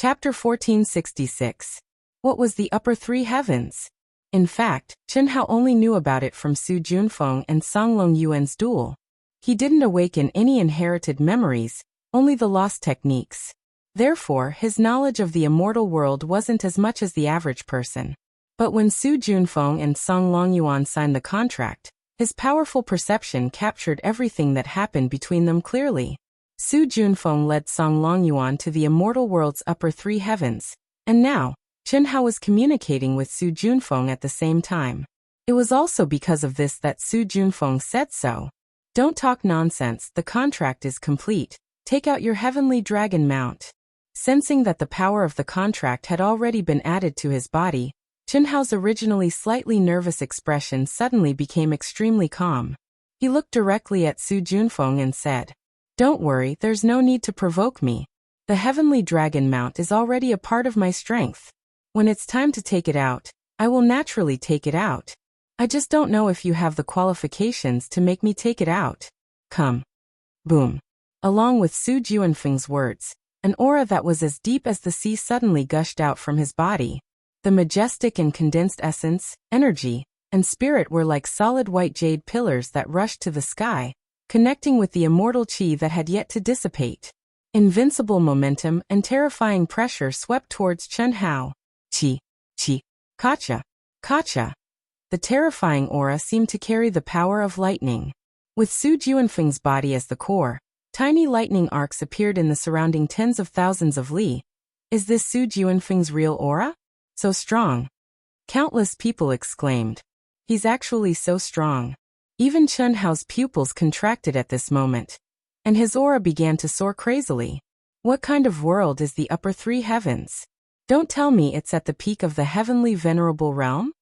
Chapter 1466. What was the upper three heavens? In fact, Chen Hao only knew about it from Su Junfeng and Songlong Yuan's duel. He didn't awaken any inherited memories, only the lost techniques. Therefore, his knowledge of the immortal world wasn't as much as the average person. But when Su Junfeng and Songlong Yuan signed the contract, his powerful perception captured everything that happened between them clearly. Su Junfeng led Songlong Yuan to the immortal world's upper three heavens, and now, Chen Hao was communicating with Su Junfeng at the same time. It was also because of this that Su Junfeng said so. Don't talk nonsense, the contract is complete. Take out your heavenly dragon mount. Sensing that the power of the contract had already been added to his body, Chen Hao's originally slightly nervous expression suddenly became extremely calm. He looked directly at Su Junfeng and said, "Don't worry, there's no need to provoke me. The heavenly dragon mount is already a part of my strength. When it's time to take it out, I will naturally take it out. I just don't know if you have the qualifications to make me take it out. Come." Boom. Along with Su Junfeng's words, an aura that was as deep as the sea suddenly gushed out from his body. The majestic and condensed essence, energy, and spirit were like solid white jade pillars that rushed to the sky, connecting with the immortal qi that had yet to dissipate. Invincible momentum and terrifying pressure swept towards Chen Hao. Qi, qi, kacha, kacha. The terrifying aura seemed to carry the power of lightning. With Su Junfeng's body as the core, tiny lightning arcs appeared in the surrounding tens of thousands of li. Is this Su Junfeng's real aura? So strong. Countless people exclaimed. He's actually so strong. Even Chen Hao's pupils contracted at this moment, and his aura began to soar crazily. What kind of world is the upper three heavens? Don't tell me it's at the peak of the heavenly venerable realm?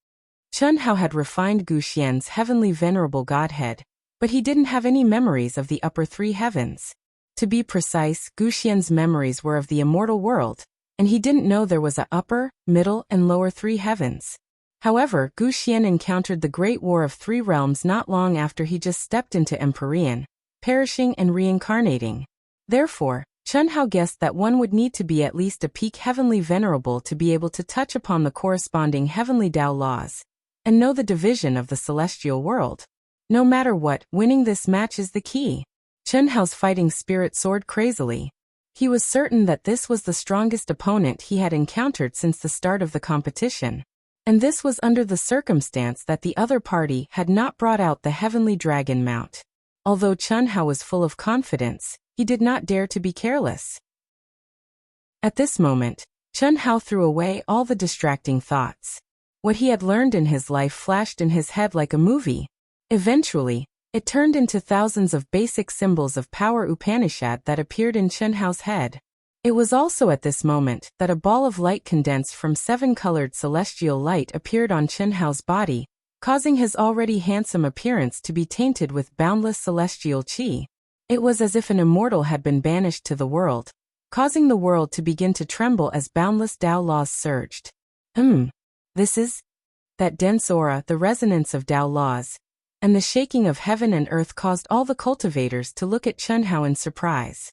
Chen Hao had refined Guxian's heavenly venerable godhead, but he didn't have any memories of the upper three heavens. To be precise, Guxian's memories were of the immortal world, and he didn't know there was a upper, middle, and lower three heavens. However, Guxian encountered the Great War of Three Realms not long after he just stepped into Empyrean, perishing and reincarnating. Therefore, Chen Hao guessed that one would need to be at least a peak heavenly venerable to be able to touch upon the corresponding heavenly Tao laws, and know the division of the celestial world. No matter what, winning this match is the key. Chen Hao's fighting spirit soared crazily. He was certain that this was the strongest opponent he had encountered since the start of the competition. And this was under the circumstance that the other party had not brought out the heavenly dragon mount. Although Chen Hao was full of confidence, he did not dare to be careless. At this moment, Chen Hao threw away all the distracting thoughts. What he had learned in his life flashed in his head like a movie. Eventually, it turned into thousands of basic symbols of power Upanishad that appeared in Chen Hao's head. It was also at this moment that a ball of light condensed from seven-colored celestial light appeared on Chen Hao's body, causing his already handsome appearance to be tainted with boundless celestial qi. It was as if an immortal had been banished to the world, causing the world to begin to tremble as boundless Tao laws surged. This is that dense aura, the resonance of Tao laws, and the shaking of heaven and earth caused all the cultivators to look at Chen Hao in surprise.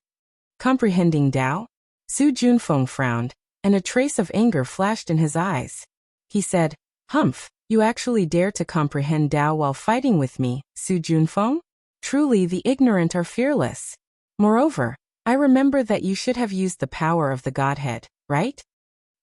Comprehending Tao? Su Junfeng frowned, and a trace of anger flashed in his eyes. He said, "Humph, you actually dare to comprehend Tao while fighting with me, Su Junfeng? Truly the ignorant are fearless. Moreover, I remember that you should have used the power of the Godhead, right?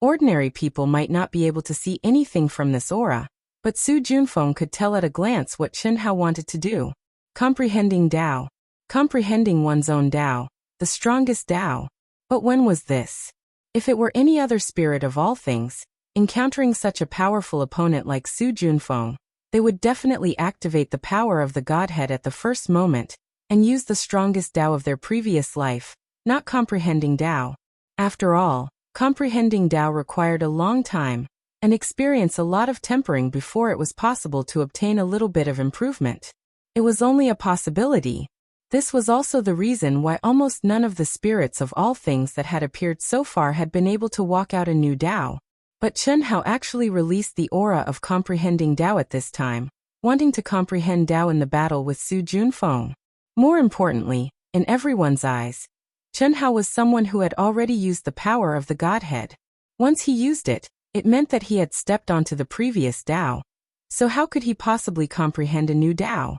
Ordinary people might not be able to see anything from this aura, but Su Junfeng could tell at a glance what Chen Hao wanted to do. Comprehending Tao. Comprehending one's own Tao, the strongest Tao. But when was this? If it were any other spirit of all things, encountering such a powerful opponent like Su Junfeng, they would definitely activate the power of the Godhead at the first moment, and use the strongest Tao of their previous life, not comprehending Tao. After all, comprehending Tao required a long time, and experience a lot of tempering before it was possible to obtain a little bit of improvement. It was only a possibility. This was also the reason why almost none of the spirits of all things that had appeared so far had been able to walk out a new Tao. But Chen Hao actually released the aura of comprehending Tao at this time, wanting to comprehend Tao in the battle with Su Junfeng. More importantly, in everyone's eyes, Chen Hao was someone who had already used the power of the Godhead. Once he used it, it meant that he had stepped onto the previous Tao. So how could he possibly comprehend a new Tao?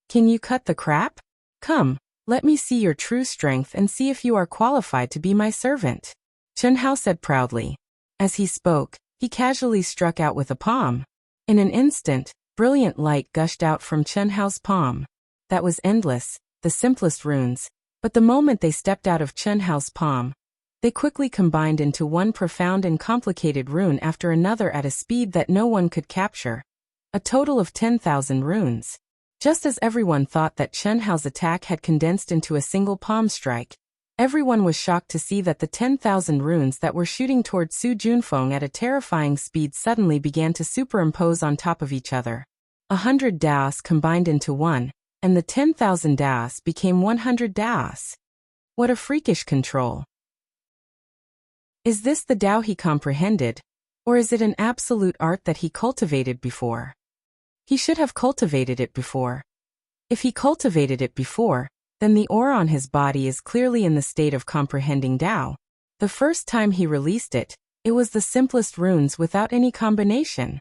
Can you cut the crap? Come, let me see your true strength and see if you are qualified to be my servant. Chen Hao said proudly. As he spoke, he casually struck out with a palm. In an instant, brilliant light gushed out from Chen Hao's palm. That was endless, the simplest runes, but the moment they stepped out of Chen Hao's palm, they quickly combined into one profound and complicated rune after another at a speed that no one could capture. A total of 10,000 runes. Just as everyone thought that Chen Hao's attack had condensed into a single palm strike, everyone was shocked to see that the 10,000 runes that were shooting toward Su Junfeng at a terrifying speed suddenly began to superimpose on top of each other. 100 Daos combined into one, and the 10,000 Daos became 100 Daos. What a freakish control! Is this the Tao he comprehended, or is it an absolute art that he cultivated before? He should have cultivated it before. If he cultivated it before, then the aura on his body is clearly in the state of comprehending Tao. The first time he released it, it was the simplest runes without any combination.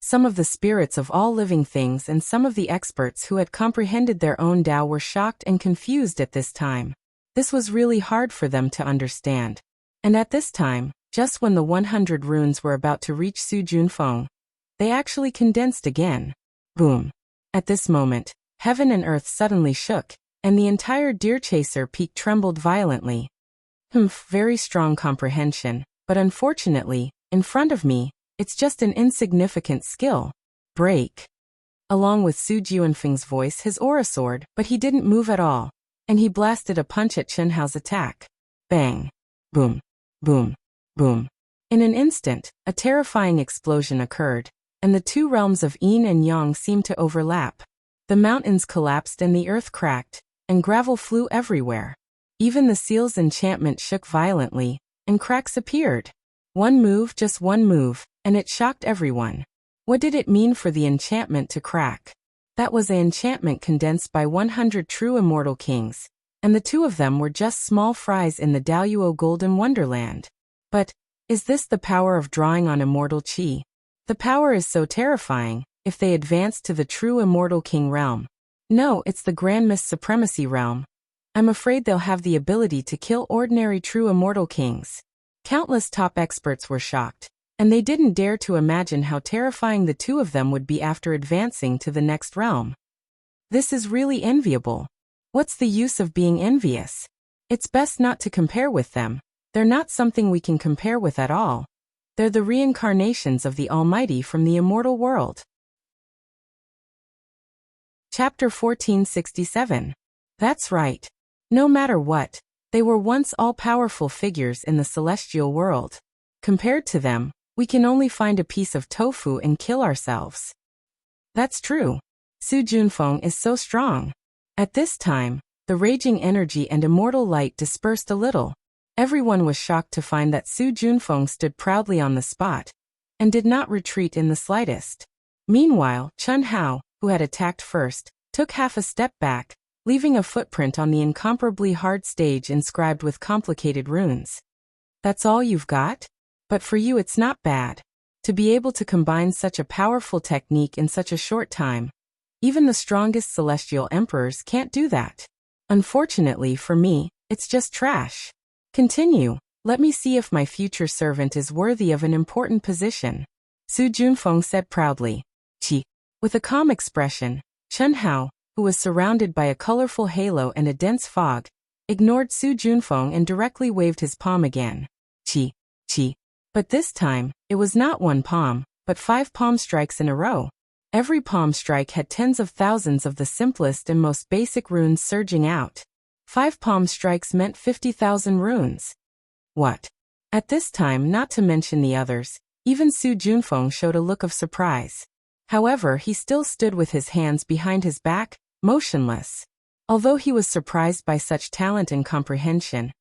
Some of the spirits of all living things and some of the experts who had comprehended their own Tao were shocked and confused at this time. This was really hard for them to understand. And at this time, just when the 100 runes were about to reach Su Junfeng, they actually condensed again. Boom. At this moment, heaven and earth suddenly shook, and the entire deer chaser peak trembled violently. Very strong comprehension, but unfortunately, in front of me, it's just an insignificant skill. Break. Along with Su Junfeng's voice, his aura soared, but he didn't move at all, and he blasted a punch at Chen Hao's attack. Bang. Boom. Boom. Boom. In an instant, a terrifying explosion occurred, and the two realms of yin and yang seemed to overlap. The mountains collapsed and the earth cracked, and gravel flew everywhere. Even the seal's enchantment shook violently, and cracks appeared. One move, just one move, and it shocked everyone. What did it mean for the enchantment to crack? That was an enchantment condensed by 100 true immortal kings, and the two of them were just small fries in the Daluo Golden Wonderland. But, is this the power of drawing on immortal qi? The power is so terrifying, if they advance to the true immortal king realm. No, it's the Grand Mist Supremacy realm. I'm afraid they'll have the ability to kill ordinary true immortal kings. Countless top experts were shocked, and they didn't dare to imagine how terrifying the two of them would be after advancing to the next realm. This is really enviable. What's the use of being envious? It's best not to compare with them. They're not something we can compare with at all. They're the reincarnations of the Almighty from the immortal world. Chapter 1467. That's right. No matter what, they were once all-powerful figures in the celestial world. Compared to them, we can only find a piece of tofu and kill ourselves. That's true. Su Junfeng is so strong. At this time, the raging energy and immortal light dispersed a little. Everyone was shocked to find that Su Junfeng stood proudly on the spot, and did not retreat in the slightest. Meanwhile, Chen Hao, who had attacked first, took half a step back, leaving a footprint on the incomparably hard stage inscribed with complicated runes. That's all you've got? But for you it's not bad. To be able to combine such a powerful technique in such a short time. Even the strongest celestial emperors can't do that. Unfortunately for me, it's just trash. Continue. Let me see if my future servant is worthy of an important position. Su Junfeng said proudly. Qi. With a calm expression, Chen Hao, who was surrounded by a colorful halo and a dense fog, ignored Su Junfeng and directly waved his palm again. Qi. Qi. But this time, it was not one palm, but 5 palm strikes in a row. Every palm strike had tens of thousands of the simplest and most basic runes surging out. 5 palm strikes meant 50,000 runes. What? At this time, not to mention the others, even Su Junfeng showed a look of surprise. However, he still stood with his hands behind his back, motionless. Although he was surprised by such talent and comprehension,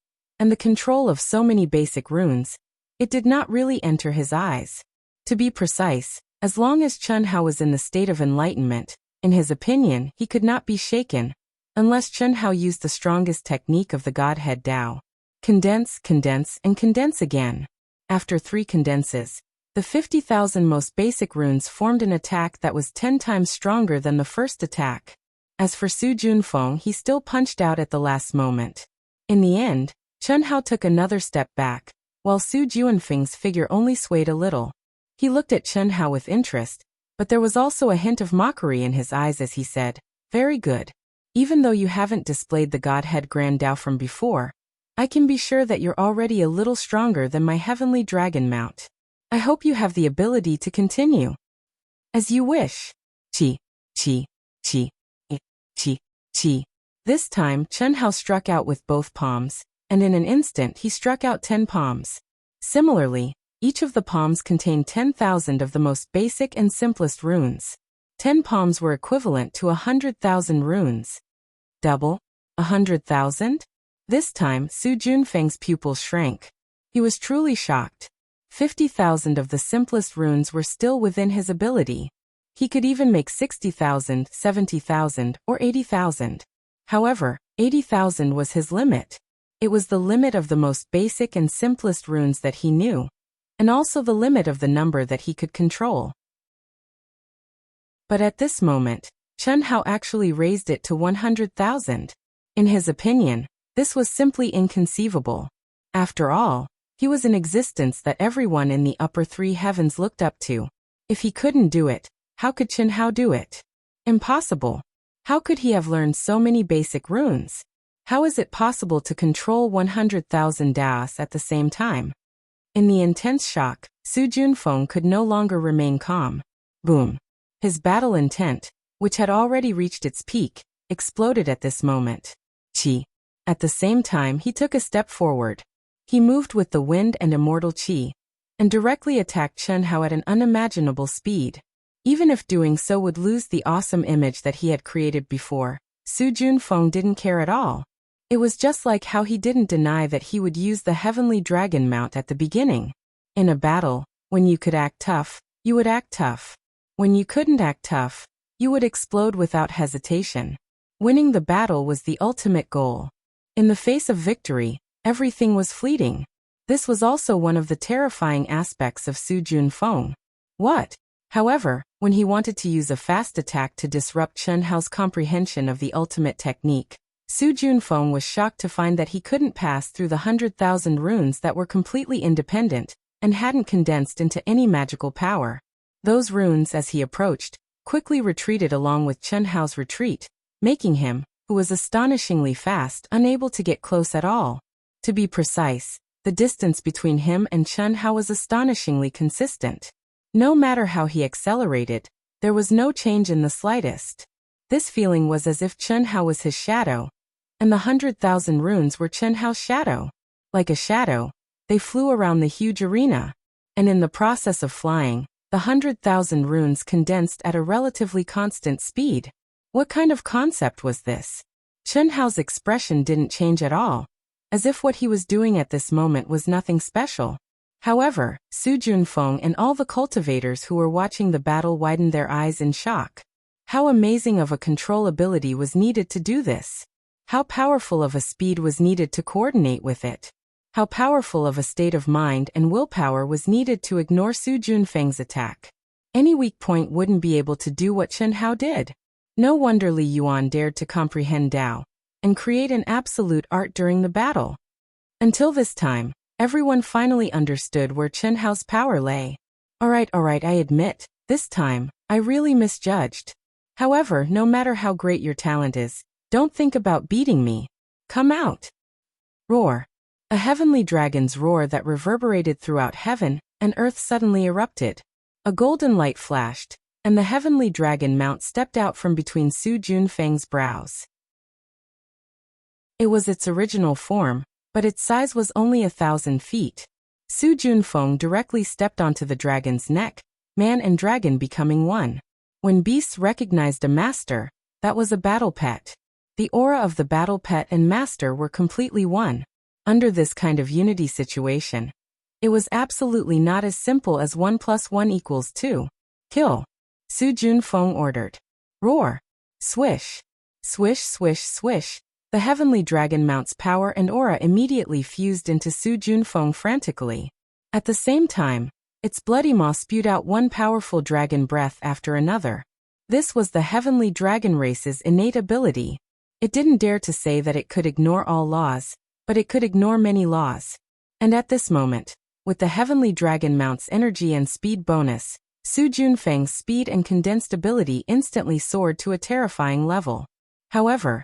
and the control of so many basic runes, it did not really enter his eyes. To be precise, as long as Chen Hao was in the state of enlightenment, in his opinion, he could not be shaken. unless Chen Hao used the strongest technique of the Godhead Tao. Condense, condense, and condense again. After 3 condenses, the 50,000 most basic runes formed an attack that was 10 times stronger than the first attack. As for Su Junfeng, he still punched out at the last moment. In the end, Chen Hao took another step back, while Su Juanfeng's figure only swayed a little. He looked at Chen Hao with interest, but there was also a hint of mockery in his eyes as he said, "Very good. Even though you haven't displayed the Godhead Grand Tao from before, I can be sure that you're already a little stronger than my heavenly dragon mount. I hope you have the ability to continue." "As you wish." Chi, chi, chi, chi, chi. This time, Chen Hao struck out with both palms, and in an instant he struck out 10 palms. Similarly, each of the palms contained 10,000 of the most basic and simplest runes. 10 palms were equivalent to 100,000 runes. Double? 100,000? This time, Su Junfeng's pupils shrank. He was truly shocked. 50,000 of the simplest runes were still within his ability. He could even make 60,000, 70,000, or 80,000. However, 80,000 was his limit. It was the limit of the most basic and simplest runes that he knew, and also the limit of the number that he could control. But at this moment, Chen Hao actually raised it to 100,000. In his opinion, this was simply inconceivable. After all, he was an existence that everyone in the upper 3 heavens looked up to. If he couldn't do it, how could Chen Hao do it? Impossible. How could he have learned so many basic runes? How is it possible to control 100,000 Daos at the same time? In the intense shock, Su Junfeng could no longer remain calm. Boom. His battle intent, which had already reached its peak, exploded at this moment. Qi. At the same time, he took a step forward. He moved with the wind and immortal qi, and directly attacked Chen Hao at an unimaginable speed. Even if doing so would lose the awesome image that he had created before, Su Junfeng didn't care at all. It was just like how he didn't deny that he would use the heavenly dragon mount at the beginning. In a battle, when you could act tough, you would act tough. When you couldn't act tough, you would explode without hesitation. Winning the battle was the ultimate goal. In the face of victory, everything was fleeting. This was also one of the terrifying aspects of Su Junfeng. What? However, when he wanted to use a fast attack to disrupt Chen Hao's comprehension of the ultimate technique, Su Junfeng was shocked to find that he couldn't pass through the 100,000 runes that were completely independent and hadn't condensed into any magical power. Those runes, as he approached, quickly retreated along with Chen Hao's retreat, making him, who was astonishingly fast, unable to get close at all. To be precise, the distance between him and Chen Hao was astonishingly consistent. No matter how he accelerated, there was no change in the slightest. This feeling was as if Chen Hao was his shadow, and the 100,000 runes were Chen Hao's shadow. Like a shadow, they flew around the huge arena, and in the process of flying, the 100,000 runes condensed at a relatively constant speed. What kind of concept was this? Chen Hao's expression didn't change at all, as if what he was doing at this moment was nothing special. However, Su Junfeng and all the cultivators who were watching the battle widened their eyes in shock. How amazing of a control ability was needed to do this? How powerful of a speed was needed to coordinate with it? How powerful of a state of mind and willpower was needed to ignore Su Junfeng's attack? Any weak point wouldn't be able to do what Chen Hao did. No wonder Li Yuan dared to comprehend Tao and create an absolute art during the battle. Until this time, everyone finally understood where Chen Hao's power lay. Alright, I admit, this time, I really misjudged. However, no matter how great your talent is, don't think about beating me. Come out. Roar. A heavenly dragon's roar that reverberated throughout heaven and earth suddenly erupted. A golden light flashed, and the heavenly dragon mount stepped out from between Su Junfeng's brows. It was its original form, but its size was only 1,000 feet. Su Junfeng directly stepped onto the dragon's neck, man and dragon becoming one. When beasts recognized a master, that was a battle pet. The aura of the battle pet and master were completely one. Under this kind of unity situation, it was absolutely not as simple as 1 + 1 = 2. Kill. Su Junfeng ordered. Roar. Swish. Swish, swish, swish. The heavenly dragon mount's power and aura immediately fused into Su Junfeng frantically. At the same time, its bloody maw spewed out one powerful dragon breath after another. This was the heavenly dragon race's innate ability. It didn't dare to say that it could ignore all laws, but it could ignore many laws. And at this moment, with the heavenly dragon mount's energy and speed bonus, Su Junfeng's speed and condensed ability instantly soared to a terrifying level. However,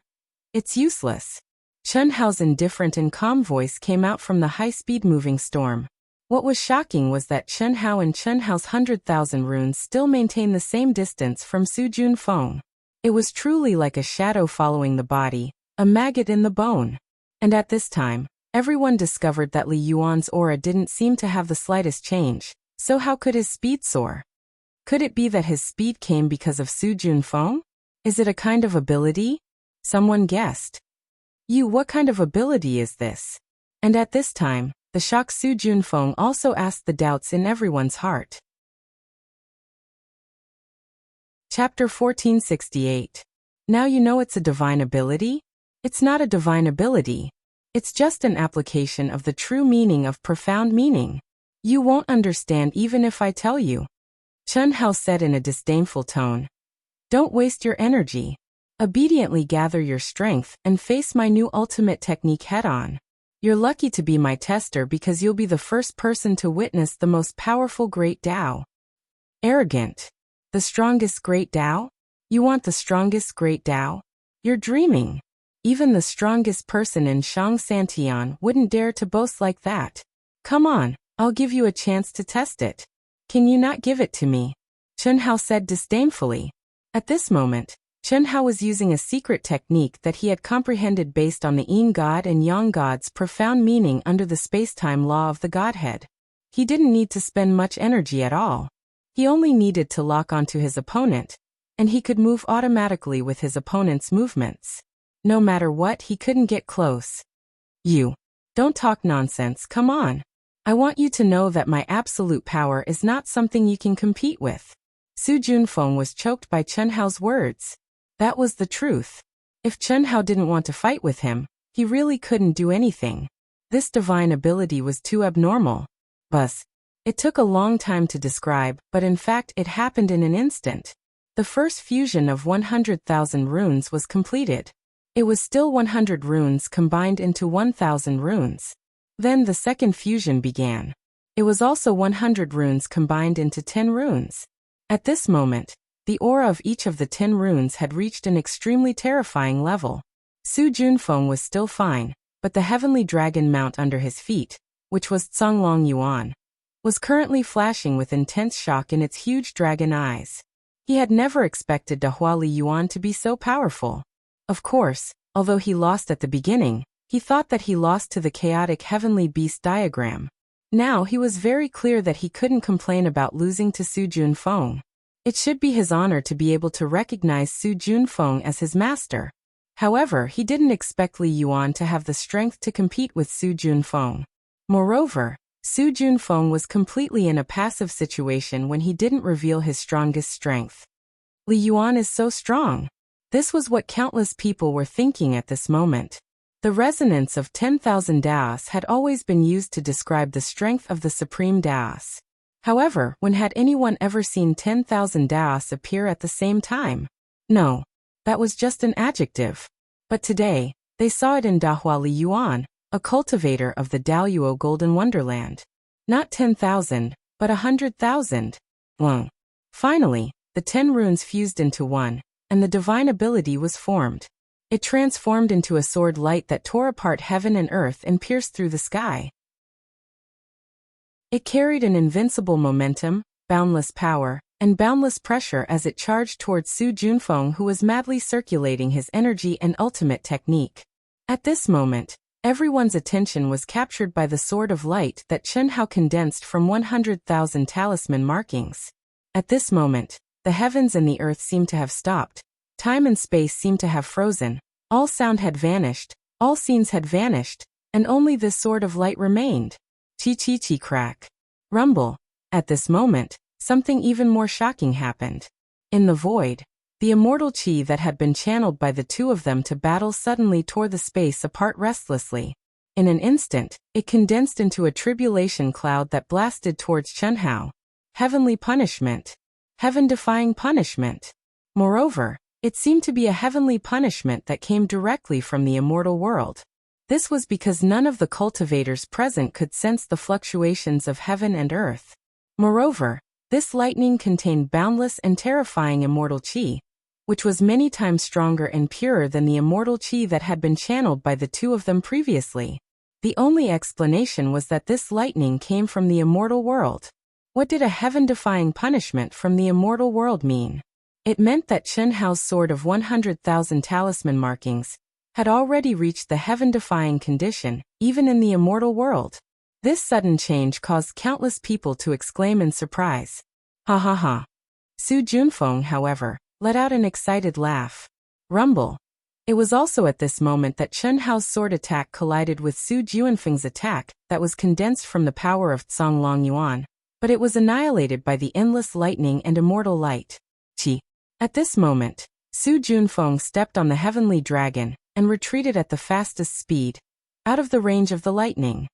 it's useless. Chen Hao's indifferent and calm voice came out from the high-speed moving storm. What was shocking was that Chen Hao and Chen Hao's 100,000 runes still maintained the same distance from Su Junfeng. It was truly like a shadow following the body, a maggot in the bone. And at this time, everyone discovered that Li Yuan's aura didn't seem to have the slightest change, so how could his speed soar? Could it be that his speed came because of Su Junfeng? Is it a kind of ability? Someone guessed. What kind of ability is this? And at this time, the shocked Su Junfeng also asked the doubts in everyone's heart. Chapter 1468. Now you know it's a divine ability? It's not a divine ability. It's just an application of the true meaning of profound meaning. You won't understand even if I tell you. Chen Hao said in a disdainful tone. Don't waste your energy. Obediently gather your strength and face my new ultimate technique head-on. You're lucky to be my tester because you'll be the first person to witness the most powerful great Tao. Arrogant. The strongest great Tao? You want the strongest great Tao? You're dreaming. Even the strongest person in Shang Santian wouldn't dare to boast like that. Come on, I'll give you a chance to test it. Can you not give it to me? Chen Hao said disdainfully. At this moment, Chen Hao was using a secret technique that he had comprehended based on the Yin God and Yang God's profound meaning under the space-time law of the Godhead. He didn't need to spend much energy at all. He only needed to lock onto his opponent, and he could move automatically with his opponent's movements. No matter what, he couldn't get close. Don't talk nonsense, come on. I want you to know that my absolute power is not something you can compete with. Su Junfeng was choked by Chen Hao's words. That was the truth. If Chen Hao didn't want to fight with him, he really couldn't do anything. This divine ability was too abnormal. It took a long time to describe, but in fact it happened in an instant. The first fusion of 100,000 runes was completed. It was still 100 runes combined into 1,000 runes. Then the second fusion began. It was also 100 runes combined into 10 runes. At this moment, the aura of each of the 10 runes had reached an extremely terrifying level. Su Junfeng was still fine, but the heavenly dragon mount under his feet, which was Zonglong Yuan, was currently flashing with intense shock in its huge dragon eyes. He had never expected Dahua Li Yuan to be so powerful. Of course, although he lost at the beginning, he thought that he lost to the chaotic heavenly beast diagram. Now he was very clear that he couldn't complain about losing to Su Junfeng. It should be his honor to be able to recognize Su Junfeng as his master. However, he didn't expect Li Yuan to have the strength to compete with Su Junfeng. Moreover, Su Junfeng was completely in a passive situation when he didn't reveal his strongest strength. Li Yuan is so strong. This was what countless people were thinking at this moment. The resonance of 10,000 Daos had always been used to describe the strength of the supreme Daos. However, when had anyone ever seen 10,000 Daos appear at the same time? No, that was just an adjective. But today, they saw it in Dahua Li Yuan, a cultivator of the Daoyuo Golden Wonderland. Not 10,000, but 100,000. Finally, the 10 runes fused into one, and the divine ability was formed. It transformed into a sword light that tore apart heaven and earth and pierced through the sky. It carried an invincible momentum, boundless power, and boundless pressure as it charged towards Su Junfeng, who was madly circulating his energy and ultimate technique. At this moment, everyone's attention was captured by the sword of light that Chen Hao condensed from 100,000 talisman markings. At this moment, the heavens and the earth seemed to have stopped. Time and space seemed to have frozen. All sound had vanished, all scenes had vanished, and only this sword of light remained. Chi-chi-chi crack. Rumble. At this moment, something even more shocking happened. In the void, The immortal chi that had been channeled by the two of them to battle suddenly tore the space apart restlessly. In an instant, it condensed into a tribulation cloud that blasted towards Chunhao. Heavenly punishment. Heaven-defying punishment. Moreover, it seemed to be a heavenly punishment that came directly from the immortal world. This was because none of the cultivators present could sense the fluctuations of heaven and earth. Moreover, this lightning contained boundless and terrifying immortal chi, which was many times stronger and purer than the immortal chi that had been channeled by the two of them previously. The only explanation was that this lightning came from the immortal world. What did a heaven-defying punishment from the immortal world mean? It meant that Chunhao's sword of 100,000 talisman markings had already reached the heaven-defying condition, even in the immortal world. This sudden change caused countless people to exclaim in surprise. Ha ha ha. Su Junfeng, however, let out an excited laugh. Rumble. It was also at this moment that Chunhao's sword attack collided with Su Junfeng's attack that was condensed from the power of Tsang Long Yuan, but it was annihilated by the endless lightning and immortal light. Qi. At this moment, Su Junfeng stepped on the heavenly dragon and retreated at the fastest speed, out of the range of the lightning.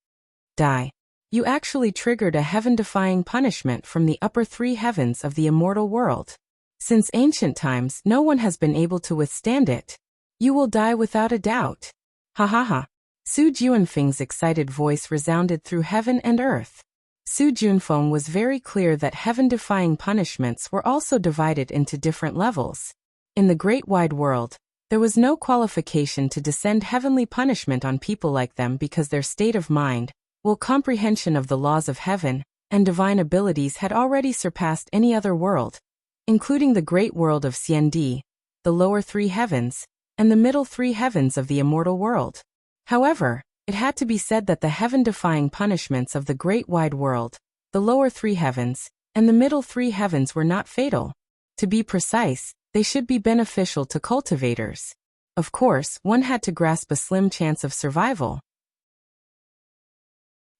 Die. You actually triggered a heaven-defying punishment from the upper three heavens of the immortal world. Since ancient times, no one has been able to withstand it. You will die without a doubt. Ha ha ha. Su Junfeng's excited voice resounded through heaven and earth. Su Junfeng was very clear that heaven-defying punishments were also divided into different levels. In the great wide world, there was no qualification to descend heavenly punishment on people like them because their state of mind, will comprehension of the laws of heaven, and divine abilities had already surpassed any other world, including the great world of Xiandi, the lower three heavens, and the middle three heavens of the immortal world. However, it had to be said that the heaven-defying punishments of the great wide world, the lower three heavens, and the middle three heavens were not fatal. To be precise, they should be beneficial to cultivators. Of course, one had to grasp a slim chance of survival.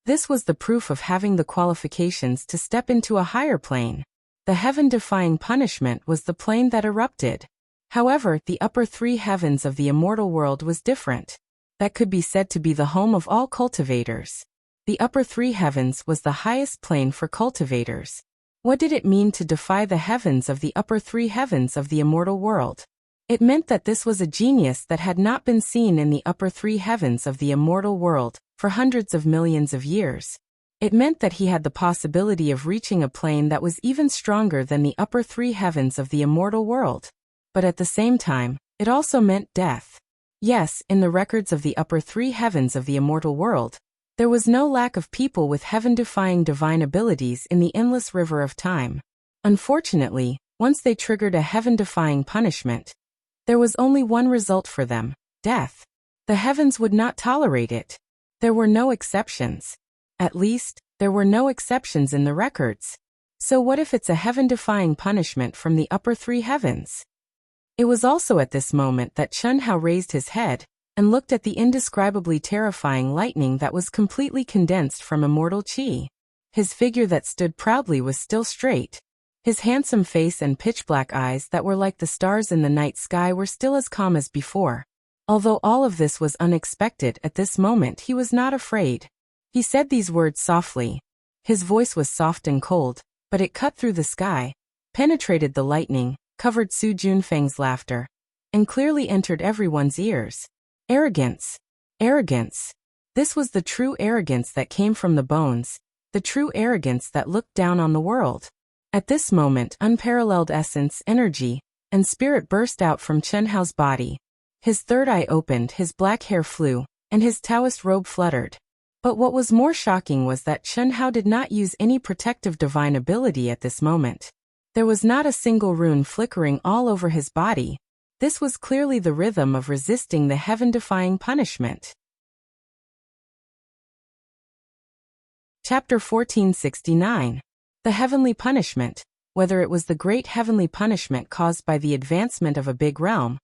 This was the proof of having the qualifications to step into a higher plane. The heaven-defying punishment was the plane that erupted. However, the upper three heavens of the immortal world was different. That could be said to be the home of all cultivators. The upper three heavens was the highest plane for cultivators. What did it mean to defy the heavens of the upper three heavens of the immortal world? It meant that this was a genius that had not been seen in the upper three heavens of the immortal world for hundreds of millions of years. It meant that he had the possibility of reaching a plane that was even stronger than the upper three heavens of the immortal world. But at the same time, it also meant death. Yes, in the records of the upper three heavens of the immortal world, there was no lack of people with heaven-defying divine abilities in the endless river of time. Unfortunately, once they triggered a heaven-defying punishment, there was only one result for them: death. The heavens would not tolerate it. There were no exceptions. At least, there were no exceptions in the records. So what if it's a heaven-defying punishment from the upper three heavens? It was also at this moment that Chunhao raised his head and looked at the indescribably terrifying lightning that was completely condensed from immortal chi. His figure that stood proudly was still straight. His handsome face and pitch-black eyes that were like the stars in the night sky were still as calm as before. Although all of this was unexpected at this moment, he was not afraid. He said these words softly. His voice was soft and cold, but it cut through the sky, penetrated the lightning, covered Su Junfeng's laughter, and clearly entered everyone's ears. Arrogance. Arrogance. This was the true arrogance that came from the bones, the true arrogance that looked down on the world. At this moment, unparalleled essence, energy, and spirit burst out from Chunhao's body. His third eye opened, his black hair flew, and his Taoist robe fluttered. But what was more shocking was that Chunhao did not use any protective divine ability at this moment. There was not a single rune flickering all over his body. This was clearly the rhythm of resisting the heaven-defying punishment. Chapter 1469. The Heavenly Punishment. Whether it was the great heavenly punishment caused by the advancement of a big realm,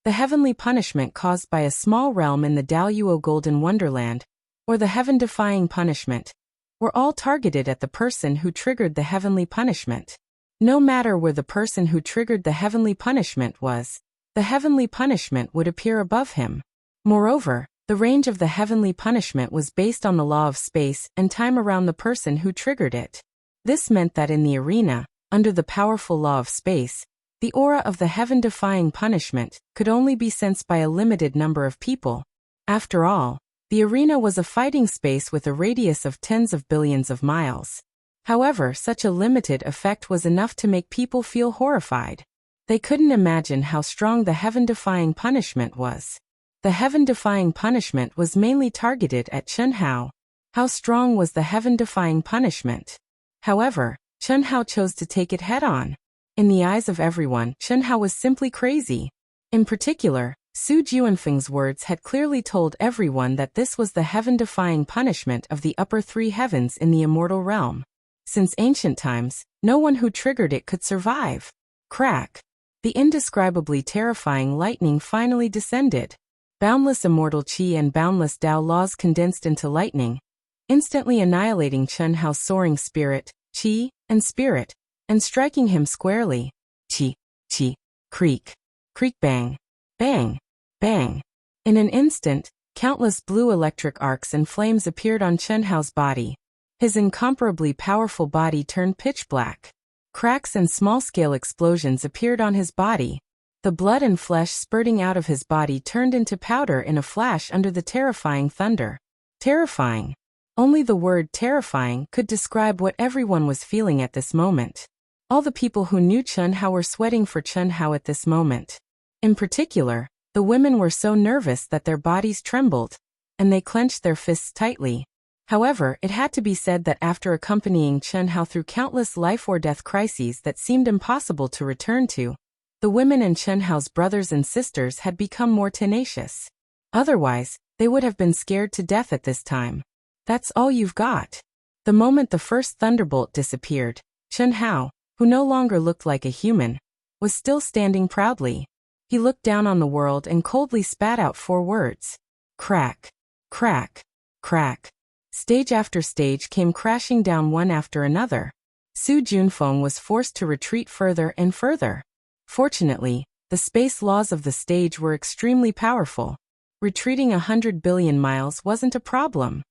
the heavenly punishment caused by a small realm in the Daluo Golden Wonderland, or the heaven-defying punishment, were all targeted at the person who triggered the heavenly punishment. No matter where the person who triggered the heavenly punishment was, the heavenly punishment would appear above him. Moreover, the range of the heavenly punishment was based on the law of space and time around the person who triggered it. This meant that in the arena, under the powerful law of space, the aura of the heaven-defying punishment could only be sensed by a limited number of people. After all, the arena was a fighting space with a radius of tens of billions of miles. However, such a limited effect was enough to make people feel horrified. They couldn't imagine how strong the heaven-defying punishment was. The heaven-defying punishment was mainly targeted at Chen Hao. How strong was the heaven-defying punishment? However, Chen Hao chose to take it head-on. In the eyes of everyone, Chen Hao was simply crazy. In particular, Su Juanfeng's words had clearly told everyone that this was the heaven-defying punishment of the upper three heavens in the immortal realm. Since ancient times, no one who triggered it could survive. Crack! The indescribably terrifying lightning finally descended. Boundless immortal qi and boundless Tao laws condensed into lightning, instantly annihilating Chen Hao's soaring spirit, qi, and spirit, and striking him squarely. Qi, qi, creak, creak bang, bang, bang. In an instant, countless blue electric arcs and flames appeared on Chen Hao's body. His incomparably powerful body turned pitch black. Cracks and small-scale explosions appeared on his body. The blood and flesh spurting out of his body turned into powder in a flash under the terrifying thunder. Terrifying. Only the word terrifying could describe what everyone was feeling at this moment. All the people who knew Chen Hao were sweating for Chen Hao at this moment. In particular, the women were so nervous that their bodies trembled, and they clenched their fists tightly. However, it had to be said that after accompanying Chen Hao through countless life-or-death crises that seemed impossible to return to, the women and Chen Hao's brothers and sisters had become more tenacious. Otherwise, they would have been scared to death at this time. That's all you've got. The moment the first thunderbolt disappeared, Chen Hao, who no longer looked like a human, was still standing proudly. He looked down on the world and coldly spat out 4 words. Crack. Crack. Crack. Stage after stage came crashing down one after another. Su Junfeng was forced to retreat further and further. Fortunately, the space laws of the stage were extremely powerful. Retreating 100 billion miles wasn't a problem.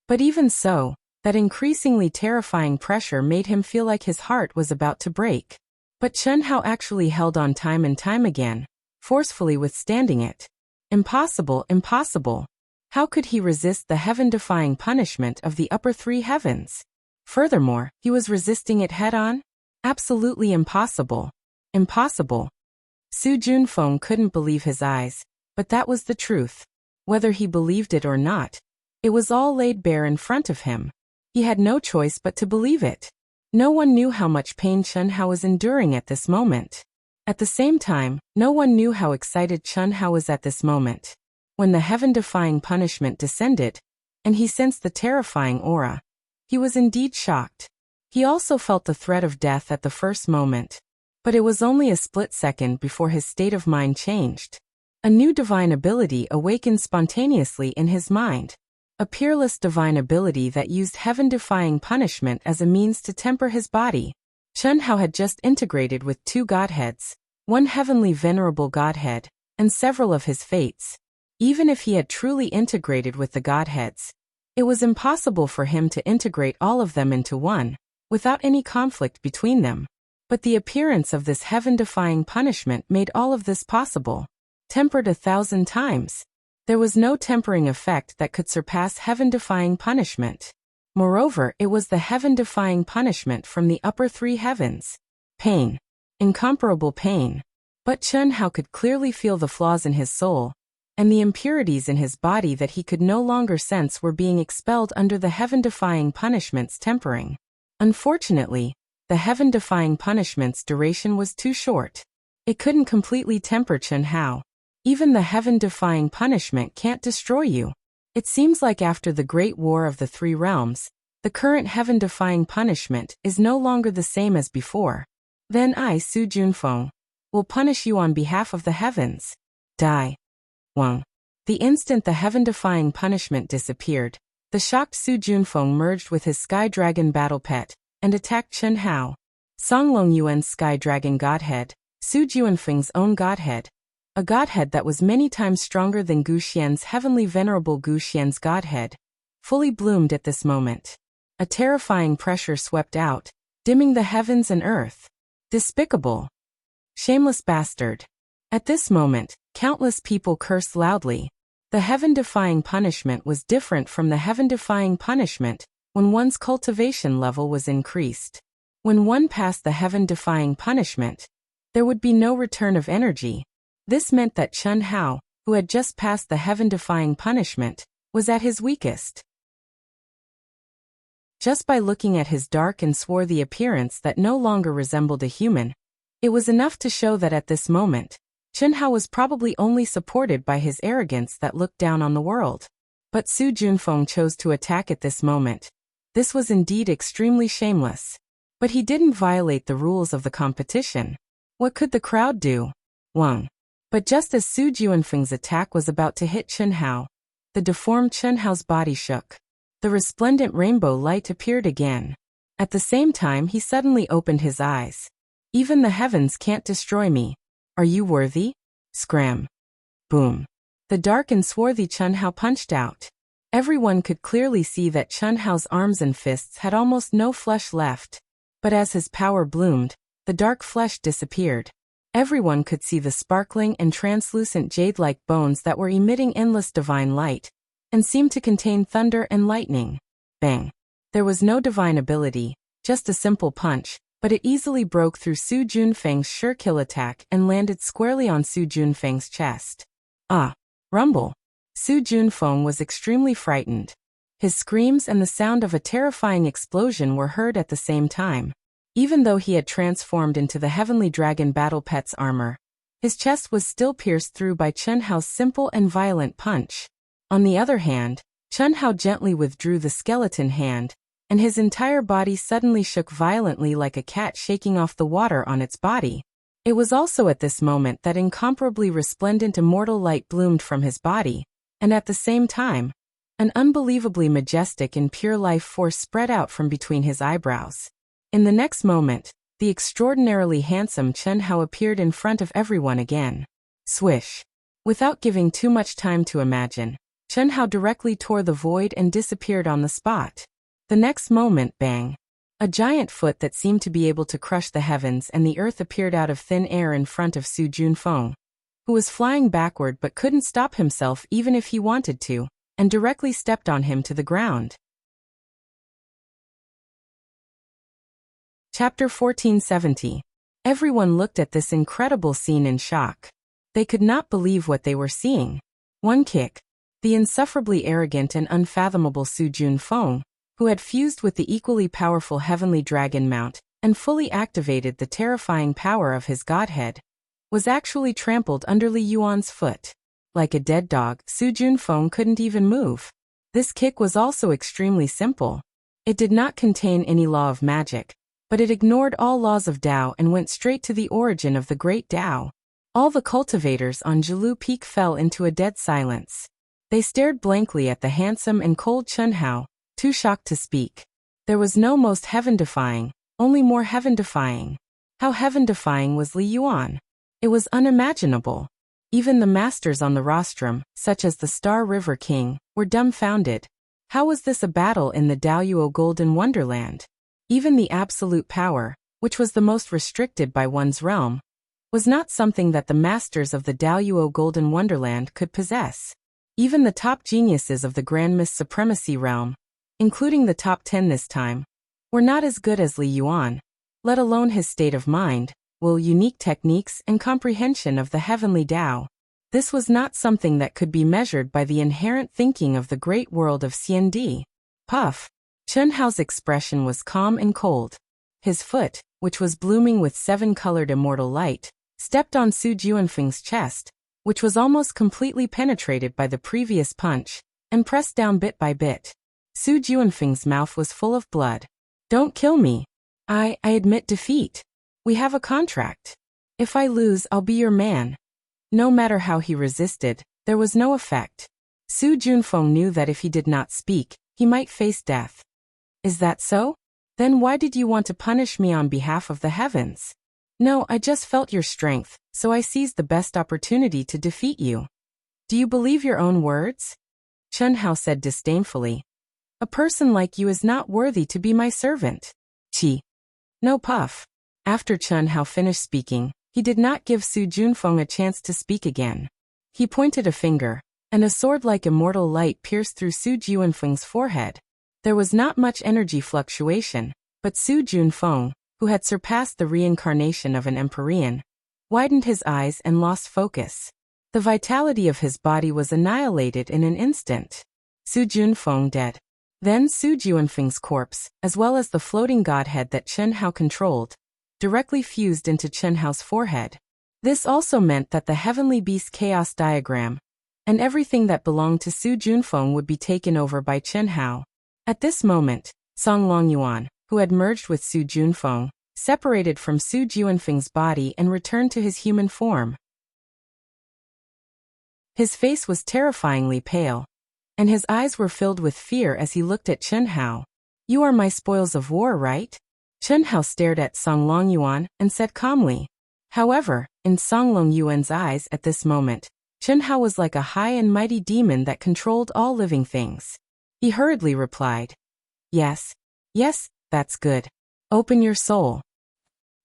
But even so, that increasingly terrifying pressure made him feel like his heart was about to break. But Chen Hao actually held on time and time again, forcefully withstanding it. Impossible, impossible. How could he resist the heaven-defying punishment of the upper 3 heavens? Furthermore, he was resisting it head-on? Absolutely impossible. Impossible. Su Junfeng couldn't believe his eyes, but that was the truth. Whether he believed it or not, it was all laid bare in front of him. He had no choice but to believe it. No one knew how much pain Chen Hao was enduring at this moment. At the same time, no one knew how excited Chen Hao was at this moment. When the heaven-defying punishment descended, and he sensed the terrifying aura, he was indeed shocked. He also felt the threat of death at the first moment, but it was only a split second before his state of mind changed. A new divine ability awakened spontaneously in his mind. A peerless divine ability that used heaven-defying punishment as a means to temper his body. Chen Hao had just integrated with 2 godheads, one heavenly venerable godhead, and several of his fates. Even if he had truly integrated with the godheads, it was impossible for him to integrate all of them into one, without any conflict between them. But the appearance of this heaven-defying punishment made all of this possible. Tempered 1,000 times. There was no tempering effect that could surpass heaven-defying punishment. Moreover, it was the heaven-defying punishment from the upper 3 heavens. Pain. Incomparable pain. But Chen Hao could clearly feel the flaws in his soul, and the impurities in his body that he could no longer sense were being expelled under the heaven-defying punishment's tempering. Unfortunately, the heaven-defying punishment's duration was too short. It couldn't completely temper Chen Hao. Even the heaven-defying punishment can't destroy you. It seems like after the Great War of the 3 Realms, the current heaven-defying punishment is no longer the same as before. Then I, Su Junfeng, will punish you on behalf of the heavens. Die. Wang. The instant the heaven-defying punishment disappeared, the shocked Su Junfeng merged with his Sky Dragon battle pet, and attacked Chen Hao. Songlong Yuan's sky dragon godhead, Su Juanfeng's own godhead, a godhead that was many times stronger than Gu Xian's heavenly venerable Gu Xian's godhead, fully bloomed at this moment. A terrifying pressure swept out, dimming the heavens and earth. Despicable. Shameless bastard. At this moment, countless people cursed loudly. The heaven-defying punishment was different from the heaven-defying punishment when one's cultivation level was increased. When one passed the heaven-defying punishment, there would be no return of energy. This meant that Chen Hao, who had just passed the heaven-defying punishment, was at his weakest. Just by looking at his dark and swarthy appearance that no longer resembled a human, it was enough to show that at this moment, Chen Hao was probably only supported by his arrogance that looked down on the world. But Su Junfeng chose to attack at this moment. This was indeed extremely shameless. But he didn't violate the rules of the competition. What could the crowd do? Wang. But just as Su Juanfeng's attack was about to hit Chen Hao, the deformed Chen Hao's body shook. The resplendent rainbow light appeared again. At the same time he suddenly opened his eyes. Even the heavens can't destroy me. Are you worthy? Scram. Boom. The dark and swarthy Chen Hao punched out. Everyone could clearly see that Chen Hao's arms and fists had almost no flesh left. But as his power bloomed, the dark flesh disappeared. Everyone could see the sparkling and translucent jade-like bones that were emitting endless divine light, and seemed to contain thunder and lightning. Bang. There was no divine ability, just a simple punch, but it easily broke through Su Junfeng's sure kill attack and landed squarely on Su Junfeng's chest. Ah! Rumble! Su Junfeng was extremely frightened. His screams and the sound of a terrifying explosion were heard at the same time. Even though he had transformed into the heavenly dragon battle pet's armor, his chest was still pierced through by Chen Hao's simple and violent punch. On the other hand, Chen Hao gently withdrew the skeleton hand, and his entire body suddenly shook violently like a cat shaking off the water on its body. It was also at this moment that incomparably resplendent immortal light bloomed from his body, and at the same time, an unbelievably majestic and pure life force spread out from between his eyebrows. In the next moment, the extraordinarily handsome Chen Hao appeared in front of everyone again. Swish. Without giving too much time to imagine, Chen Hao directly tore the void and disappeared on the spot. The next moment, bang. A giant foot that seemed to be able to crush the heavens and the earth appeared out of thin air in front of Su Junfeng, who was flying backward but couldn't stop himself even if he wanted to, and directly stepped on him to the ground. Chapter 1470. Everyone looked at this incredible scene in shock. They could not believe what they were seeing. One kick. The insufferably arrogant and unfathomable Su Junfeng, who had fused with the equally powerful heavenly dragon mount and fully activated the terrifying power of his godhead, was actually trampled under Li Yuan's foot. Like a dead dog, Su Junfeng couldn't even move. This kick was also extremely simple. It did not contain any law of magic, but it ignored all laws of Tao and went straight to the origin of the great Tao. All the cultivators on Jilu Peak fell into a dead silence. They stared blankly at the handsome and cold Chen Hao, too shocked to speak. There was no most heaven-defying, only more heaven-defying. How heaven-defying was Li Yuan? It was unimaginable. Even the masters on the rostrum, such as the Star River King, were dumbfounded. How was this a battle in the Daoyuo Golden Wonderland? Even the absolute power, which was the most restricted by one's realm, was not something that the masters of the Daoyuo Golden Wonderland could possess. Even the top geniuses of the Grand Mist Supremacy realm, including the top 10 this time, were not as good as Li Yuan, let alone his state of mind, will, unique techniques and comprehension of the heavenly Tao. This was not something that could be measured by the inherent thinking of the great world of CND. Puff. Chen Hao's expression was calm and cold. His foot, which was blooming with 7-colored immortal light, stepped on Su Juanfeng's chest, which was almost completely penetrated by the previous punch, and pressed down bit by bit. Su Juanfeng's mouth was full of blood. Don't kill me. I admit defeat. We have a contract. If I lose, I'll be your man. No matter how he resisted, there was no effect. Su Junfeng knew that if he did not speak, he might face death. Is that so? Then why did you want to punish me on behalf of the heavens? No, I just felt your strength, so I seized the best opportunity to defeat you. Do you believe your own words? Chen Hao said disdainfully. A person like you is not worthy to be my servant. Qi. No puff. After Chen Hao finished speaking, he did not give Su Junfeng a chance to speak again. He pointed a finger, and a sword-like immortal light pierced through Su Junfeng's forehead. There was not much energy fluctuation, but Su Junfeng, who had surpassed the reincarnation of an Empyrean, widened his eyes and lost focus. The vitality of his body was annihilated in an instant. Su Junfeng dead. Then Su Junfeng's corpse, as well as the floating godhead that Chen Hao controlled, directly fused into Chen Hao's forehead. This also meant that the heavenly beast chaos diagram and everything that belonged to Su Junfeng would be taken over by Chen Hao. At this moment, Song Longyuan, who had merged with Su Junfeng, separated from Su Junfeng's body and returned to his human form. His face was terrifyingly pale, and his eyes were filled with fear as he looked at Chen Hao. You are my spoils of war, right? Chen Hao stared at Song Longyuan and said calmly. However, in Song Longyuan's eyes at this moment, Chen Hao was like a high and mighty demon that controlled all living things. He hurriedly replied. Yes. Yes, that's good. Open your soul.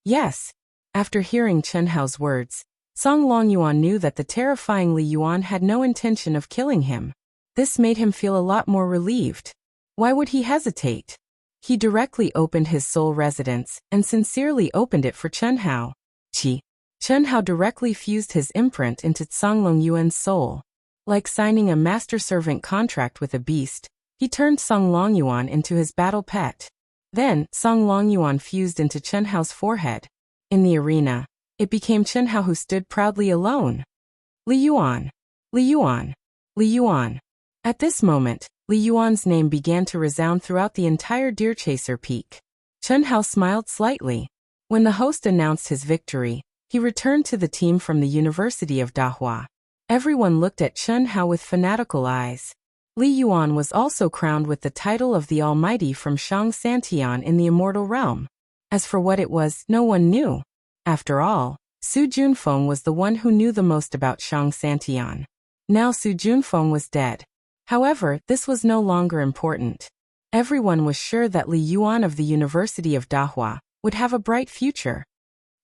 Yes. After hearing Chen Hao's words, Song Longyuan knew that the terrifying Li Yuan had no intention of killing him. This made him feel a lot more relieved. Why would he hesitate? He directly opened his soul residence and sincerely opened it for Chen Hao. Qi. Chen Hao directly fused his imprint into Song Longyuan's soul. Like signing a master-servant contract with a beast, he turned Song Longyuan into his battle pet. Then, Song Longyuan fused into Chen Hao's forehead. In the arena, it became Chen Hao who stood proudly alone. Li Yuan. Li Yuan. Li Yuan. At this moment, Li Yuan's name began to resound throughout the entire Deerchaser Peak. Chen Hao smiled slightly. When the host announced his victory, he returned to the team from the University of Dahua. Everyone looked at Chen Hao with fanatical eyes. Li Yuan was also crowned with the title of the Almighty from Shang Santian in the Immortal Realm. As for what it was, no one knew. After all, Su Junfeng was the one who knew the most about Shang Santian. Now Su Junfeng was dead. However, this was no longer important. Everyone was sure that Li Yuan of the University of Dahua would have a bright future.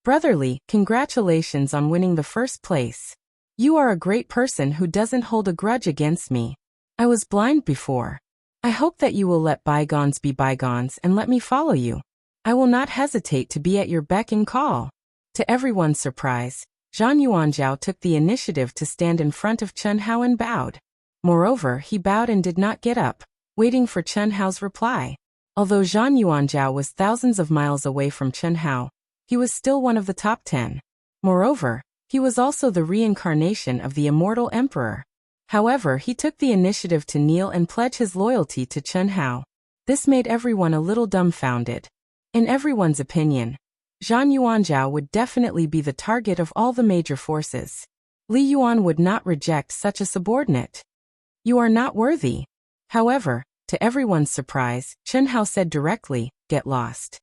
Brotherly, congratulations on winning the first place. You are a great person who doesn't hold a grudge against me. I was blind before. I hope that you will let bygones be bygones and let me follow you. I will not hesitate to be at your beck and call. To everyone's surprise, Zhang Yuanzhao took the initiative to stand in front of Chen Hao and bowed. Moreover, he bowed and did not get up, waiting for Chen Hao's reply. Although Zhang Yuanzhao was thousands of miles away from Chen Hao, he was still one of the top 10. Moreover, he was also the reincarnation of the immortal emperor. However, he took the initiative to kneel and pledge his loyalty to Chen Hao. This made everyone a little dumbfounded. In everyone's opinion, Zhang Yuanzhao would definitely be the target of all the major forces. Li Yuan would not reject such a subordinate. You are not worthy. However, to everyone's surprise, Chen Hao said directly, get lost.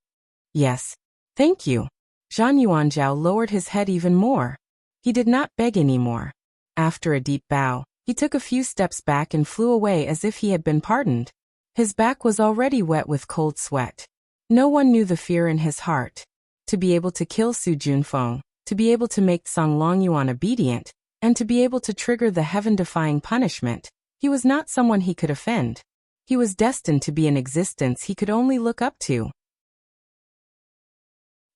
Yes. Thank you. Zhang Yuanzhao lowered his head even more. He did not beg anymore. After a deep bow, he took a few steps back and flew away as if he had been pardoned. His back was already wet with cold sweat. No one knew the fear in his heart. To be able to kill Su Junfeng, to be able to make Song Longyuan obedient, and to be able to trigger the heaven-defying punishment, he was not someone he could offend. He was destined to be an existence he could only look up to.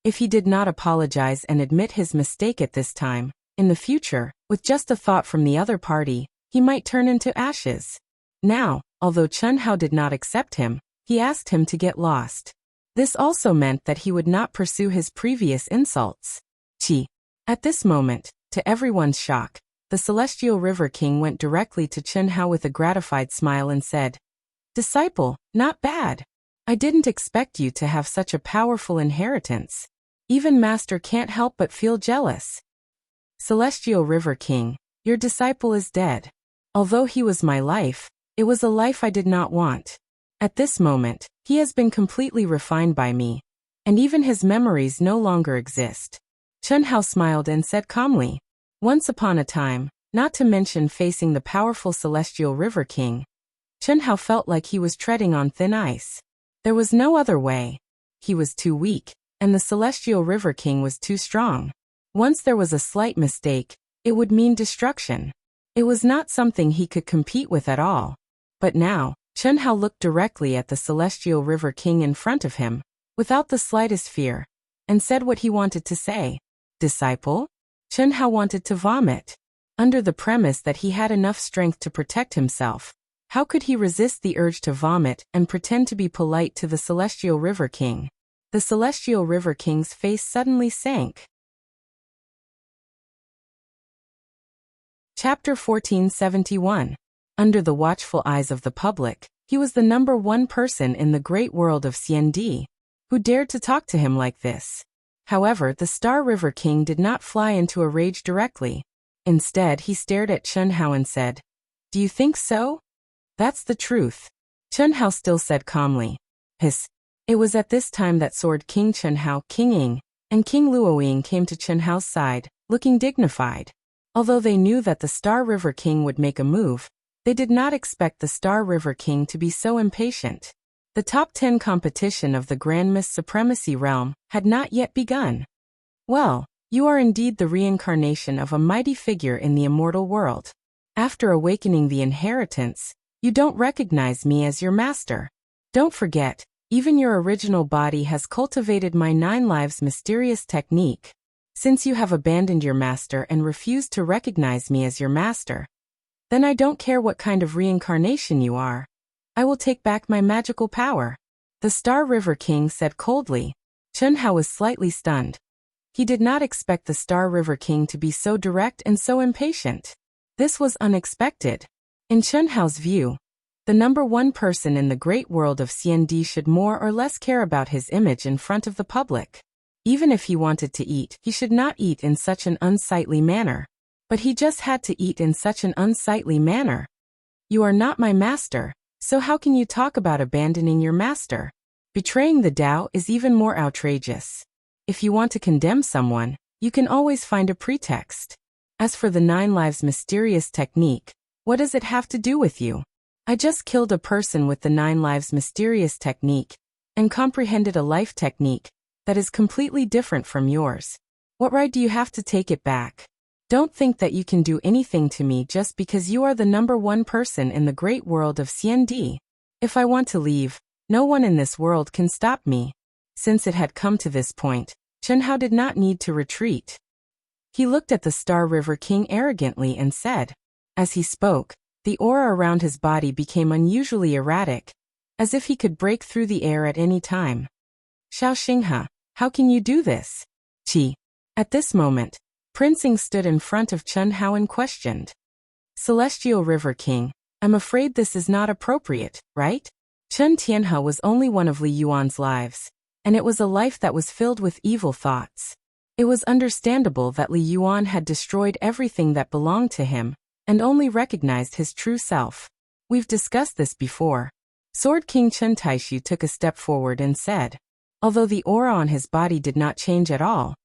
If he did not apologize and admit his mistake at this time, in the future, with just a thought from the other party, he might turn into ashes. Now, although Chen Hao did not accept him, he asked him to get lost. This also meant that he would not pursue his previous insults. Qi. At this moment, to everyone's shock, the Celestial River King went directly to Chen Hao with a gratified smile and said, Disciple, not bad. I didn't expect you to have such a powerful inheritance. Even Master can't help but feel jealous. Celestial River King, your disciple is dead. Although he was my life, it was a life I did not want. At this moment, he has been completely refined by me, and even his memories no longer exist. Chen Hao smiled and said calmly, once upon a time, not to mention facing the powerful celestial river king, Chen Hao felt like he was treading on thin ice. There was no other way. He was too weak, and the celestial river king was too strong. Once there was a slight mistake, it would mean destruction. It was not something he could compete with at all. But now, Chen Hao looked directly at the celestial river king in front of him, without the slightest fear, and said what he wanted to say. Disciple? Chen Hao wanted to vomit. Under the premise that he had enough strength to protect himself, how could he resist the urge to vomit and pretend to be polite to the celestial river king? The celestial river king's face suddenly sank. Chapter 1471. Under the watchful eyes of the public, he was the #1 person in the great world of CND. Who dared to talk to him like this? However, the Star River King did not fly into a rage directly. Instead, he stared at Chen Hao and said, "Do you think so?" "That's the truth." Chen Hao still said calmly. "Hiss." It was at this time that Sword King Chen Hao, King Ying, and King Luoying came to Chen Hao's side, looking dignified. Although they knew that the Star River King would make a move, they did not expect the Star River King to be so impatient. The top 10 competition of the Grand Miss Supremacy realm had not yet begun. "Well, you are indeed the reincarnation of a mighty figure in the immortal world. After awakening the inheritance, you don't recognize me as your master. Don't forget, even your original body has cultivated my 9 lives mysterious technique. Since you have abandoned your master and refused to recognize me as your master, then I don't care what kind of reincarnation you are. I will take back my magical power." The Star River King said coldly. Chen Hao was slightly stunned. He did not expect the Star River King to be so direct and so impatient. This was unexpected. In Chen Hao's view, the #1 person in the great world of CND should more or less care about his image in front of the public. Even if he wanted to eat, he should not eat in such an unsightly manner. But he just had to eat in such an unsightly manner. "You are not my master, so how can you talk about abandoning your master? Betraying the Tao is even more outrageous. If you want to condemn someone, you can always find a pretext. As for the 9 lives mysterious technique, what does it have to do with you? I just killed a person with the 9 lives mysterious technique, and comprehended a life technique that is completely different from yours. What right do you have to take it back? Don't think that you can do anything to me just because you are the #1 person in the great world of CND. If I want to leave, no one in this world can stop me." Since it had come to this point, Chen Hao did not need to retreat. He looked at the Star River King arrogantly and said. As he spoke, the aura around his body became unusually erratic, as if he could break through the air at any time. "Xiao Xinghe, how can you do this?" "Qi." At this moment, Prince Ying stood in front of Chen Hao and questioned. "Celestial River King, I'm afraid this is not appropriate, right?" Chen Tianhe was only one of Li Yuan's lives, and it was a life that was filled with evil thoughts. It was understandable that Li Yuan had destroyed everything that belonged to him, and only recognized his true self. We've discussed this before. Sword King Chen Taishu took a step forward and said. Although the aura on his body did not change at all,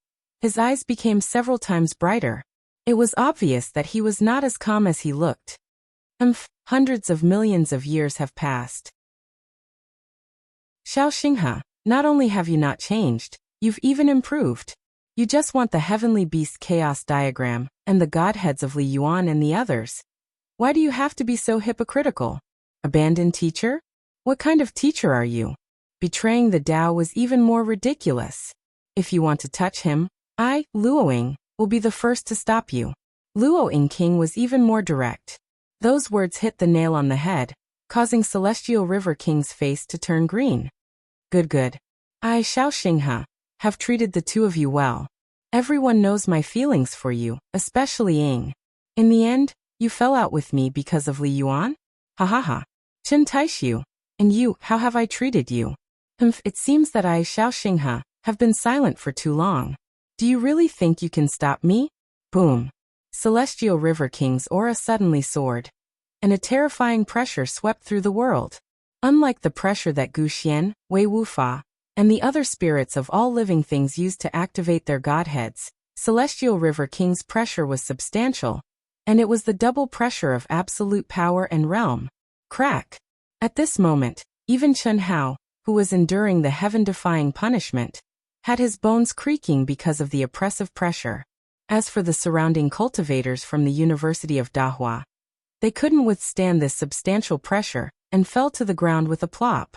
his eyes became several times brighter. It was obvious that he was not as calm as he looked. Hundreds of millions of years have passed. Xiao Xinghe, not only have you not changed, you've even improved. You just want the heavenly beast chaos diagram, and the godheads of Li Yuan and the others. Why do you have to be so hypocritical? Abandoned teacher? What kind of teacher are you? Betraying the Tao was even more ridiculous. If you want to touch him, I, Luoying, will be the first to stop you. Luoying King was even more direct. Those words hit the nail on the head, causing Celestial River King's face to turn green. Good. I, Xiao Xinghe, have treated the two of you well. Everyone knows my feelings for you, especially Ying. In the end, you fell out with me because of Li Yuan? Ha. Chen Taishu, and you, how have I treated you? It seems that I, Xiao Xinghe, have been silent for too long. Do you really think you can stop me? Boom. Celestial River King's aura suddenly soared, and a terrifying pressure swept through the world. Unlike the pressure that Gu Xian, Wei Wufa, and the other spirits of all living things used to activate their godheads, Celestial River King's pressure was substantial, and it was the double pressure of absolute power and realm. Crack! At this moment, even Chen Hao, who was enduring the heaven-defying punishment, had his bones creaking because of the oppressive pressure. As for the surrounding cultivators from the University of Dahua, they couldn't withstand this substantial pressure and fell to the ground with a plop.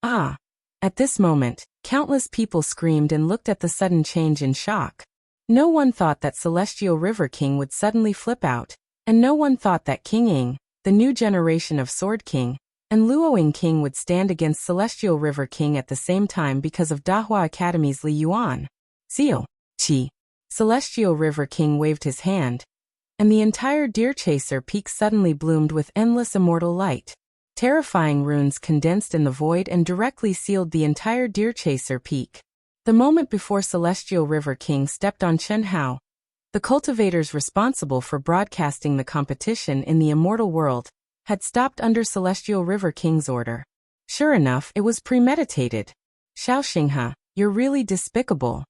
Ah! At this moment, countless people screamed and looked at the sudden change in shock. No one thought that Celestial River King would suddenly flip out, and no one thought that King Ying, the new generation of Sword King, and Luoying King would stand against Celestial River King at the same time because of Dahua Academy's Li Yuan. Seal. Qi. Celestial River King waved his hand, and the entire Deer Chaser Peak suddenly bloomed with endless immortal light. Terrifying runes condensed in the void and directly sealed the entire Deer Chaser Peak. The moment before Celestial River King stepped on Chen Hao, the cultivators responsible for broadcasting the competition in the immortal world had stopped under Celestial River King's order. Sure enough, it was premeditated. Xiao Xinghe, you're really despicable.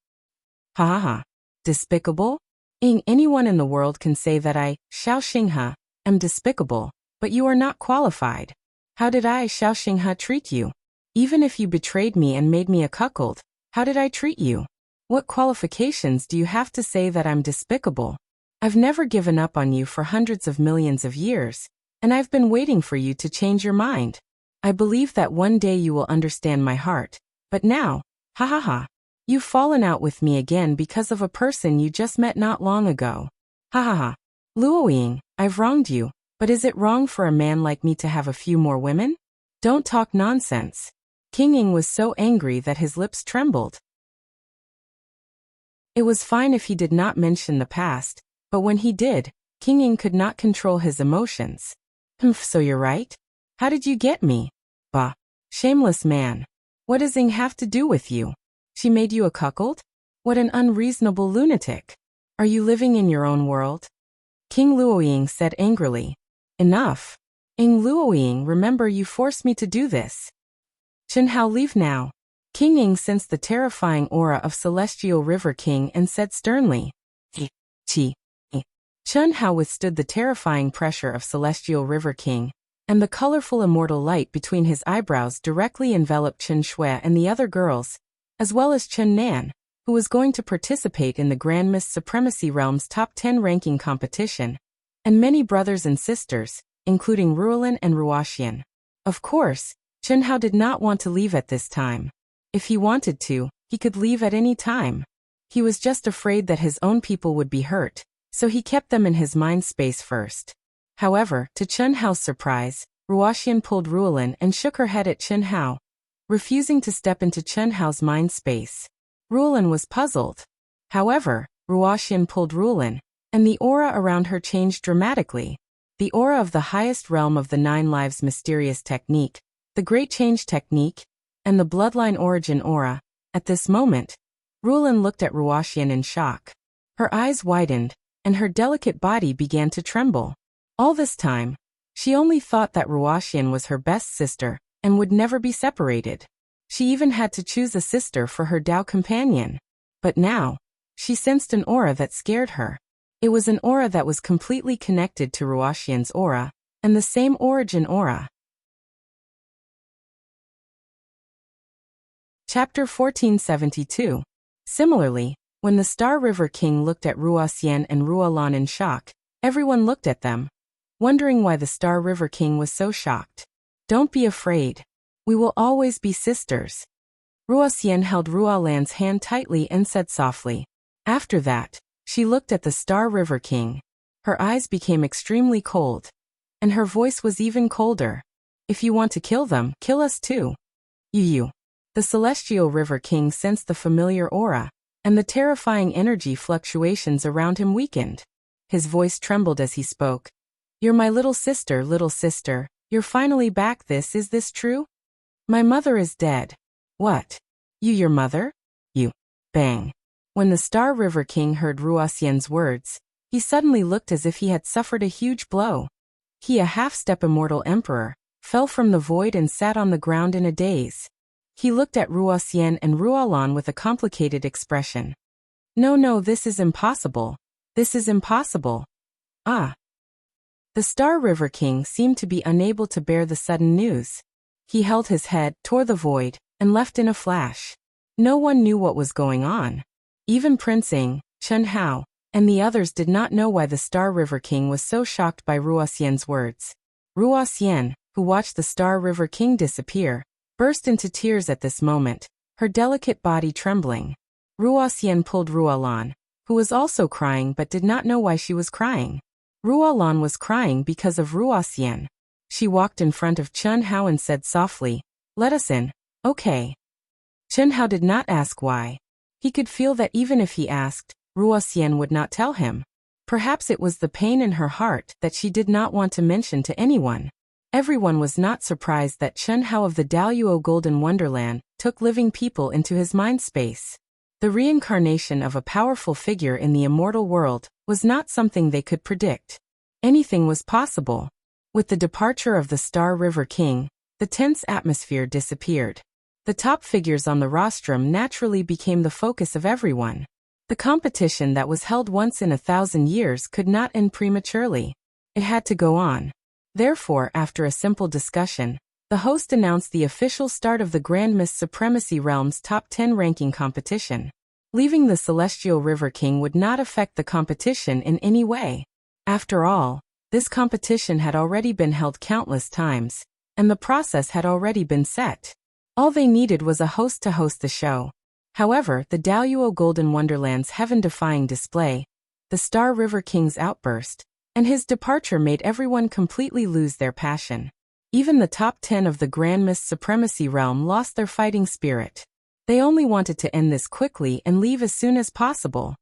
Ha ha ha. Despicable? Anyone in the world can say that I, Xiao Xinghe, am despicable, but you are not qualified. How did I, Xiao Xinghe, treat you? Even if you betrayed me and made me a cuckold, how did I treat you? What qualifications do you have to say that I'm despicable? I've never given up on you for hundreds of millions of years, and I've been waiting for you to change your mind. I believe that one day you will understand my heart, but now, ha ha ha, you've fallen out with me again because of a person you just met not long ago. Ha ha ha. Luoying, I've wronged you, but is it wrong for a man like me to have a few more women? Don't talk nonsense. King Ying was so angry that his lips trembled. It was fine if he did not mention the past, but when he did, King Ying could not control his emotions. So you're right? How did you get me? Bah. Shameless man. What does Ying have to do with you? She made you a cuckold? What an unreasonable lunatic. Are you living in your own world? King Luoying said angrily. Enough. Ying Luoying, remember you forced me to do this. Chen Hao, leave now. King Ying sensed the terrifying aura of Celestial River King and said sternly. Qi. Chen Hao withstood the terrifying pressure of Celestial River King, and the colorful immortal light between his eyebrows directly enveloped Chen Shui and the other girls, as well as Chen Nan, who was going to participate in the Grand Miss Supremacy Realm's top 10 ranking competition, and many brothers and sisters, including Ruolin and Ruoxian. Of course, Chen Hao did not want to leave at this time. If he wanted to, he could leave at any time. He was just afraid that his own people would be hurt, so he kept them in his mind space first. However, to Chen Hao's surprise, Ruoxian pulled Ruolin and shook her head at Chen Hao, refusing to step into Chen Hao's mind space. Ruolin was puzzled. However, Ruoxian pulled Ruolin, and the aura around her changed dramatically. The aura of the highest realm of the 9 lives mysterious technique, the Great Change technique, and the Bloodline Origin aura. At this moment, Ruolin looked at Ruoxian in shock. Her eyes widened, and her delicate body began to tremble. All this time, she only thought that Ruoxian was her best sister, and would never be separated. She even had to choose a sister for her Dao companion. But now, she sensed an aura that scared her. It was an aura that was completely connected to Ruoxian's aura, and the same origin aura. Chapter 1472. Similarly, when the Star River King looked at Ruoxian and Ruolan in shock, everyone looked at them, wondering why the Star River King was so shocked. Don't be afraid. We will always be sisters. Ruoxian held Ruolan's hand tightly and said softly. After that, she looked at the Star River King. Her eyes became extremely cold, and her voice was even colder. If you want to kill them, kill us too. You. The Celestial River King sensed the familiar aura, and the terrifying energy fluctuations around him weakened. His voice trembled as he spoke. You're my little sister, you're finally back. Is this true? My mother is dead. What? Your mother? You. Bang. When the Star River King heard Ruoxian's words, he suddenly looked as if he had suffered a huge blow. He, a half-step immortal emperor, fell from the void and sat on the ground in a daze. He looked at Ruoxian and Ruolan with a complicated expression. No, no, this is impossible. This is impossible. Ah. The Star River King seemed to be unable to bear the sudden news. He held his head, tore the void, and left in a flash. No one knew what was going on. Even Prince Ing, Chen Hao, and the others did not know why the Star River King was so shocked by Ruoxian's words. Ruoxian, who watched the Star River King disappear, burst into tears at this moment, her delicate body trembling. Ruoxian pulled Ruolan, who was also crying but did not know why she was crying. Ruolan was crying because of Ruoxian. She walked in front of Chen Hao and said softly, "Let us in, okay?" Chen Hao did not ask why. He could feel that even if he asked, Ruoxian would not tell him. Perhaps it was the pain in her heart that she did not want to mention to anyone. Everyone was not surprised that Chen Hao of the Daluo Golden Wonderland took living people into his mind space. The reincarnation of a powerful figure in the immortal world was not something they could predict. Anything was possible. With the departure of the Star River King, the tense atmosphere disappeared. The top figures on the rostrum naturally became the focus of everyone. The competition that was held once in 1,000 years could not end prematurely. It had to go on. Therefore, after a simple discussion, the host announced the official start of the Grand Miss Supremacy Realm's Top 10 ranking competition. Leaving the Celestial River King would not affect the competition in any way. After all, this competition had already been held countless times, and the process had already been set. All they needed was a host to host the show. However, the Daluo Golden Wonderland's heaven-defying display, the Star River King's outburst, and his departure made everyone completely lose their passion. Even the top 10 of the Grand Miss Supremacy Realm lost their fighting spirit. They only wanted to end this quickly and leave as soon as possible.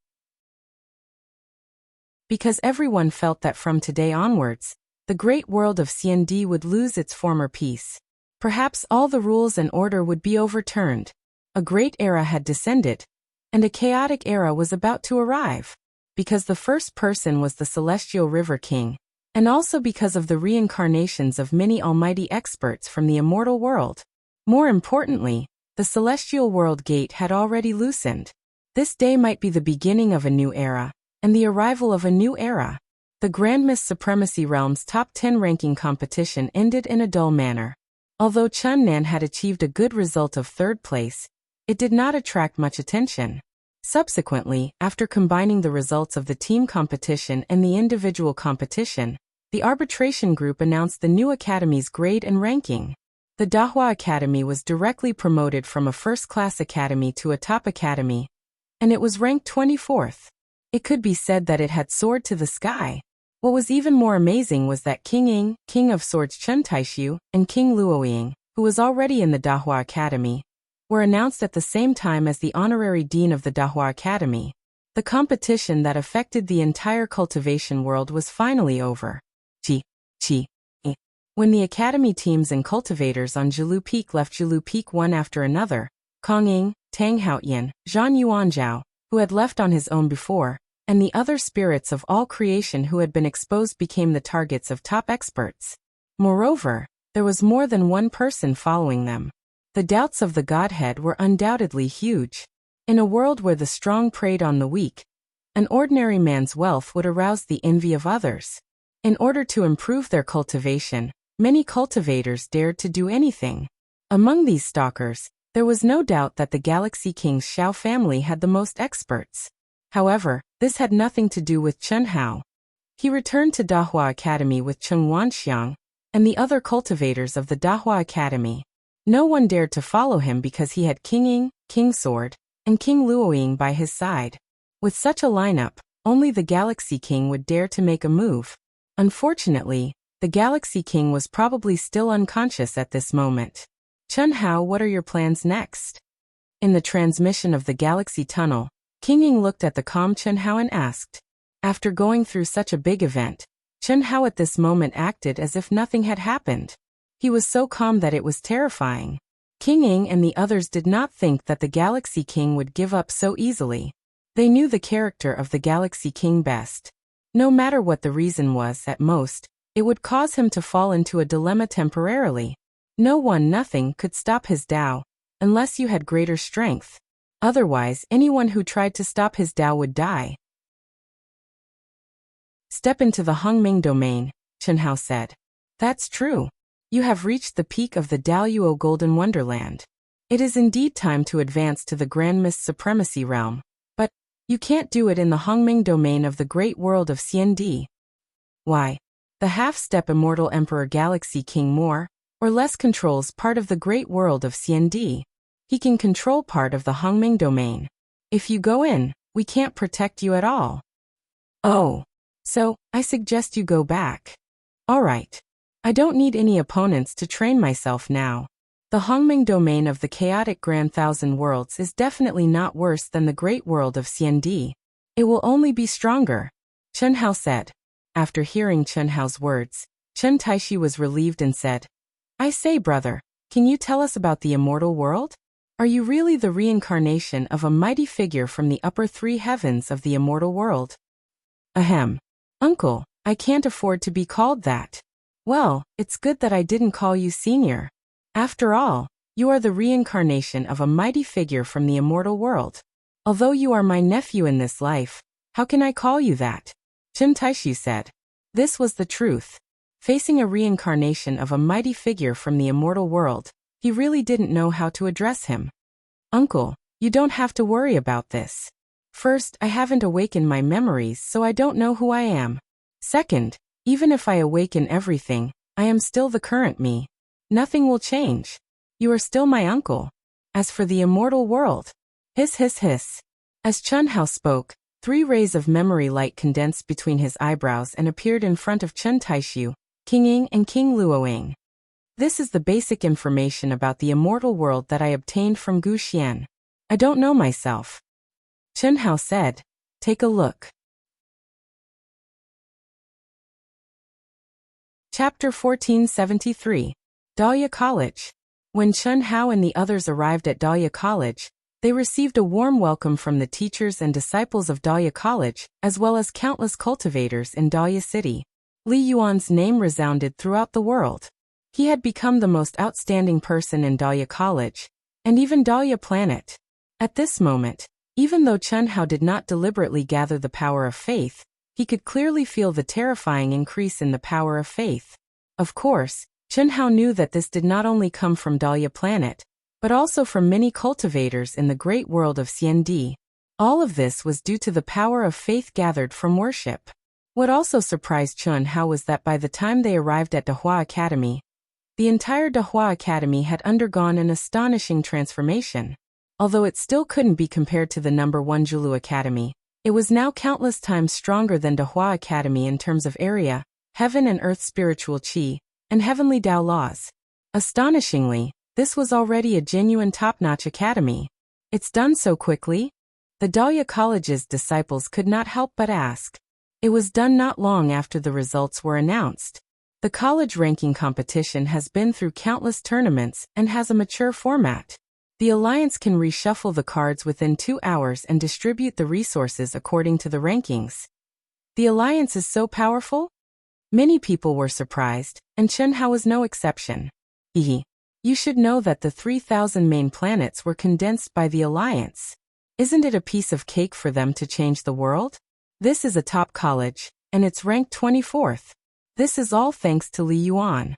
Because everyone felt that from today onwards, the great world of CND would lose its former peace. Perhaps all the rules and order would be overturned. A great era had descended, and a chaotic era was about to arrive. Because the first person was the Celestial River King, and also because of the reincarnations of many almighty experts from the immortal world. More importantly, the Celestial World Gate had already loosened. This day might be the beginning of a new era, and the arrival of a new era. The Grand Miss Supremacy Realm's top 10 ranking competition ended in a dull manner. Although Chun Nan had achieved a good result of third place, it did not attract much attention. Subsequently, after combining the results of the team competition and the individual competition, the arbitration group announced the new academy's grade and ranking. The Dahua Academy was directly promoted from a first-class academy to a top academy, and it was ranked 24th. It could be said that it had soared to the sky. What was even more amazing was that King Ying, King of Swords Chen Taishu, and King Luoying, who was already in the Dahua Academy, were announced at the same time as the honorary dean of the Dahua Academy. The competition that affected the entire cultivation world was finally over. When the academy teams and cultivators on Jilu Peak left Jilu Peak one after another, Kong Ying, Tang Haotian, Zhan Yuanzhao, who had left on his own before, and the other spirits of all creation who had been exposed became the targets of top experts. Moreover, there was more than one person following them. The doubts of the Godhead were undoubtedly huge. In a world where the strong preyed on the weak, an ordinary man's wealth would arouse the envy of others. In order to improve their cultivation, many cultivators dared to do anything. Among these stalkers, there was no doubt that the Galaxy King's Xiao family had the most experts. However, this had nothing to do with Chen Hao. He returned to Dahua Academy with Cheng Wanxiang and the other cultivators of the Dahua Academy. No one dared to follow him because he had King Ying, King Sword, and King Luoying by his side. With such a lineup, only the Galaxy King would dare to make a move. Unfortunately, the Galaxy King was probably still unconscious at this moment. Chen Hao, what are your plans next? In the transmission of the Galaxy Tunnel, King Ying looked at the calm Chen Hao and asked. After going through such a big event, Chen Hao at this moment acted as if nothing had happened. He was so calm that it was terrifying. King Ying and the others did not think that the Galaxy King would give up so easily. They knew the character of the Galaxy King best. No matter what the reason was, at most, It would cause him to fall into a dilemma temporarily. Nothing could stop his Tao, unless you had greater strength. Otherwise, anyone who tried to stop his Tao would die. Step into the Hongming domain, Chen Hao said. That's true. You have reached the peak of the Daoyuo Golden Wonderland. It is indeed time to advance to the Grand Mist Supremacy Realm. But you can't do it in the Hongming domain of the great world of Xiandi. Why? The half-step Immortal Emperor Galaxy King more or less controls part of the great world of Xiandi. He can control part of the Hongming domain. If you go in, we can't protect you at all. Oh. So, I suggest you go back. Alright. I don't need any opponents to train myself now. The Hongming domain of the chaotic Grand Thousand Worlds is definitely not worse than the great world of Xiandi. It will only be stronger, Chen Hao said. After hearing Chen Hao's words, Chen Taishi was relieved and said, I say, brother, can you tell us about the immortal world? Are you really the reincarnation of a mighty figure from the upper three heavens of the immortal world? Ahem. Uncle, I can't afford to be called that. Well, it's good that I didn't call you senior. After all, you are the reincarnation of a mighty figure from the immortal world. Although you are my nephew in this life, how can I call you that? Chen Taishi said. This was the truth. Facing a reincarnation of a mighty figure from the immortal world, he really didn't know how to address him. Uncle, you don't have to worry about this. First, I haven't awakened my memories, so I don't know who I am. Second, even if I awaken everything, I am still the current me. Nothing will change. You are still my uncle. As for the immortal world, hiss hiss hiss. As Chen Hao spoke, 3 rays of memory light condensed between his eyebrows and appeared in front of Chen Taishu, King Ying and King Luoying. This is the basic information about the immortal world that I obtained from Gu Xian. I don't know myself. Chen Hao said, take a look. Chapter 1473. Dahlia College. When Chen Hao and the others arrived at Dahlia College, they received a warm welcome from the teachers and disciples of Dahlia College, as well as countless cultivators in Dahlia City. Li Yuan's name resounded throughout the world. He had become the most outstanding person in Dahlia College, and even Dahlia Planet. At this moment, even though Chen Hao did not deliberately gather the power of faith, he could clearly feel the terrifying increase in the power of faith. Of course, Chen Hao knew that this did not only come from Dahlia Planet, but also from many cultivators in the great world of Xiandi. All of this was due to the power of faith gathered from worship. What also surprised Chen Hao was that by the time they arrived at Dahua Academy, the entire Dahua Academy had undergone an astonishing transformation. Although it still couldn't be compared to the number 1 Julu Academy, it was now countless times stronger than Dahua Academy in terms of area, heaven and earth spiritual qi, and heavenly Tao laws. Astonishingly, this was already a genuine top-notch academy. It's done so quickly? The Dahlia College's disciples could not help but ask. It was done not long after the results were announced. The college ranking competition has been through countless tournaments and has a mature format. The Alliance can reshuffle the cards within 2 hours and distribute the resources according to the rankings. The Alliance is so powerful? Many people were surprised, and Chen Hao was no exception. You should know that the 3,000 main planets were condensed by the Alliance. Isn't it a piece of cake for them to change the world? This is a top college, and it's ranked 24th. This is all thanks to Li Yuan.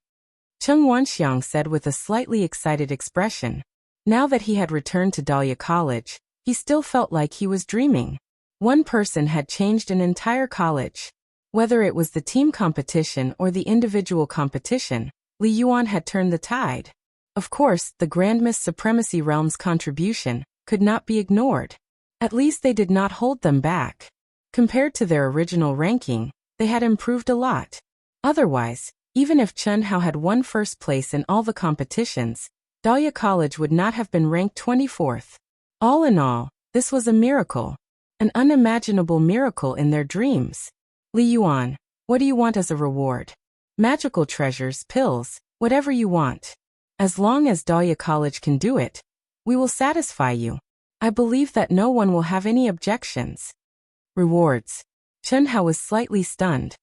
Cheng Wanxiang said with a slightly excited expression. Now that he had returned to Dahlia College, he still felt like he was dreaming. One person had changed an entire college. Whether it was the team competition or the individual competition, Li Yuan had turned the tide. Of course, the Grand Mist Supremacy Realm's contribution could not be ignored. At least they did not hold them back. Compared to their original ranking, they had improved a lot. Otherwise, even if Chen Hao had won first place in all the competitions, Dahlia College would not have been ranked 24th. All in all, this was a miracle. An unimaginable miracle in their dreams. Li Yuan, what do you want as a reward? Magical treasures, pills, whatever you want. As long as Dahlia College can do it, we will satisfy you. I believe that no one will have any objections. Rewards. Chen Hao was slightly stunned.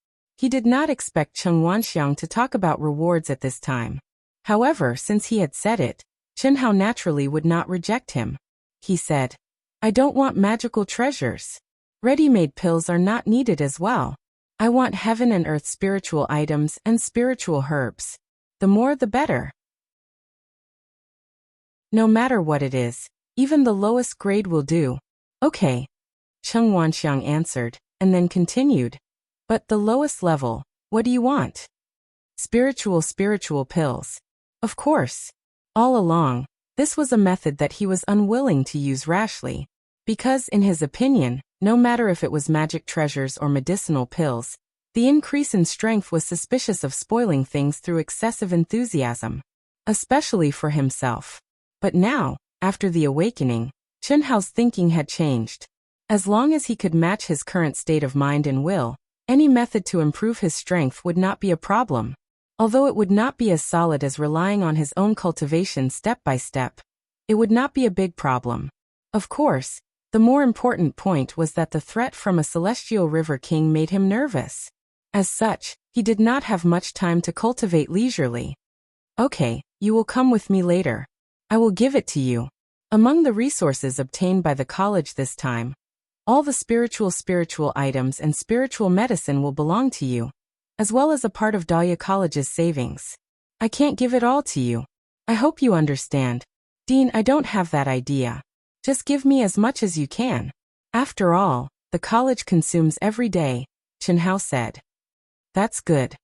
He did not expect Chen Wanxiang to talk about rewards at this time. However, since he had said it, Chen Hao naturally would not reject him. He said, I don't want magical treasures. Ready-made pills are not needed as well. I want heaven and earth spiritual items and spiritual herbs. The more the better. No matter what it is, even the lowest grade will do. Okay. Chen Wanxiang answered, and then continued. But the lowest level, what do you want? Spiritual pills. Of course. All along, this was a method that he was unwilling to use rashly. Because, in his opinion, no matter if it was magic treasures or medicinal pills, the increase in strength was suspicious of spoiling things through excessive enthusiasm. Especially for himself. But now, after the awakening, Chen Hao's thinking had changed. As long as he could match his current state of mind and will, any method to improve his strength would not be a problem. Although it would not be as solid as relying on his own cultivation step by step, it would not be a big problem. Of course, the more important point was that the threat from a celestial river king made him nervous. As such, he did not have much time to cultivate leisurely. Okay, you will come with me later. I will give it to you. Among the resources obtained by the college this time, all the spiritual items and spiritual medicine will belong to you, as well as a part of Dahlia College's savings. I can't give it all to you. I hope you understand. Dean, I don't have that idea. Just give me as much as you can. After all, the college consumes every day, Chen Hao said. That's good.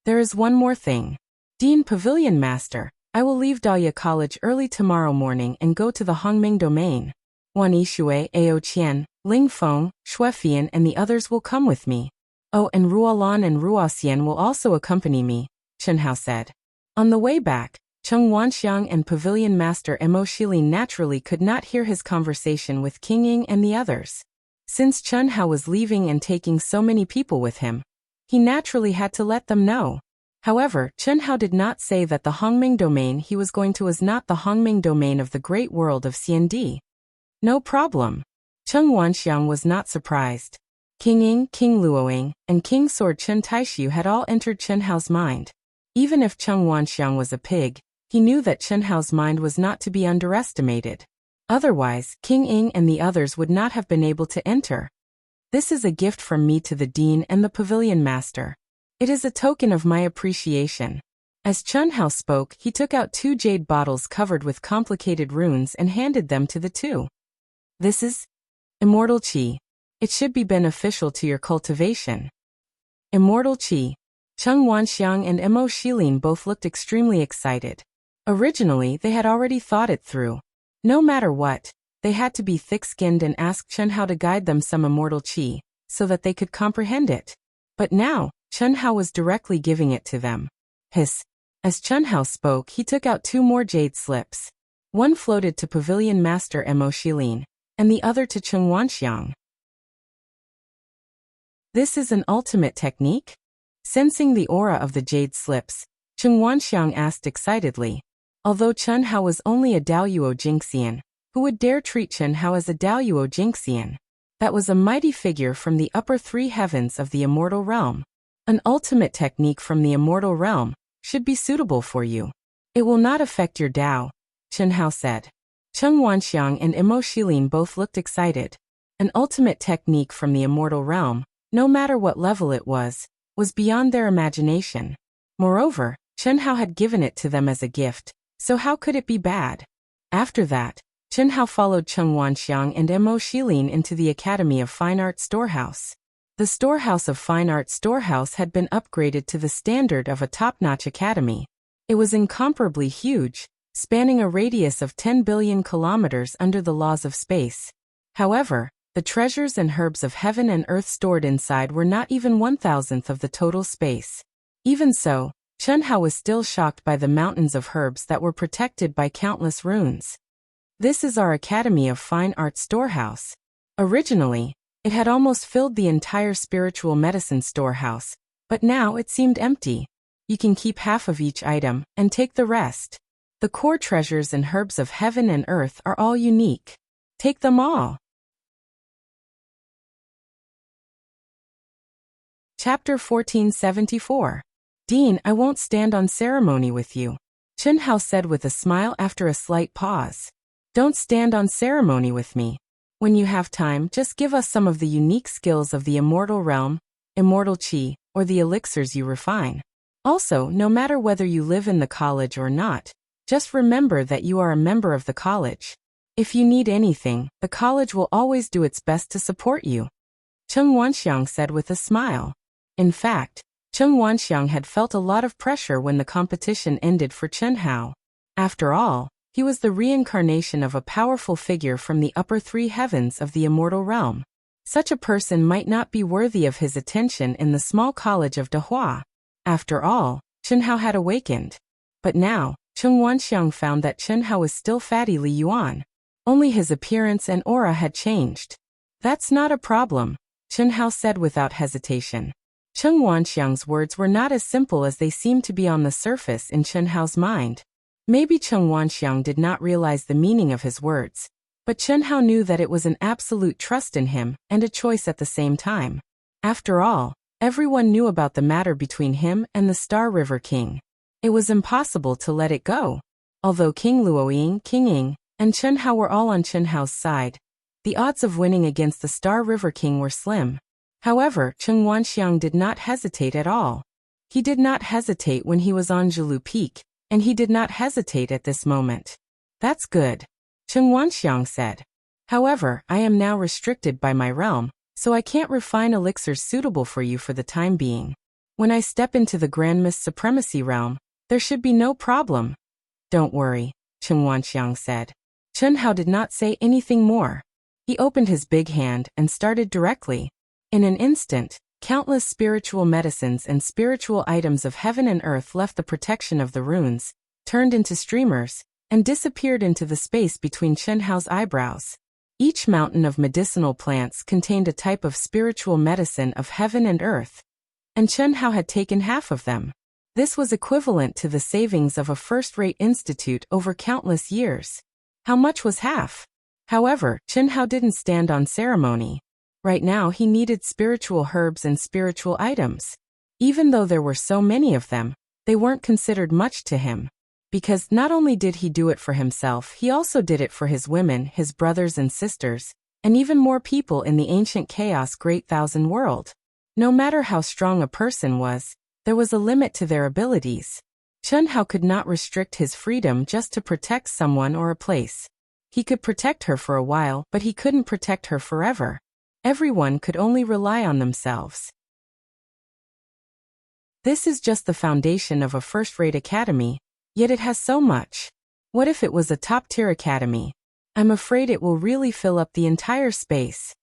There is one more thing. Dean Pavilion Master, I will leave Dahlia College early tomorrow morning and go to the Hongming domain. Wan Yishui, Ao Qian, Ling Feng, Shuefian and the others will come with me. Oh, and Ruolan and Ruoxian will also accompany me, Chen Hao said. On the way back, Cheng Wanxiang and Pavilion Master Mo Shilin naturally could not hear his conversation with King Ying and the others. Since Chen Hao was leaving and taking so many people with him, he naturally had to let them know. However, Chen Hao did not say that the Hongming domain he was going to was not the Hongming domain of the great world of Xiandi. No problem. Cheng Wanxiang was not surprised. King Ying, King Luoying, and King Sword Chen Taishu had all entered Chen Hao's mind. Even if Cheng Wanxiang was a pig, he knew that Chen Hao's mind was not to be underestimated. Otherwise, King Ying and the others would not have been able to enter. This is a gift from me to the Dean and the Pavilion Master. It is a token of my appreciation. As Chen Hao spoke, he took out 2 jade bottles covered with complicated runes and handed them to the two. This is immortal qi. It should be beneficial to your cultivation. Immortal qi. Cheng Wanxiang and Mo Shilin both looked extremely excited. Originally, they had already thought it through. No matter what, they had to be thick-skinned and ask Chen Hao to guide them some immortal qi, so that they could comprehend it. But now, Chen Hao was directly giving it to them. Hiss. As Chen Hao spoke, he took out 2 more jade slips. One floated to Pavilion Master Mo Shilin, and the other to Cheng Wanxiang. This is an ultimate technique? Sensing the aura of the jade slips, Cheng Wanxiang asked excitedly. Although Chen Hao was only a Daoyuo Jinxian, who would dare treat Chen Hao as a Daoyuo Jinxian? That was a mighty figure from the upper 3 heavens of the immortal realm. An ultimate technique from the immortal realm should be suitable for you. It will not affect your Dao, Chen Hao said. Cheng Wanxiang and Mo Shilin both looked excited. An ultimate technique from the immortal realm, no matter what level it was beyond their imagination. Moreover, Chen Hao had given it to them as a gift, so how could it be bad? After that, Chen Hao followed Cheng Wanxiang and Mo Shilin into the Academy of Fine Arts Storehouse. The Storehouse of Fine Arts Storehouse had been upgraded to the standard of a top-notch academy. It was incomparably huge, spanning a radius of 10 billion kilometers under the laws of space. However, the treasures and herbs of heaven and earth stored inside were not even 1,000th of the total space. Even so, Chen Hao was still shocked by the mountains of herbs that were protected by countless runes. This is our Academy of Fine Arts Storehouse. Originally, it had almost filled the entire spiritual medicine storehouse, but now it seemed empty. You can keep half of each item and take the rest. The core treasures and herbs of heaven and earth are all unique. Take them all. Chapter 1474. Dean, I won't stand on ceremony with you, Chen Hao said with a smile after a slight pause. Don't stand on ceremony with me. When you have time, just give us some of the unique skills of the immortal realm, immortal qi, or the elixirs you refine. Also, no matter whether you live in the college or not, just remember that you are a member of the college. If you need anything, the college will always do its best to support you, Cheng Wanxiang said with a smile. In fact, Cheng Wanxiang had felt a lot of pressure when the competition ended for Chen Hao. After all, he was the reincarnation of a powerful figure from the upper three heavens of the immortal realm. Such a person might not be worthy of his attention in the small college of Dehua. After all, Chen Hao had awakened. But now, Cheng Wanxiang found that Chen Hao was still fatty Li Yuan. Only his appearance and aura had changed. That's not a problem, Chen Hao said without hesitation. Cheng Wanxiang's words were not as simple as they seemed to be on the surface in Chen Hao's mind. Maybe Cheng Wanxiang did not realize the meaning of his words, but Chen Hao knew that it was an absolute trust in him and a choice at the same time. After all, everyone knew about the matter between him and the Star River King. It was impossible to let it go. Although King Luoying, King Ying, and Chen Hao were all on Chen Hao's side, the odds of winning against the Star River King were slim. However, Cheng Wanxiang did not hesitate at all. He did not hesitate when he was on Zhilu Peak, and he did not hesitate at this moment. That's good, Cheng Wanxiang said. However, I am now restricted by my realm, so I can't refine elixirs suitable for you for the time being. When I step into the Grand Mist Supremacy realm, there should be no problem. Don't worry, Cheng Wanxiang said. Chen Hao did not say anything more. He opened his big hand and started directly. In an instant, countless spiritual medicines and spiritual items of heaven and earth left the protection of the runes, turned into streamers, and disappeared into the space between Chen Hao's eyebrows. Each mountain of medicinal plants contained a type of spiritual medicine of heaven and earth, and Chen Hao had taken half of them. This was equivalent to the savings of a first-rate institute over countless years. How much was half? However, Chen Hao didn't stand on ceremony. Right now he needed spiritual herbs and spiritual items. Even though there were so many of them, they weren't considered much to him. Because not only did he do it for himself, he also did it for his women, his brothers and sisters, and even more people in the ancient chaos Great Thousand World. No matter how strong a person was, there was a limit to their abilities. Chen Hao could not restrict his freedom just to protect someone or a place. He could protect her for a while, but he couldn't protect her forever. Everyone could only rely on themselves. This is just the foundation of a first-rate academy, yet it has so much. What if it was a top-tier academy? I'm afraid it will really fill up the entire space.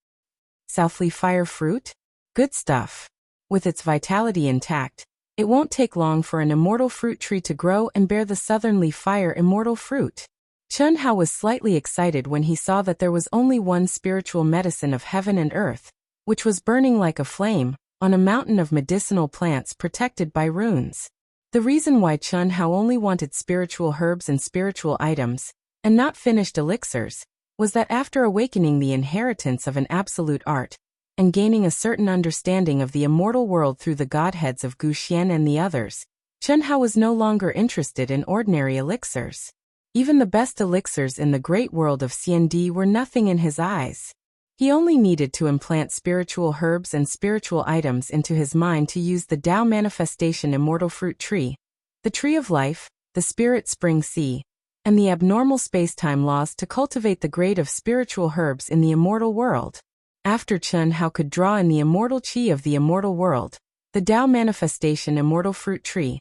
Southly Fire Fruit? Good stuff. With its vitality intact, it won't take long for an immortal fruit tree to grow and bear the Southernly Fire immortal fruit. Chen Hao was slightly excited when he saw that there was only one spiritual medicine of heaven and earth, which was burning like a flame, on a mountain of medicinal plants protected by runes. The reason why Chen Hao only wanted spiritual herbs and spiritual items, and not finished elixirs, was that after awakening the inheritance of an absolute art, and gaining a certain understanding of the immortal world through the godheads of Guxian and the others, Chen Hao was no longer interested in ordinary elixirs. Even the best elixirs in the great world of CND were nothing in his eyes. He only needed to implant spiritual herbs and spiritual items into his mind to use the Tao Manifestation Immortal Fruit Tree, the Tree of Life, the Spirit Spring Sea, and the abnormal space-time laws to cultivate the grade of spiritual herbs in the immortal world. After Chen Hao could draw in the immortal qi of the immortal world, the Tao Manifestation Immortal Fruit Tree,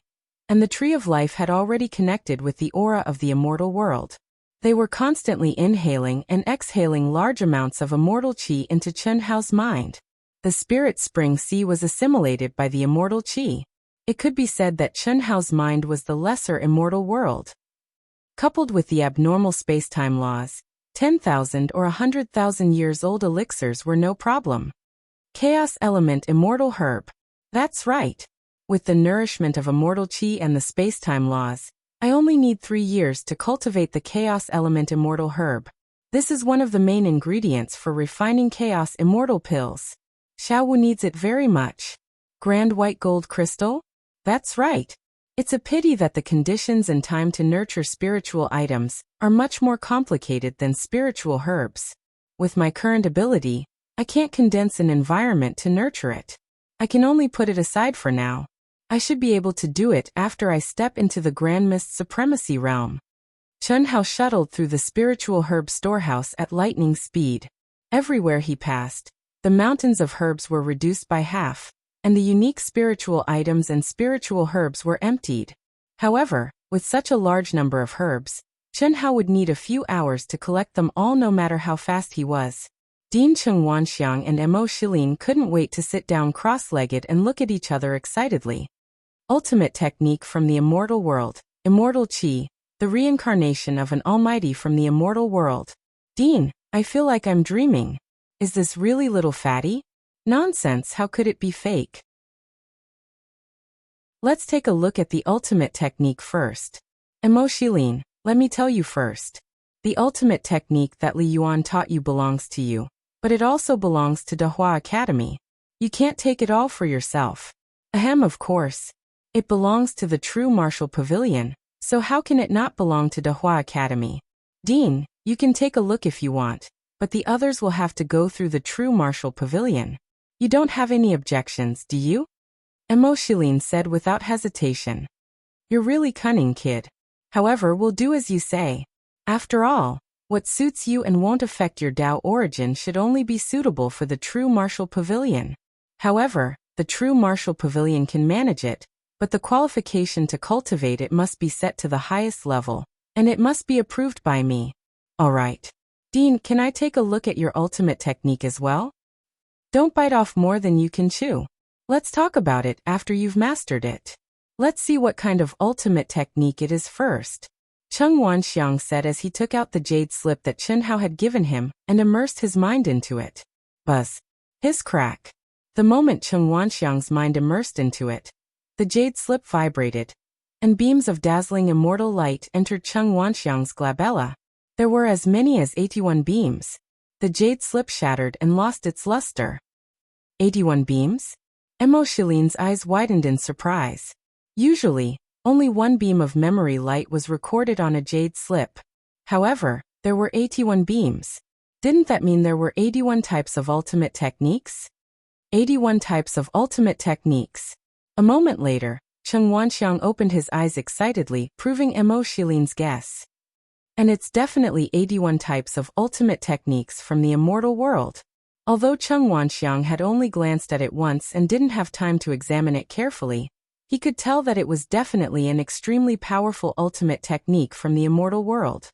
and the Tree of Life had already connected with the aura of the immortal world. They were constantly inhaling and exhaling large amounts of immortal qi into Chen Hao's mind. The Spirit Spring Sea was assimilated by the immortal qi. It could be said that Chen Hao's mind was the lesser immortal world. Coupled with the abnormal space-time laws, 10,000 or 100,000 years old elixirs were no problem. Chaos Element Immortal Herb. That's right. With the nourishment of immortal qi and the space-time laws, I only need 3 years to cultivate the Chaos Element Immortal Herb. This is one of the main ingredients for refining Chaos Immortal Pills. Xiaowu needs it very much. Grand white gold crystal? That's right. It's a pity that the conditions and time to nurture spiritual items are much more complicated than spiritual herbs. With my current ability, I can't condense an environment to nurture it. I can only put it aside for now. I should be able to do it after I step into the Grand Mist Supremacy realm. Chen Hao shuttled through the spiritual herb storehouse at lightning speed. Everywhere he passed, the mountains of herbs were reduced by half, and the unique spiritual items and spiritual herbs were emptied. However, with such a large number of herbs, Chen Hao would need a few hours to collect them all no matter how fast he was. Dean Cheng Wanxiang and Mo Shilin couldn't wait to sit down cross-legged and look at each other excitedly. Ultimate technique from the immortal world, immortal qi, the reincarnation of an almighty from the immortal world. Dean, I feel like I'm dreaming. Is this really little fatty? Nonsense, how could it be fake? Let's take a look at the ultimate technique first. Mo Shilin, let me tell you first. The ultimate technique that Li Yuan taught you belongs to you, but it also belongs to Dehua Academy. You can't take it all for yourself. Ahem, of course. It belongs to the True Martial Pavilion, so how can it not belong to Dehua Academy? Dean, you can take a look if you want, but the others will have to go through the True Martial Pavilion. You don't have any objections, do you? Mo Shilin said without hesitation. You're really cunning, kid. However, we'll do as you say. After all, what suits you and won't affect your Dao origin should only be suitable for the True Martial Pavilion. However, the True Martial Pavilion can manage it, but the qualification to cultivate it must be set to the highest level, and it must be approved by me. All right. Dean, can I take a look at your ultimate technique as well? Don't bite off more than you can chew. Let's talk about it after you've mastered it. Let's see what kind of ultimate technique it is first. Cheng Wanxiang said as he took out the jade slip that Chen Hao had given him and immersed his mind into it. Buzz. Hiss crack. The moment Cheng Wanxiang's mind immersed into it, the jade slip vibrated, and beams of dazzling immortal light entered Cheng Wanxiang's glabella. There were as many as 81 beams. The jade slip shattered and lost its luster. 81 beams? Mo Shilin's eyes widened in surprise. Usually, only one beam of memory light was recorded on a jade slip. However, there were 81 beams. Didn't that mean there were 81 types of ultimate techniques? 81 types of ultimate techniques. A moment later, Cheng Wanxiang opened his eyes excitedly, proving Mo Shilin's guess. And it's definitely 81 types of ultimate techniques from the immortal world. Although Cheng Wanxiang had only glanced at it once and didn't have time to examine it carefully, he could tell that it was definitely an extremely powerful ultimate technique from the immortal world.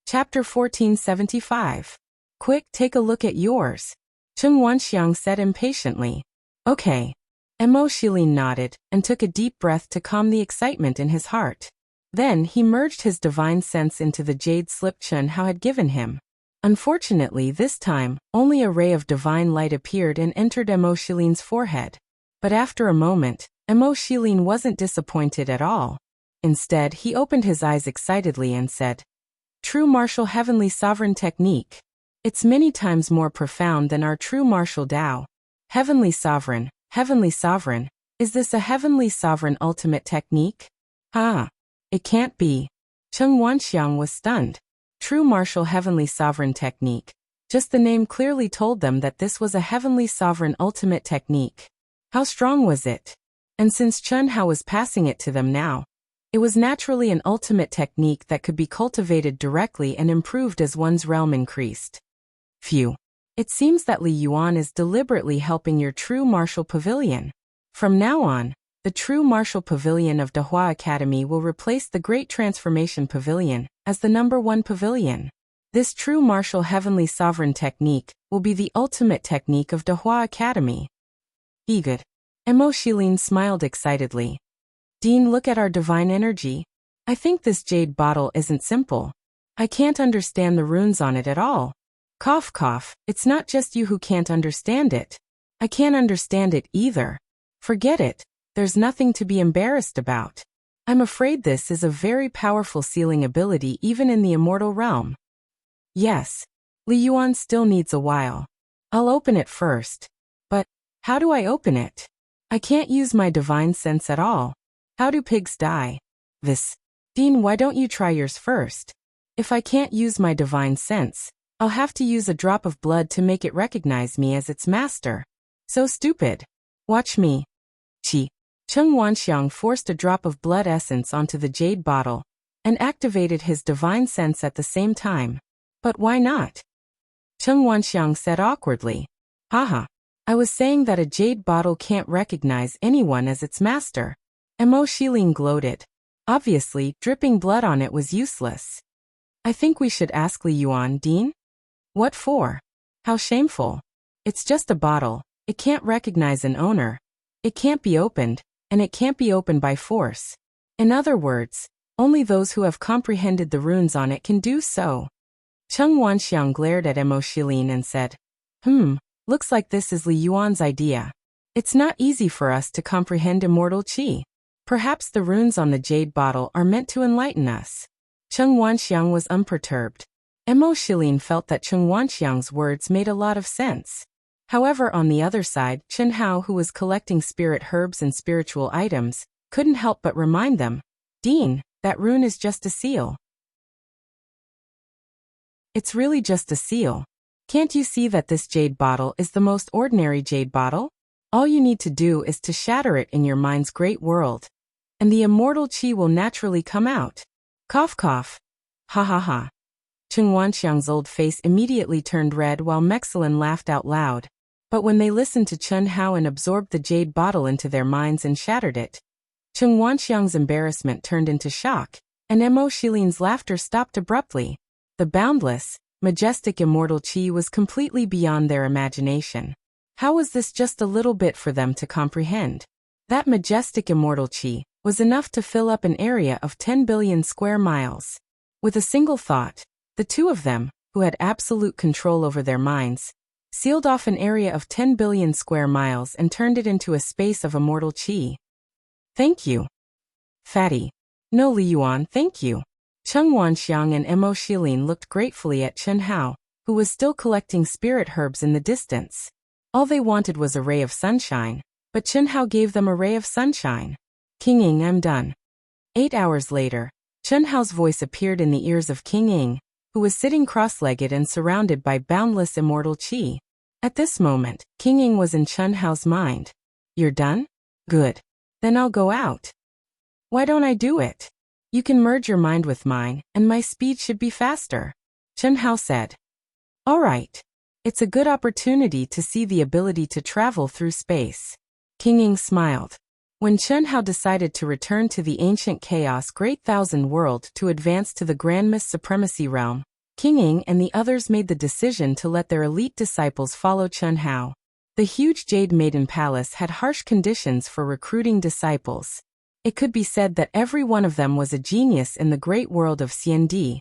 Chapter 1475. Quick, take a look at yours. Cheng Wanxiang said impatiently. Okay. Mo Shilin nodded and took a deep breath to calm the excitement in his heart. Then he merged his divine sense into the jade slip Chen Hao had given him. Unfortunately, this time, only a ray of divine light appeared and entered Mo Shilin's forehead. But after a moment, Mo Shilin wasn't disappointed at all. Instead, he opened his eyes excitedly and said, True Martial Heavenly Sovereign Technique. It's many times more profound than our true martial Dao. Heavenly Sovereign, is this a Heavenly Sovereign ultimate technique? It can't be. Cheng Wanxiang was stunned. True Martial Heavenly Sovereign Technique. Just the name clearly told them that this was a Heavenly Sovereign ultimate technique. How strong was it? And since Chen Hao was passing it to them now, it was naturally an ultimate technique that could be cultivated directly and improved as one's realm increased. Phew. It seems that Li Yuan is deliberately helping your True Martial Pavilion. From now on, the True Martial Pavilion of Dehua Academy will replace the Great Transformation Pavilion as the #1 pavilion. This True Martial Heavenly Sovereign Technique will be the ultimate technique of Dehua Academy. Good. Mo Shilin smiled excitedly. Dean, look at our divine energy. I think this jade bottle isn't simple. I can't understand the runes on it at all. Cough cough, it's not just you who can't understand it. I can't understand it either. Forget it, there's nothing to be embarrassed about. I'm afraid this is a very powerful sealing ability even in the immortal realm. Yes, Li Yuan still needs a while. I'll open it first. But how do I open it? I can't use my divine sense at all. How do pigs die? Dean, why don't you try yours first? If I can't use my divine sense, I'll have to use a drop of blood to make it recognize me as its master. So stupid. Watch me. Cheng Wanxiang forced a drop of blood essence onto the jade bottle and activated his divine sense at the same time. But why not? Cheng Wanxiang said awkwardly. Haha. I was saying that a jade bottle can't recognize anyone as its master. Mo Shilin gloated. Obviously, dripping blood on it was useless. I think we should ask Li Yuan, Dean. What for? How shameful. It's just a bottle. It can't recognize an owner. It can't be opened, and it can't be opened by force. In other words, only those who have comprehended the runes on it can do so. Cheng Wanxiang glared at Mo Shilin and said, looks like this is Li Yuan's idea. It's not easy for us to comprehend immortal qi. Perhaps the runes on the jade bottle are meant to enlighten us. Cheng Wanxiang was unperturbed. Mo Shilin felt that Cheng Wanxiang's words made a lot of sense. However, on the other side, Chen Hao, who was collecting spirit herbs and spiritual items, couldn't help but remind them, Dean, that rune is just a seal. It's really just a seal. Can't you see that this jade bottle is the most ordinary jade bottle? All you need to do is to shatter it in your mind's great world, and the immortal qi will naturally come out. Cough cough. Ha ha ha. Cheng Wanxiang's old face immediately turned red while Mexilin laughed out loud. But when they listened to Chen Hao and absorbed the jade bottle into their minds and shattered it, Cheng Wanxiang's embarrassment turned into shock, and Mo Shilin's laughter stopped abruptly. The boundless, majestic immortal qi was completely beyond their imagination. How was this just a little bit for them to comprehend? That majestic immortal qi was enough to fill up an area of 10 billion square miles. With a single thought, the two of them, who had absolute control over their minds, sealed off an area of 10 billion square miles and turned it into a space of immortal qi. Thank you. Fatty. No, Li Yuan, thank you. Cheng Wanxiang and Mo Shilin looked gratefully at Chen Hao, who was still collecting spirit herbs in the distance. All they wanted was a ray of sunshine, but Chen Hao gave them a ray of sunshine. King Ying, I'm done. 8 hours later, Chen Hao's voice appeared in the ears of King Ying, who was sitting cross-legged and surrounded by boundless immortal qi. At this moment, King Ying was in Chen Hao's mind. You're done? Good. Then I'll go out. Why don't I do it? You can merge your mind with mine, and my speed should be faster. Chen Hao said. All right. It's a good opportunity to see the ability to travel through space. King Ying smiled. When Chen Hao decided to return to the ancient chaos Great Thousand World to advance to the Grand Mist Supremacy Realm, King Ying and the others made the decision to let their elite disciples follow Chen Hao. The huge Jade Maiden Palace had harsh conditions for recruiting disciples. It could be said that every one of them was a genius in the great world of Xiandi,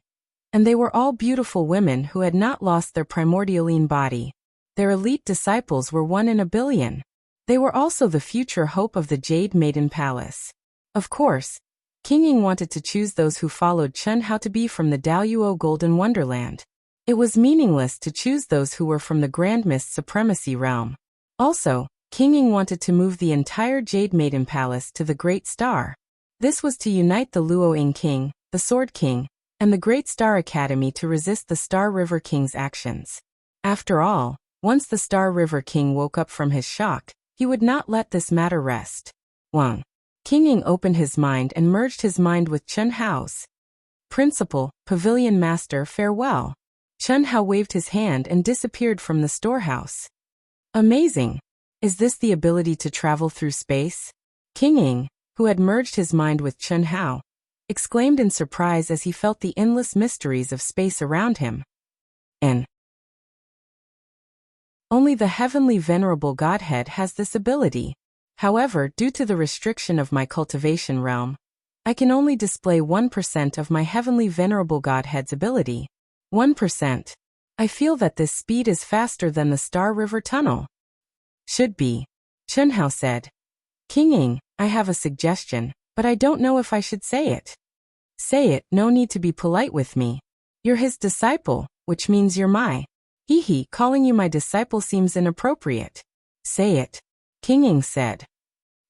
and they were all beautiful women who had not lost their primordialine body. Their elite disciples were 1 in a billion. They were also the future hope of the Jade Maiden Palace. Of course, King Ying wanted to choose those who followed Chen Hao to be from the Daluo Golden Wonderland. It was meaningless to choose those who were from the Grand Mist Supremacy Realm. Also, King Ying wanted to move the entire Jade Maiden Palace to the Great Star. This was to unite the Luo Ying King, the Sword King, and the Great Star Academy to resist the Star River King's actions. After all, once the Star River King woke up from his shock, he would not let this matter rest. 1. King Ying opened his mind and merged his mind with Chen Hao's. Principal, Pavilion Master, farewell. Chen Hao waved his hand and disappeared from the storehouse. Amazing! Is this the ability to travel through space? King Ying, who had merged his mind with Chen Hao, exclaimed in surprise as he felt the endless mysteries of space around him. And only the heavenly venerable Godhead has this ability. However, due to the restriction of my cultivation realm, I can only display 1% of my heavenly venerable Godhead's ability. 1%. I feel that this speed is faster than the Star River Tunnel. Should be. Chen Hao said. King Ying, I have a suggestion, but I don't know if I should say it. Say it, no need to be polite with me. You're his disciple, which means you're my Hee hee, calling you my disciple seems inappropriate. Say it. King Ying said.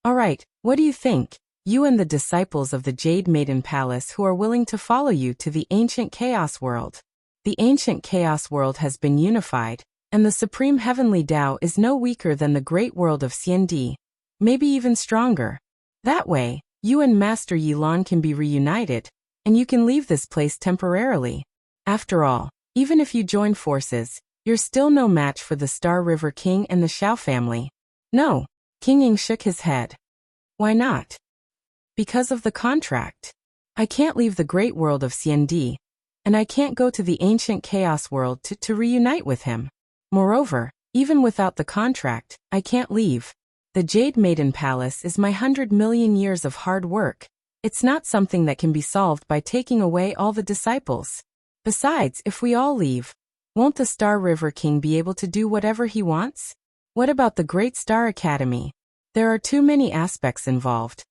All right, what do you think? You and the disciples of the Jade Maiden Palace who are willing to follow you to the ancient Chaos World. The ancient Chaos World has been unified, and the Supreme Heavenly Tao is no weaker than the great world of Xiandi. Maybe even stronger. That way, you and Master Yilan can be reunited, and you can leave this place temporarily. After all, even if you join forces, you're still no match for the Star River King and the Xiao family. No. King Ying shook his head. Why not? Because of the contract. I can't leave the great world of Xiandi, and I can't go to the ancient Chaos World to reunite with him. Moreover, even without the contract, I can't leave. The Jade Maiden Palace is my 100 million years of hard work. It's not something that can be solved by taking away all the disciples. Besides, if we all leave, won't the Star River King be able to do whatever he wants? What about the Great Star Academy? There are too many aspects involved.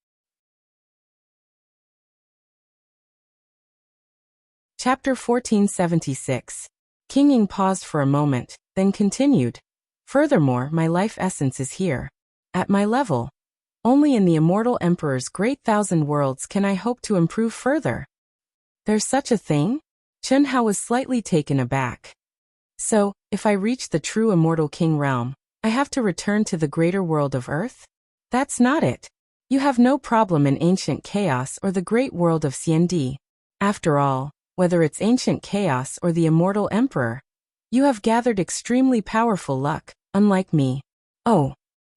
Chapter 1476. King Ying paused for a moment, then continued. Furthermore, my life essence is here. At my level. Only in the Immortal Emperor's great 1,000 worlds can I hope to improve further. There's such a thing? Chen Hao was slightly taken aback. So, if I reach the true Immortal King realm, I have to return to the greater world of Earth? That's not it. You have no problem in ancient chaos or the great world of Xiandi. After all, whether it's ancient chaos or the Immortal Emperor, you have gathered extremely powerful luck, unlike me. Oh.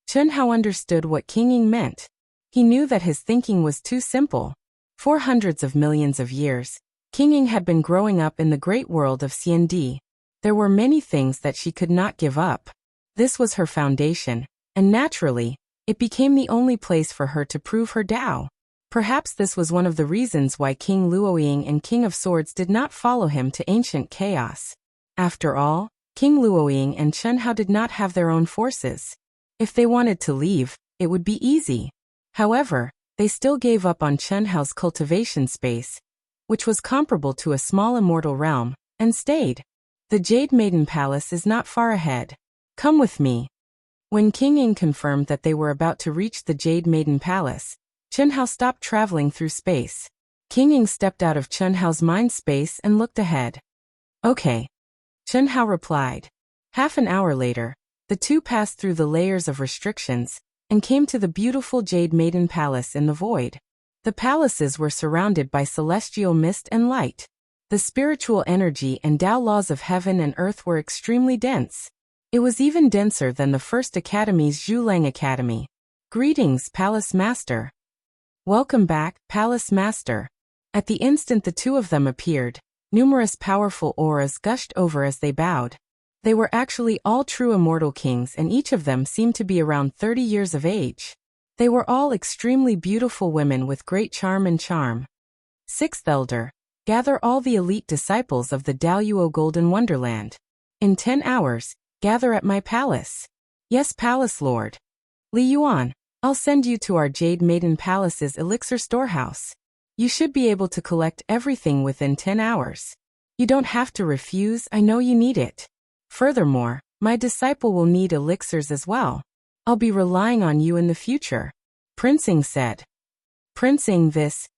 Chen Hao understood what King Ying meant. He knew that his thinking was too simple. For hundreds of millions of years, King Ying had been growing up in the great world of Xiandi. There were many things that she could not give up. This was her foundation, and naturally, it became the only place for her to prove her Tao. Perhaps this was one of the reasons why King Luoying and King of Swords did not follow him to ancient chaos. After all, King Luoying and Chen Hao did not have their own forces. If they wanted to leave, it would be easy. However, they still gave up on Chen Hao's cultivation space, which was comparable to a small immortal realm, and stayed. The Jade Maiden Palace is not far ahead. Come with me. When King Ying confirmed that they were about to reach the Jade Maiden Palace, Chen Hao stopped traveling through space. King Ying stepped out of Chen Hao's mind space and looked ahead. Okay. Chen Hao replied. Half an hour later, the two passed through the layers of restrictions and came to the beautiful Jade Maiden Palace in the void. The palaces were surrounded by celestial mist and light. The spiritual energy and Tao laws of heaven and earth were extremely dense. It was even denser than the first academy's Zhulang Academy. Greetings, Palace Master. Welcome back, Palace Master. At the instant the two of them appeared, numerous powerful auras gushed over as they bowed. They were actually all true immortal kings, and each of them seemed to be around 30 years of age. They were all extremely beautiful women with great charm and charm. Sixth Elder, gather all the elite disciples of the Daoyuo Golden Wonderland. In 10 hours, gather at my palace. Yes, Palace Lord. Li Yuan, I'll send you to our Jade Maiden Palace's elixir storehouse. You should be able to collect everything within 10 hours. You don't have to refuse, I know you need it. Furthermore, my disciple will need elixirs as well. I'll be relying on you in the future. Prince Ying said. Prince Ying,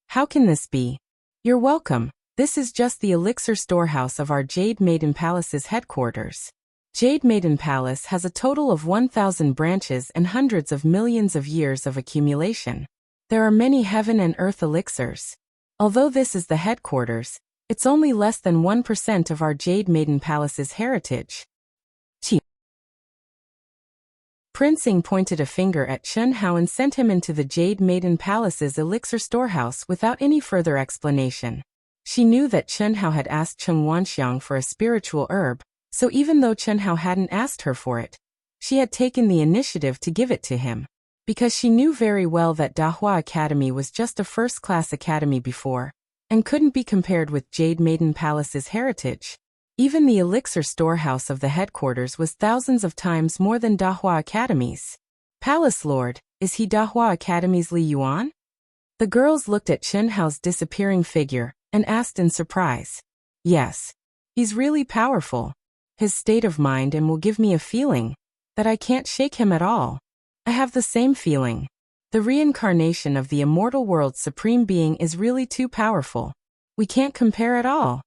how can this be? You're welcome. This is just the elixir storehouse of our Jade Maiden Palace's headquarters. Jade Maiden Palace has a total of 1,000 branches and hundreds of millions of years of accumulation. There are many heaven and earth elixirs. Although this is the headquarters, it's only less than 1% of our Jade Maiden Palace's heritage. Prince Ying pointed a finger at Chen Hao and sent him into the Jade Maiden Palace's elixir storehouse without any further explanation. She knew that Chen Hao had asked Cheng Wanxiang for a spiritual herb, so even though Chen Hao hadn't asked her for it, she had taken the initiative to give it to him. Because she knew very well that Dahua Academy was just a first-class academy before, and couldn't be compared with Jade Maiden Palace's heritage. Even the elixir storehouse of the headquarters was thousands of times more than Dahua Academy's. Palace Lord, is he Dahua Academy's Li Yuan? The girls looked at Chen Hao's disappearing figure and asked in surprise. Yes. He's really powerful. his state of mind, and will give me a feeling that I can't shake him at all. I have the same feeling. The reincarnation of the immortal world's supreme being is really too powerful. We can't compare at all.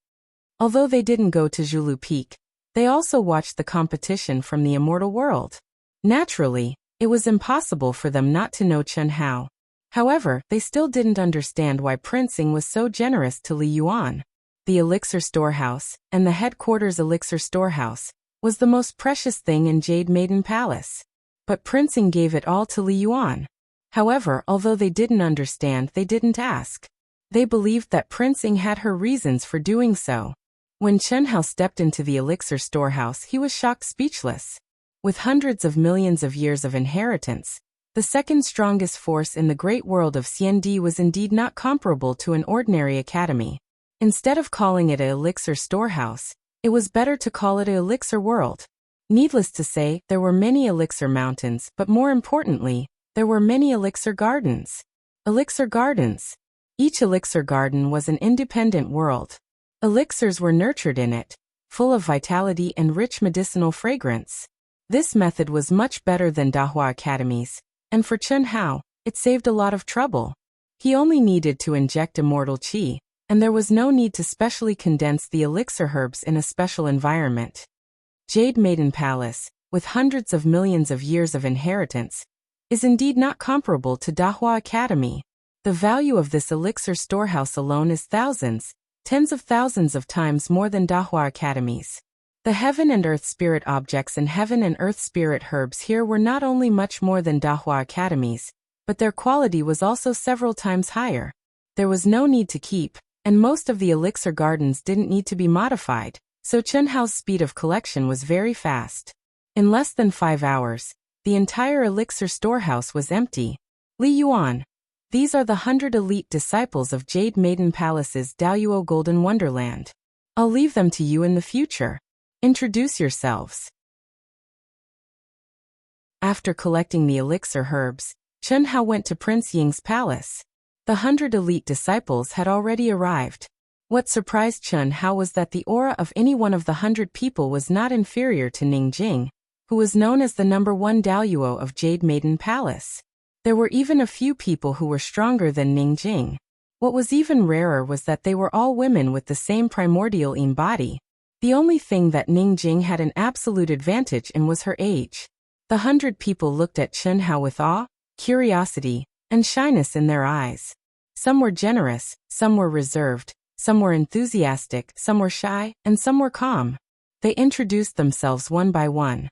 Although they didn't go to Zhulu Peak, they also watched the competition from the immortal world. Naturally, it was impossible for them not to know Chen Hao. However, they still didn't understand why Prince Ying was so generous to Li Yuan. The elixir storehouse, and the headquarters elixir storehouse, was the most precious thing in Jade Maiden Palace. But Prince Ying gave it all to Li Yuan. However, although they didn't understand, they didn't ask. They believed that Prince Ying had her reasons for doing so. When Chen Hao stepped into the elixir storehouse, he was shocked speechless. With hundreds of millions of years of inheritance, the second strongest force in the great world of Xiandi was indeed not comparable to an ordinary academy. Instead of calling it an elixir storehouse, it was better to call it an elixir world. Needless to say, there were many elixir mountains, but more importantly, there were many elixir gardens. Elixir gardens. Each elixir garden was an independent world. Elixirs were nurtured in it, full of vitality and rich medicinal fragrance. This method was much better than Dahua academies, and for Chen Hao, it saved a lot of trouble. He only needed to inject immortal qi, and there was no need to specially condense the elixir herbs in a special environment. Jade Maiden Palace, with hundreds of millions of years of inheritance, is indeed not comparable to Dahua Academy. The value of this elixir storehouse alone is thousands, tens of thousands of times more than Dahua Academy's. The heaven and earth spirit objects and heaven and earth spirit herbs here were not only much more than Dahua Academy's, but their quality was also several times higher. There was no need to keep, and most of the elixir gardens didn't need to be modified, so Chen Hao's speed of collection was very fast. In less than 5 hours, the entire elixir storehouse was empty. Li Yuan. These are the 100 elite disciples of Jade Maiden Palace's Daoyuo Golden Wonderland. I'll leave them to you in the future. Introduce yourselves. After collecting the elixir herbs, Chen Hao went to Prince Ying's palace. The 100 elite disciples had already arrived. What surprised Chen Hao was that the aura of any one of the 100 people was not inferior to Ning Jing, who was known as the #1 Daoyuo of Jade Maiden Palace. There were even a few people who were stronger than Ning Jing. What was even rarer was that they were all women with the same primordial Yin body. The only thing that Ning Jing had an absolute advantage in was her age. The 100 people looked at Chen Hao with awe, curiosity, and shyness in their eyes. Some were generous, some were reserved, some were enthusiastic, some were shy, and some were calm. They introduced themselves one by one.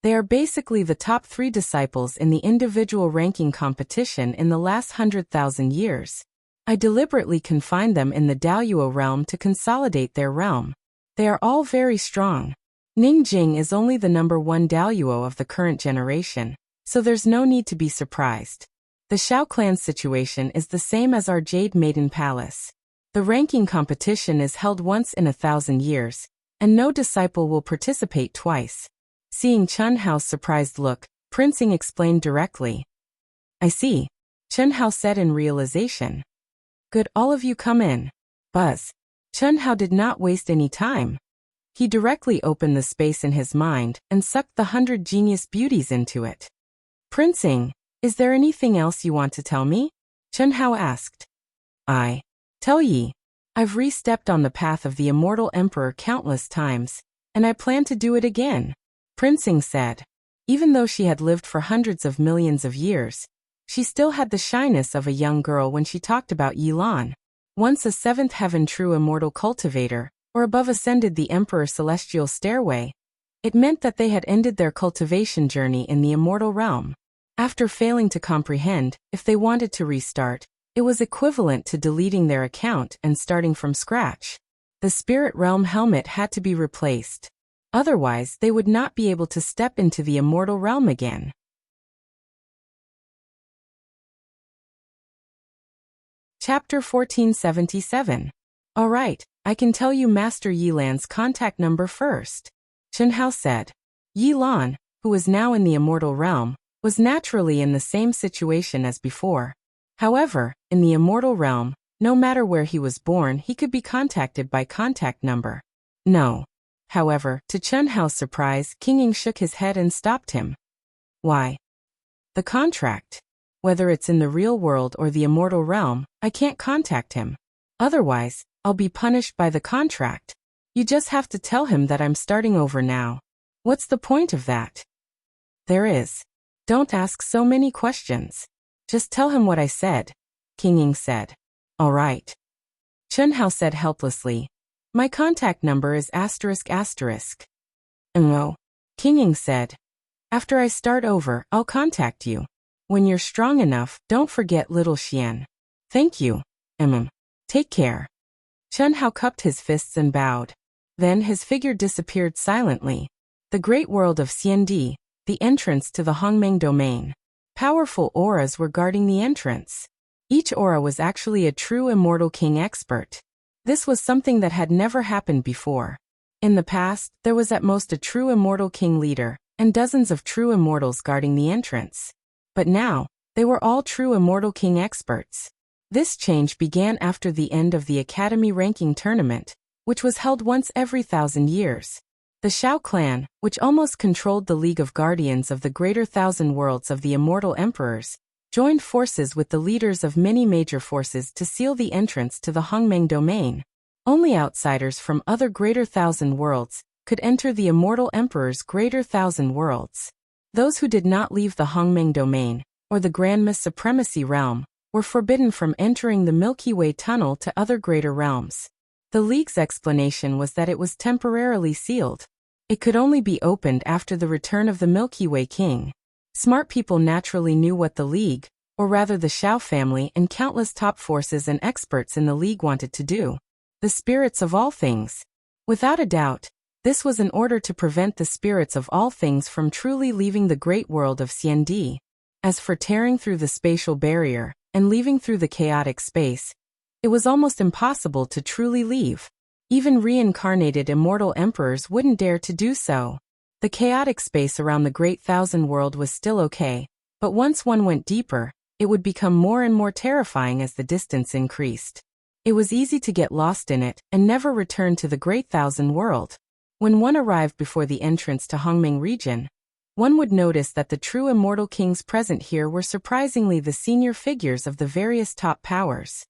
They are basically the top 3 disciples in the individual ranking competition in the last 100,000 years. I deliberately confined them in the Daoyuo realm to consolidate their realm. They are all very strong. Ning Jing is only the #1 Daoyuo of the current generation, so there's no need to be surprised. The Shao clan's situation is the same as our Jade Maiden Palace. The ranking competition is held once in 1,000 years, and no disciple will participate twice. Seeing Chen Hao's surprised look, Prince Ying explained directly. I see, Chen Hao said in realization. Good, all of you come in. Buzz. Chen Hao did not waste any time. He directly opened the space in his mind and sucked the 100 genius beauties into it. Prince Ying, is there anything else you want to tell me? Chen Hao asked. I tell ye. I've re-stepped on the path of the immortal emperor countless times, and I plan to do it again. Prince Ying said. Even though she had lived for hundreds of millions of years, she still had the shyness of a young girl when she talked about Yilan. Once a 7th heaven true immortal cultivator, or above ascended the emperor celestial stairway, it meant that they had ended their cultivation journey in the immortal realm. After failing to comprehend, if they wanted to restart, it was equivalent to deleting their account and starting from scratch. The spirit realm helmet had to be replaced. Otherwise, they would not be able to step into the immortal realm again. Chapter 1477. Alright, I can tell you Master Yilan's contact number first. Chen Hao said. Yilan, who was now in the immortal realm, was naturally in the same situation as before. However, in the immortal realm, no matter where he was born, he could be contacted by contact number. No. However, to Chen Hao's surprise, King Ying shook his head and stopped him. Why? The contract. Whether it's in the real world or the immortal realm, I can't contact him. Otherwise, I'll be punished by the contract. You just have to tell him that I'm starting over now. What's the point of that? There is. Don't ask so many questions. Just tell him what I said, King Ying said. All right. Chen Hao said helplessly. My contact number is ***. No. King Ying said. After I start over, I'll contact you. When you're strong enough, don't forget little Xian. Thank you. Take care. Chen Hao cupped his fists and bowed. Then his figure disappeared silently. The great world of Xiandi, the entrance to the Hongmeng domain. Powerful auras were guarding the entrance. Each aura was actually a true immortal king expert. This was something that had never happened before. In the past, there was at most a true immortal king leader, and dozens of true immortals guarding the entrance. But now, they were all true immortal king experts. This change began after the end of the Academy ranking tournament, which was held once every 1,000 years. The Xiao clan, which almost controlled the League of Guardians of the Greater Thousand Worlds of the Immortal Emperors, joined forces with the leaders of many major forces to seal the entrance to the Hongmeng domain. Only outsiders from other Greater Thousand Worlds could enter the Immortal Emperor's Greater Thousand Worlds. Those who did not leave the Hongmeng domain, or the Grandma's Supremacy realm, were forbidden from entering the Milky Way tunnel to other greater realms. The League's explanation was that it was temporarily sealed. It could only be opened after the return of the Milky Way King. Smart people naturally knew what the League, or rather the Xiao family and countless top forces and experts in the League wanted to do. The spirits of all things. Without a doubt, this was in order to prevent the spirits of all things from truly leaving the great world of Xiandi. As for tearing through the spatial barrier and leaving through the chaotic space, it was almost impossible to truly leave. Even reincarnated immortal emperors wouldn't dare to do so. The chaotic space around the Great Thousand World was still okay, but once one went deeper, it would become more and more terrifying as the distance increased. It was easy to get lost in it and never return to the Great Thousand World. When one arrived before the entrance to Hongmeng region, one would notice that the true immortal kings present here were surprisingly the senior figures of the various top powers.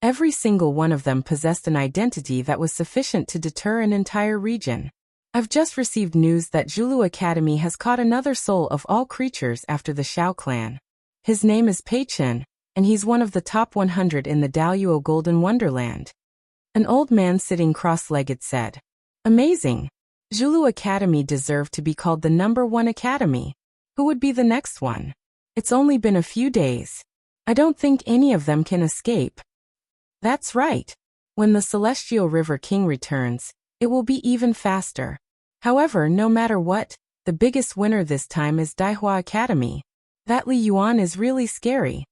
Every single one of them possessed an identity that was sufficient to deter an entire region. I've just received news that Zhulu Academy has caught another soul of all creatures after the Xiao clan. His name is Pei Chen, and he's one of the top 100 in the Daluo Golden Wonderland. An old man sitting cross-legged said. Amazing! Zhulu Academy deserved to be called the #1 academy. Who would be the next one? It's only been a few days. I don't think any of them can escape. That's right. When the Celestial River King returns, it will be even faster. However, no matter what, the biggest winner this time is Daihua Academy. That Li Yuan is really scary.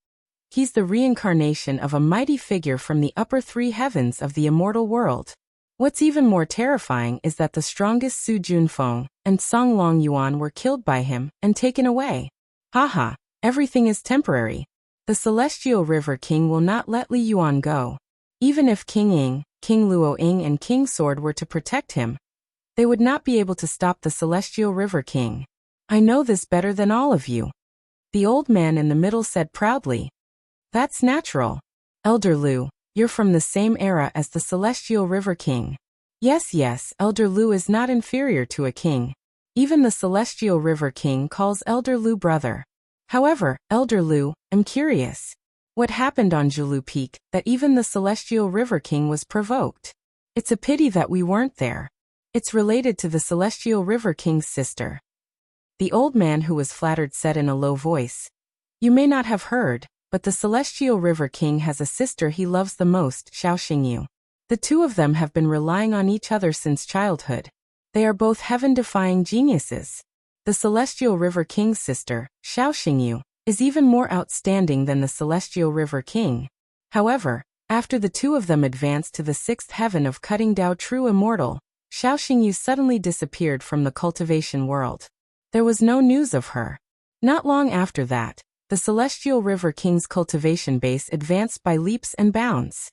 He's the reincarnation of a mighty figure from the upper three heavens of the immortal world. What's even more terrifying is that the strongest Su Junfeng and Song Long Yuan were killed by him and taken away. Haha, everything is temporary. The Celestial River King will not let Li Yuan go. Even if King Ying, King Luo Ying and King Sword were to protect him, they would not be able to stop the Celestial River King. I know this better than all of you. The old man in the middle said proudly. That's natural. Elder Lu, you're from the same era as the Celestial River King. Yes, Elder Lu is not inferior to a king. Even the Celestial River King calls Elder Lu brother. However, Elder Lu, I'm curious. What happened on Zhulu Peak that even the Celestial River King was provoked? It's a pity that we weren't there. It's related to the Celestial River King's sister. The old man who was flattered said in a low voice. You may not have heard, but the Celestial River King has a sister he loves the most, Xiao Xingyu. The two of them have been relying on each other since childhood. They are both heaven-defying geniuses. The Celestial River King's sister, Xiao Xingyu, is even more outstanding than the Celestial River King. However, after the two of them advanced to the sixth heaven of Cutting Dao True Immortal, Xiao Xingyu suddenly disappeared from the cultivation world. There was no news of her. Not long after that, the Celestial River King's cultivation base advanced by leaps and bounds.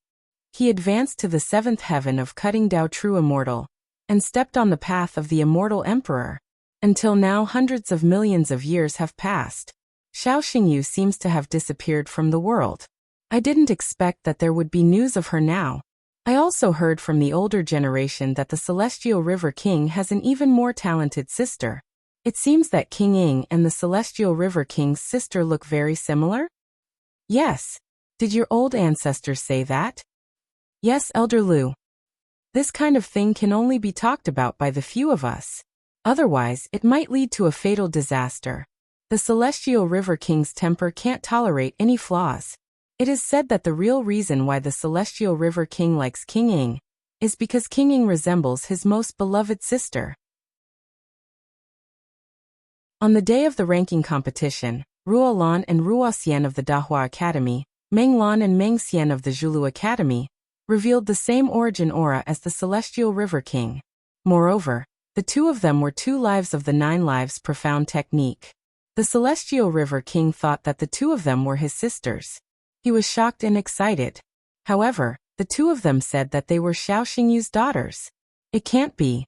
He advanced to the seventh heaven of cutting Dao True Immortal, and stepped on the path of the immortal emperor. Until now hundreds of millions of years have passed. Xiao Xingyu seems to have disappeared from the world. I didn't expect that there would be news of her now. I also heard from the older generation that the Celestial River King has an even more talented sister. It seems that King Ying and the Celestial River King's sister look very similar? Yes. Did your old ancestors say that? Yes, Elder Lu. This kind of thing can only be talked about by the few of us. Otherwise, it might lead to a fatal disaster. The Celestial River King's temper can't tolerate any flaws. It is said that the real reason why the Celestial River King likes King Ying is because King Ying resembles his most beloved sister. On the day of the ranking competition, Ruo Lan and Ruo Xian of the Dahua Academy, Meng Lan and Meng Xian of the Zhulu Academy, revealed the same origin aura as the Celestial River King. Moreover, the two of them were 2 lives of the 9 lives profound technique. The Celestial River King thought that the 2 of them were his sisters. He was shocked and excited. However, the 2 of them said that they were Xiao Xingyu's daughters. It can't be.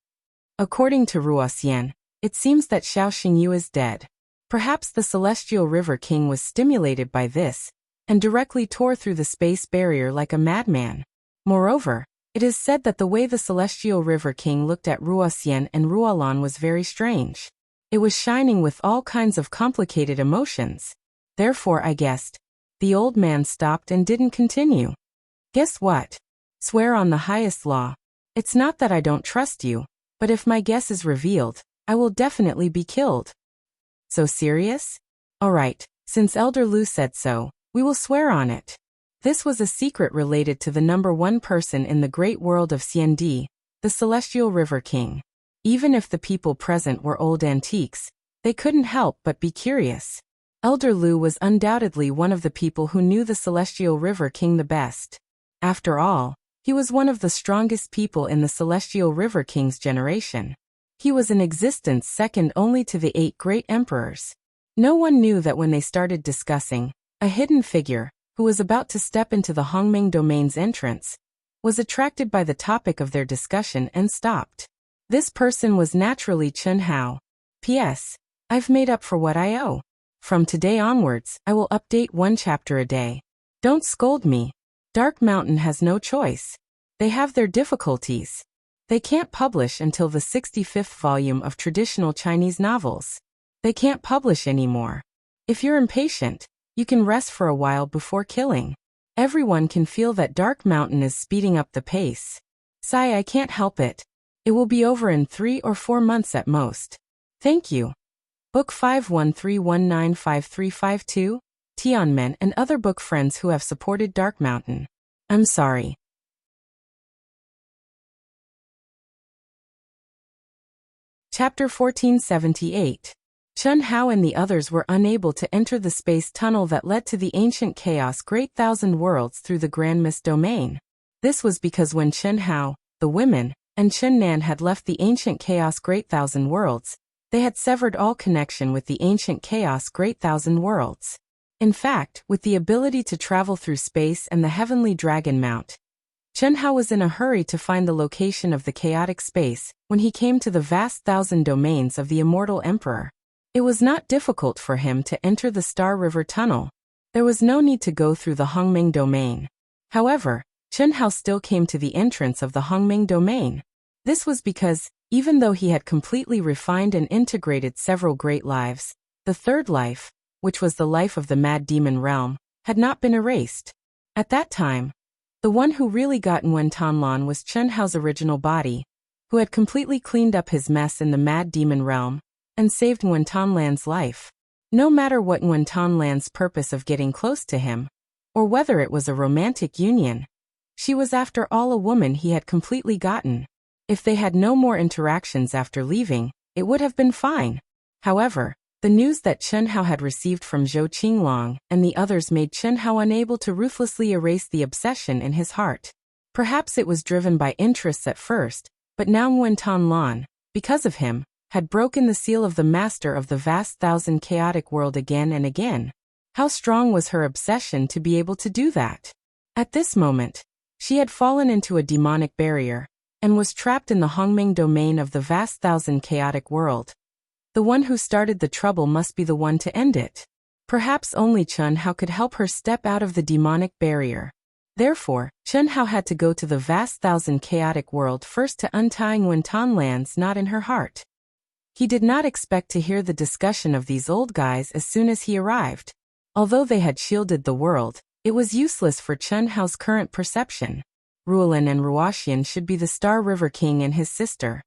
According to Ruo Xian, it seems that Xiao Xingyu is dead. Perhaps the Celestial River King was stimulated by this, and directly tore through the space barrier like a madman. Moreover, it is said that the way the Celestial River King looked at Ruo Xian and Ruo Lan was very strange. It was shining with all kinds of complicated emotions. Therefore I guessed. The old man stopped and didn't continue. Guess what? Swear on the highest law. It's not that I don't trust you, but if my guess is revealed, I will definitely be killed. So serious? Alright, since Elder Lu said so, we will swear on it. This was a secret related to the number 1 person in the great world of Xiandi, the Celestial River King. Even if the people present were old antiques, they couldn't help but be curious. Elder Lu was undoubtedly one of the people who knew the Celestial River King the best. After all, he was one of the strongest people in the Celestial River King's generation. He was in existence second only to the 8 great emperors. No one knew that when they started discussing, a hidden figure, who was about to step into the Hongming domain's entrance, was attracted by the topic of their discussion and stopped. This person was naturally Chen Hao. P.S. I've made up for what I owe. From today onwards, I will update 1 chapter a day. Don't scold me. Dark Mountain has no choice. They have their difficulties. They can't publish until the 65th volume of traditional Chinese novels. They can't publish anymore. If you're impatient, you can rest for a while before killing. Everyone can feel that Dark Mountain is speeding up the pace. Sigh, I can't help it. It will be over in 3 or 4 months at most. Thank you. Book 513195352, Tianmen and other book friends who have supported Dark Mountain. I'm sorry. Chapter 1478. Chen Hao and the others were unable to enter the space tunnel that led to the ancient chaos Great Thousand Worlds through the Grand Mist domain. This was because when Chen Hao, the women, and Chen Nan had left the ancient chaos Great Thousand Worlds, they had severed all connection with the ancient chaos Great Thousand Worlds. In fact, with the ability to travel through space and the heavenly dragon mount, Chen Hao was in a hurry to find the location of the chaotic space when he came to the vast 1,000 domains of the immortal emperor. It was not difficult for him to enter the Star River Tunnel. There was no need to go through the Hongming domain. However, Chen Hao still came to the entrance of the Hongming domain. This was because, even though he had completely refined and integrated several great lives, the third life, which was the life of the Mad Demon Realm, had not been erased. At that time, the one who really got Nguyen Tan Lan was Chen Hao's original body, who had completely cleaned up his mess in the Mad Demon Realm, and saved Nguyen Tan Lan's life. No matter what Nguyen Tan Lan's purpose of getting close to him, or whether it was a romantic union, she was after all a woman he had completely gotten. If they had no more interactions after leaving, it would have been fine. However, the news that Chen Hao had received from Zhou Qinglong and the others made Chen Hao unable to ruthlessly erase the obsession in his heart. Perhaps it was driven by interests at first, but now Nguyen Tan Lan, because of him, had broken the seal of the master of the vast 1,000 chaotic world again and again. How strong was her obsession to be able to do that? At this moment, She had fallen into a demonic barrier, and was trapped in the Hongming domain of the vast thousand chaotic world. The one who started the trouble must be the one to end it. Perhaps only Chun Hao could help her step out of the demonic barrier. Therefore, Chun Hao had to go to the vast thousand chaotic world first to untying Wentan lands not in her heart. He did not expect to hear the discussion of these old guys as soon as he arrived. Although they had shielded the world, it was useless for Chun Hao's current perception. Ruolin and Ruoxian should be the Star River King and his sister.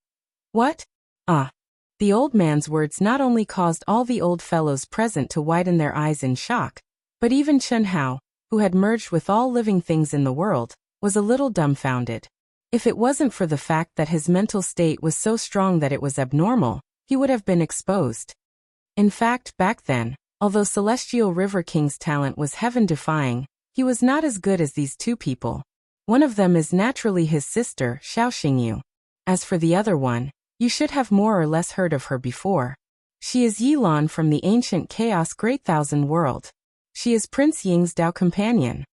What? Ah. The old man's words not only caused all the old fellows present to widen their eyes in shock, but even Chun Hao, who had merged with all living things in the world, was a little dumbfounded. If it wasn't for the fact that his mental state was so strong that it was abnormal, he would have been exposed. In fact, back then, although Celestial River King's talent was heaven-defying, he was not as good as these two people. One of them is naturally his sister, Xiaoxingyu. As for the other one, you should have more or less heard of her before. She is Yilan from the ancient Chaos Great Thousand World. She is Prince Ying's Dao companion.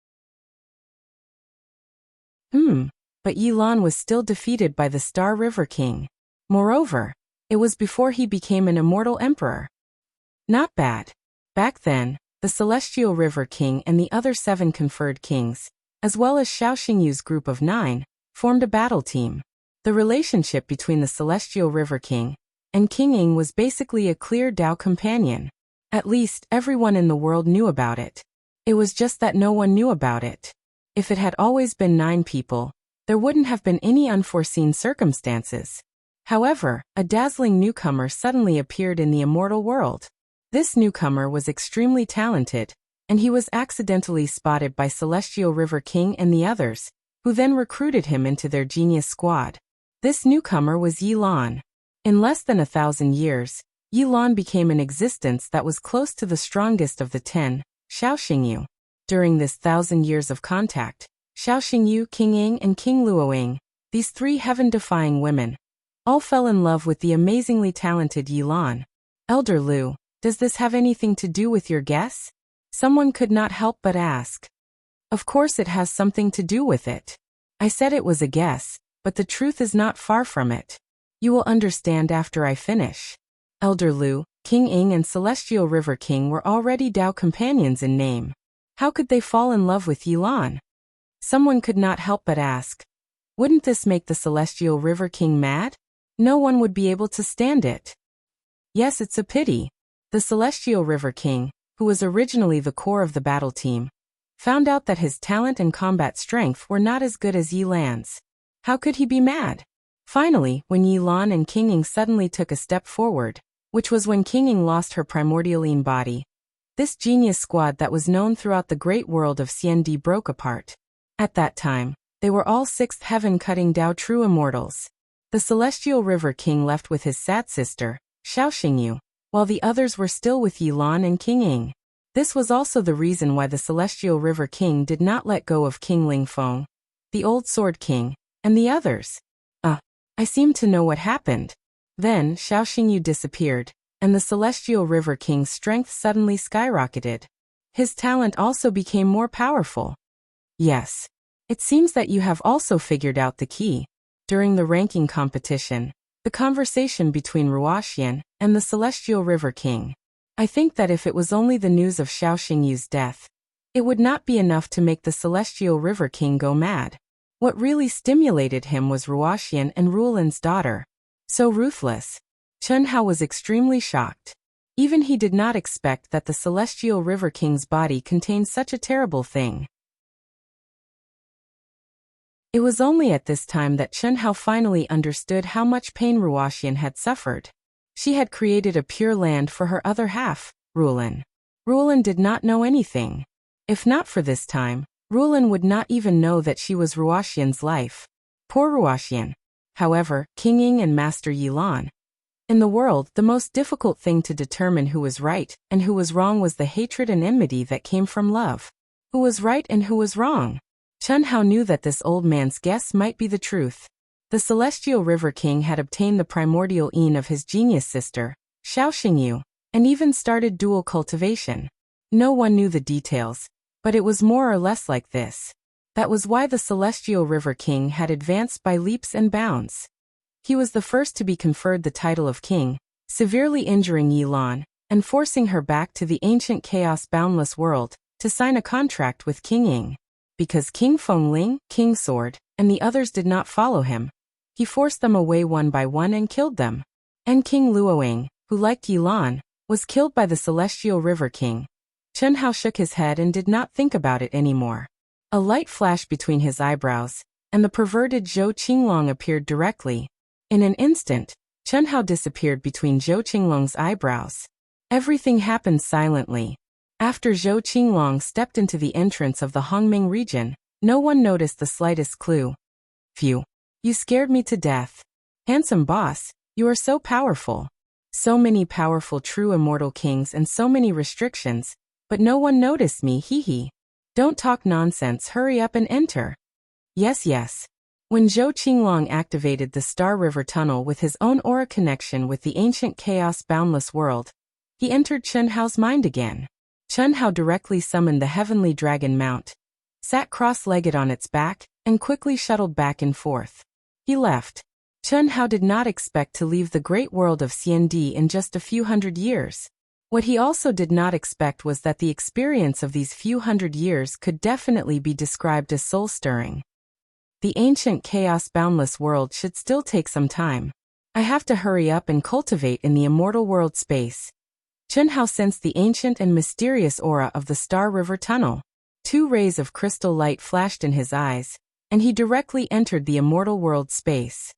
But Yilan was still defeated by the Star River King. Moreover, it was before he became an immortal emperor. Not bad. Back then, the Celestial River King and the other 7 conferred kings, as well as Xiaoxingyu's group of 9, formed a battle team. The relationship between the Celestial River King and King Ying was basically a clear Dao companion. At least, everyone in the world knew about it. It was just that no one knew about it. If it had always been 9 people, there wouldn't have been any unforeseen circumstances. However, a dazzling newcomer suddenly appeared in the immortal world. This newcomer was extremely talented, and he was accidentally spotted by Celestial River King and the others, who then recruited him into their genius squad. This newcomer was Yilan. In less than 1,000 years, Yilan became an existence that was close to the strongest of the 10, Xiaoxingyu. During this 1,000 years of contact, Xiaoxingyu, King Ying, and King Luoying, these 3 heaven-defying women, all fell in love with the amazingly talented Yilan. Elder Lu, does this have anything to do with your guess? Someone could not help but ask. Of course it has something to do with it. I said it was a guess, but the truth is not far from it. You will understand after I finish. Elder Lu, King Ying and Celestial River King were already Dao companions in name. How could they fall in love with Yilan? Someone could not help but ask. Wouldn't this make the Celestial River King mad? No one would be able to stand it. Yes, it's a pity. The Celestial River King, who was originally the core of the battle team, found out that his talent and combat strength were not as good as Yilan's. How could he be mad? Finally, when Yilan and King Ying suddenly took a step forward, which was when King Ying lost her primordialine body, this genius squad that was known throughout the great world of Xiandi broke apart. At that time, they were all 6th heaven-cutting Dao true immortals. The Celestial River King left with his sad sister, Xiaoxingyu, while the others were still with Yilan and King Ying. This was also the reason why the Celestial River King did not let go of King Lingfeng, the Old Sword King, and the others. I seem to know what happened. Then, Xiaoxingyu disappeared, and the Celestial River King's strength suddenly skyrocketed. His talent also became more powerful. Yes. It seems that you have also figured out the key. During the ranking competition, the conversation between Ruoxian and the Celestial River King. I think that if it was only the news of Xiaoxingyu's death, it would not be enough to make the Celestial River King go mad. What really stimulated him was Ruoxian and Ruolin's daughter. So ruthless. Chun Hao was extremely shocked. Even he did not expect that the Celestial River King's body contained such a terrible thing. It was only at this time that Chun Hao finally understood how much pain Ruoxian had suffered. She had created a pure land for her other half, Ruolin. Ruolin did not know anything. If not for this time, Ruolin would not even know that she was Ruoxian's life. Poor Ruoxian. However, King Ying and Master Yilan. In the world, the most difficult thing to determine who was right and who was wrong was the hatred and enmity that came from love. Who was right and who was wrong? Chun Hao knew that this old man's guess might be the truth. The Celestial River King had obtained the primordial yin of his genius sister, Xiaoxingyu, and even started dual cultivation. No one knew the details, but it was more or less like this. That was why the Celestial River King had advanced by leaps and bounds. He was the first to be conferred the title of king, severely injuring Yilan and forcing her back to the ancient chaos-boundless world to sign a contract with King Ying. Because King Fengling, King Sword, and the others did not follow him, he forced them away one by one and killed them. And King Luoying, who liked Yilan, was killed by the Celestial River King. Chen Hao shook his head and did not think about it anymore. A light flashed between his eyebrows, and the perverted Zhou Qinglong appeared directly. In an instant, Chen Hao disappeared between Zhou Qinglong's eyebrows. Everything happened silently. After Zhou Qinglong stepped into the entrance of the Hongming region, no one noticed the slightest clue. Phew. You scared me to death. Handsome boss, you are so powerful. So many powerful true immortal kings and so many restrictions, but no one noticed me, hee hee. Don't talk nonsense, hurry up and enter. Yes, yes. When Zhou Qinglong activated the Star River Tunnel with his own aura connection with the ancient chaos-boundless world, he entered Chen Hao's mind again. Chen Hao directly summoned the heavenly dragon mount, sat cross-legged on its back, and quickly shuttled back and forth. He left. Chen Hao did not expect to leave the great world of Xiandi in just a few hundred years. What he also did not expect was that the experience of these few hundred years could definitely be described as soul-stirring. The ancient chaos-boundless world should still take some time. I have to hurry up and cultivate in the immortal world space. Chen Hao sensed the ancient and mysterious aura of the Star River Tunnel. 2 rays of crystal light flashed in his eyes, and he directly entered the immortal world space.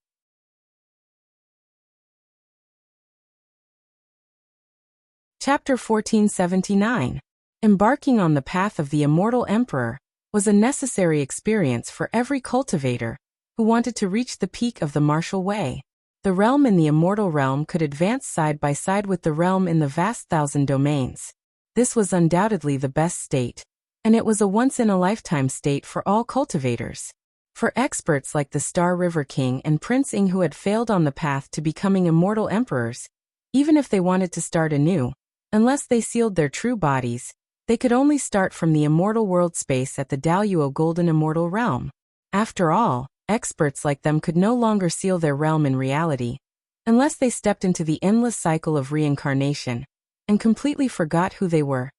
Chapter 1479. Embarking on the path of the Immortal Emperor was a necessary experience for every cultivator who wanted to reach the peak of the martial way. The realm in the immortal realm could advance side by side with the realm in the vast thousand domains. This was undoubtedly the best state, and it was a once-in-a-lifetime state for all cultivators. For experts like the Star River King and Prince Ying who had failed on the path to becoming immortal emperors, even if they wanted to start anew, unless they sealed their true bodies, they could only start from the immortal world space at the Daluo Golden Immortal Realm. After all, experts like them could no longer seal their realm in reality, unless they stepped into the endless cycle of reincarnation, and completely forgot who they were.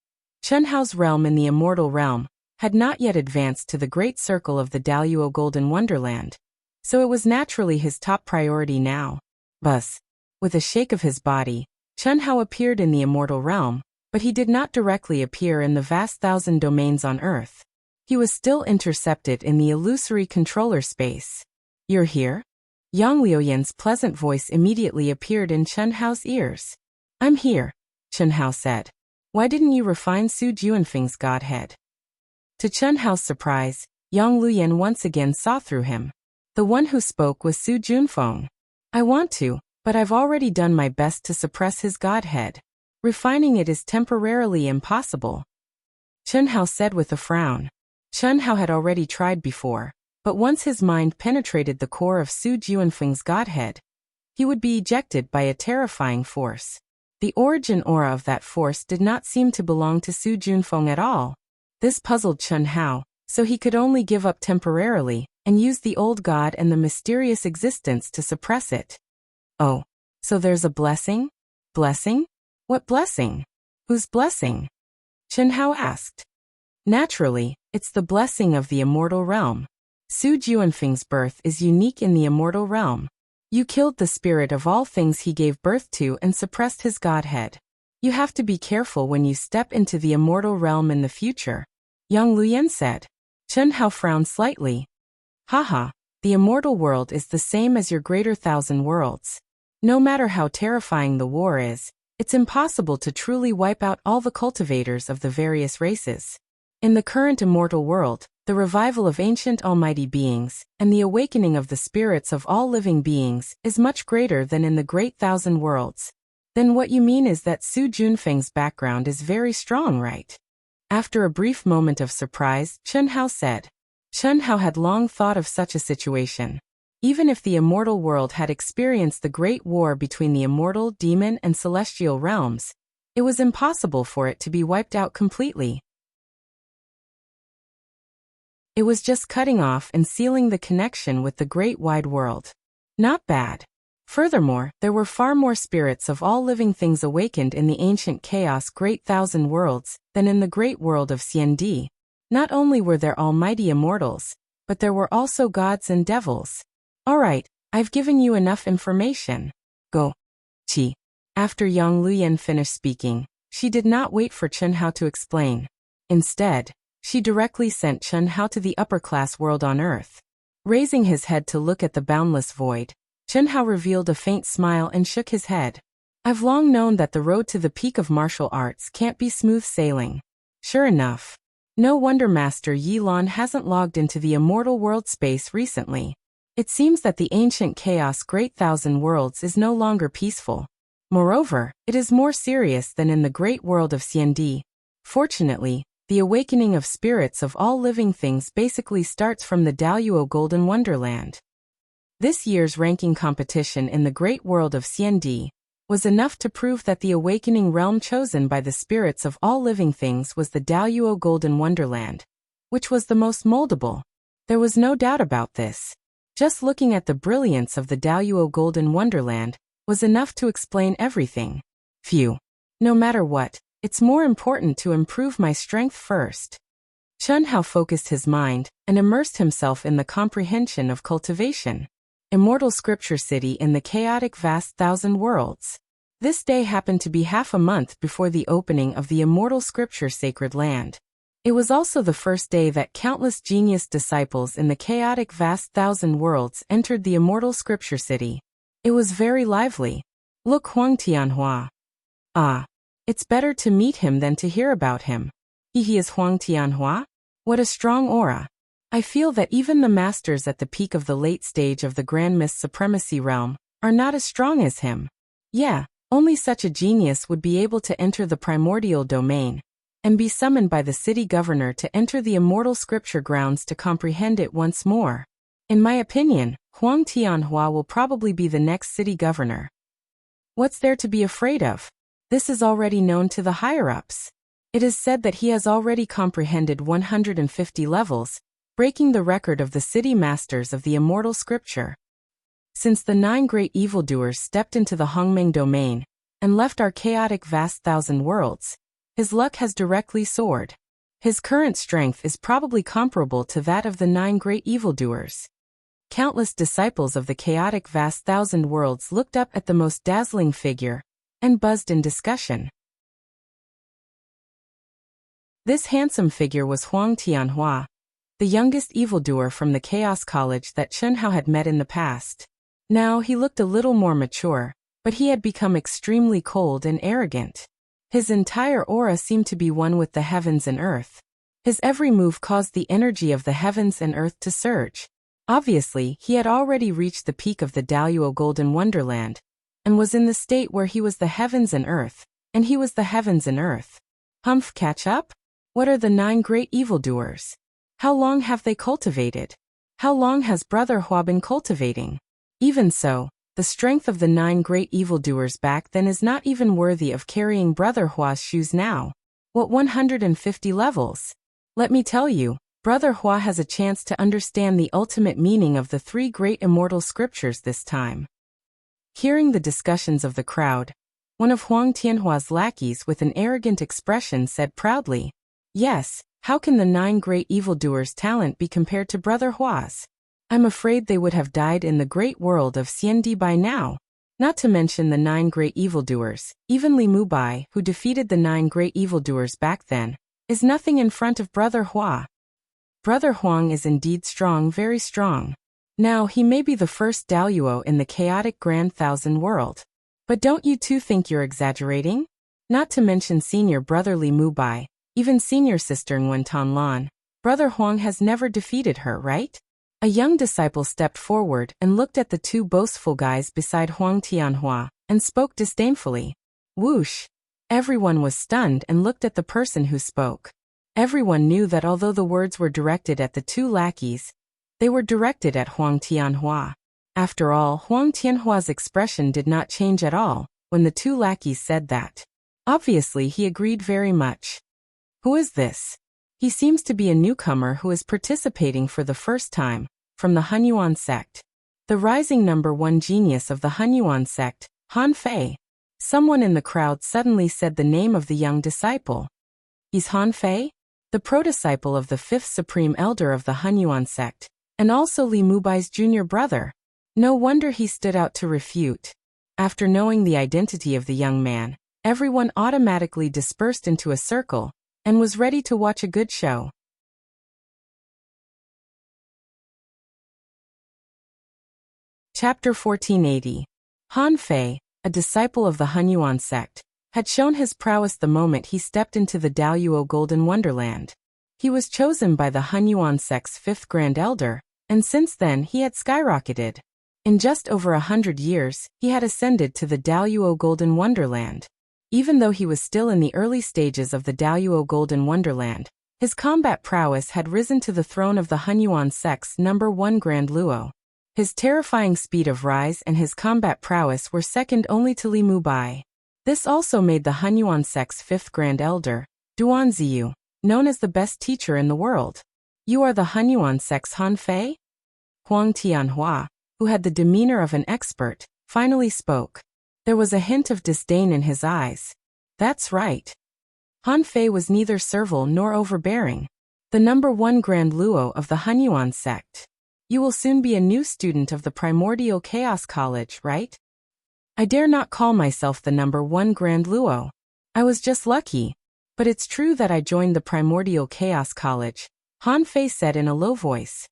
Chen Hao's realm in the immortal realm had not yet advanced to the great circle of the Daluo Golden Wonderland, so it was naturally his top priority now. Thus, with a shake of his body, Chen Hao appeared in the immortal realm, but he did not directly appear in the vast thousand domains on Earth. He was still intercepted in the illusory controller space. You're here? Yang Liuyan's pleasant voice immediately appeared in Chen Hao's ears. I'm here, Chen Hao said. Why didn't you refine Su Juanfeng's godhead? To Chen Hao's surprise, Yang Liuyan once again saw through him. The one who spoke was Su Junfeng. I want to, but I've already done my best to suppress his godhead. Refining it is temporarily impossible, Chen Hao said with a frown. Chen Hao had already tried before, but once his mind penetrated the core of Su Juanfeng's godhead, he would be ejected by a terrifying force. The origin aura of that force did not seem to belong to Su Junfeng at all. This puzzled Chen Hao, so he could only give up temporarily and use the old god and the mysterious existence to suppress it. Oh, so there's a blessing? Blessing? What blessing? Whose blessing? Chen Hao asked. Naturally, it's the blessing of the immortal realm. Su Juanfeng's birth is unique in the immortal realm. You killed the spirit of all things he gave birth to and suppressed his godhead. You have to be careful when you step into the immortal realm in the future, Yang Liuyan said. Chen Hao frowned slightly. Haha, the immortal world is the same as your greater thousand worlds. No matter how terrifying the war is, it's impossible to truly wipe out all the cultivators of the various races. In the current immortal world, the revival of ancient almighty beings and the awakening of the spirits of all living beings is much greater than in the great thousand worlds. Then what you mean is that Su Junfeng's background is very strong, right? After a brief moment of surprise, Chen Hao said. Chen Hao had long thought of such a situation. Even if the immortal world had experienced the great war between the immortal, demon, and celestial realms, it was impossible for it to be wiped out completely. It was just cutting off and sealing the connection with the great wide world. Not bad. Furthermore, there were far more spirits of all living things awakened in the ancient chaos great thousand worlds than in the great world of CND. Not only were there almighty immortals, but there were also gods and devils. Alright, I've given you enough information. Go. Qi. After Yang Luyan finished speaking, she did not wait for Chen Hao to explain. Instead, she directly sent Chen Hao to the upper-class world on Earth. Raising his head to look at the boundless void, Chen Hao revealed a faint smile and shook his head. I've long known that the road to the peak of martial arts can't be smooth sailing. Sure enough. No wonder Master Yi Lan hasn't logged into the immortal world space recently. It seems that the ancient chaos great thousand worlds is no longer peaceful. Moreover, it is more serious than in the great world of CND. Fortunately, the awakening of spirits of all living things basically starts from the Daluo Golden Wonderland. This year's ranking competition in the great world of CND was enough to prove that the awakening realm chosen by the spirits of all living things was the Daluo Golden Wonderland, which was the most moldable. There was no doubt about this. Just looking at the brilliance of the Daluo Golden Wonderland was enough to explain everything. Phew. No matter what, it's more important to improve my strength first. Chen Hao focused his mind and immersed himself in the comprehension of cultivation. Immortal Scripture City in the chaotic vast thousand worlds. This day happened to be half a month before the opening of the Immortal Scripture Sacred Land. It was also the first day that countless genius disciples in the chaotic vast thousand worlds entered the Immortal Scripture City. It was very lively. Look, Huang Tianhua. Ah. It's better to meet him than to hear about him. He is Huang Tianhua? What a strong aura. I feel that even the masters at the peak of the late stage of the Grand Mist Supremacy realm are not as strong as him. Yeah, only such a genius would be able to enter the primordial domain and be summoned by the city governor to enter the immortal scripture grounds to comprehend it once more. In my opinion, Huang Tianhua will probably be the next city governor. What's there to be afraid of? This is already known to the higher-ups. It is said that he has already comprehended 150 levels, breaking the record of the city masters of the immortal scripture. Since the 9 great evildoers stepped into the Hongmeng domain and left our chaotic vast thousand worlds, his luck has directly soared. His current strength is probably comparable to that of the 9 great evildoers. Countless disciples of the chaotic vast thousand worlds looked up at the most dazzling figure and buzzed in discussion. This handsome figure was Huang Tianhua, the youngest evildoer from the Chaos College that Chen Hao had met in the past. Now he looked a little more mature, but he had become extremely cold and arrogant. His entire aura seemed to be one with the heavens and earth. His every move caused the energy of the heavens and earth to surge. Obviously, he had already reached the peak of the Daluo Golden Wonderland, and was in the state where he was the heavens and earth, and he was the heavens and earth. Humph, catch up? What are the 9 great evildoers? How long have they cultivated? How long has Brother Hua been cultivating? Even so, the strength of the 9 great evildoers back then is not even worthy of carrying Brother Hua's shoes now. What 150 levels? Let me tell you, Brother Hua has a chance to understand the ultimate meaning of the 3 great immortal scriptures this time. Hearing the discussions of the crowd, one of Huang Tianhua's lackeys with an arrogant expression said proudly, "Yes, how can the 9 great evildoers' talent be compared to Brother Hua's? I'm afraid they would have died in the great world of CND by now. Not to mention the 9 great evildoers, even Li Mubai, who defeated the 9 great evildoers back then, is nothing in front of Brother Hua. Brother Huang is indeed strong, very strong. Now he may be the first Daluo in the chaotic Grand Thousand world. But don't you two think you're exaggerating? Not to mention senior brother Li Mubai, even senior sister Nguyen Tan Lan. Brother Huang has never defeated her, right?" A young disciple stepped forward and looked at the 2 boastful guys beside Huang Tianhua, and spoke disdainfully. Whoosh! Everyone was stunned and looked at the person who spoke. Everyone knew that although the words were directed at the 2 lackeys, they were directed at Huang Tianhua. After all, Huang Tianhua's expression did not change at all when the 2 lackeys said that. Obviously he agreed very much. "Who is this?" He seems to be a newcomer who is participating for the first time, from the Hunyuan sect. The rising number one genius of the Hunyuan sect, Han Fei. Someone in the crowd suddenly said the name of the young disciple. He's Han Fei? The pro-disciple of the fifth supreme elder of the Hunyuan sect, and also Li Mubai's junior brother. No wonder he stood out to refute. After knowing the identity of the young man, everyone automatically dispersed into a circle, and was ready to watch a good show. Chapter 1480. Han Fei, a disciple of the Hunyuan sect, had shown his prowess the moment he stepped into the Daoyuo Golden Wonderland. He was chosen by the Hunyuan sect's fifth Grand Elder, and since then he had skyrocketed. In just over 100 years, he had ascended to the Daoyuo Golden Wonderland. Even though he was still in the early stages of the Daoyuo Golden Wonderland, his combat prowess had risen to the throne of the Hunyuan sect's number one Grand Luo. His terrifying speed of rise and his combat prowess were second only to Li Mubai. This also made the Hunyuan sect's fifth Grand Elder, Duan Ziyu, known as the best teacher in the world. You are the Hunyuan sect's Han Fei? Huang Tianhua, who had the demeanor of an expert, finally spoke. There was a hint of disdain in his eyes. That's right. Han Fei was neither servile nor overbearing. The number one Grand Luo of the Hunyuan sect. You will soon be a new student of the Primordial Chaos College, right? I dare not call myself the number one Grand Luo. I was just lucky. But it's true that I joined the Primordial Chaos College, Han Fei said in a low voice.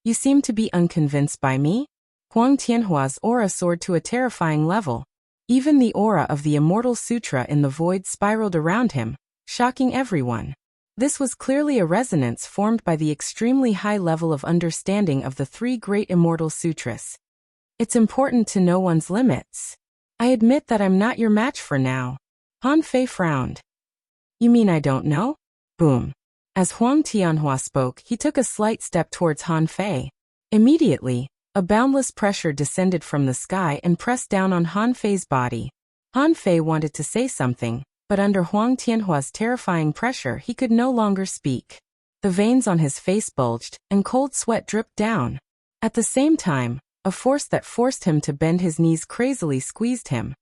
You seem to be unconvinced by me? Huang Tianhua's aura soared to a terrifying level. Even the aura of the Immortal Sutra in the void spiraled around him, shocking everyone. This was clearly a resonance formed by the extremely high level of understanding of the three great Immortal Sutras. It's important to know one's limits. I admit that I'm not your match for now. Han Fei frowned. You mean I don't know? Boom. As Huang Tianhua spoke, he took a slight step towards Han Fei. Immediately, a boundless pressure descended from the sky and pressed down on Han Fei's body. Han Fei wanted to say something, but under Huang Tianhua's terrifying pressure he could no longer speak. The veins on his face bulged, and cold sweat dripped down. At the same time, a force that forced him to bend his knees crazily squeezed him.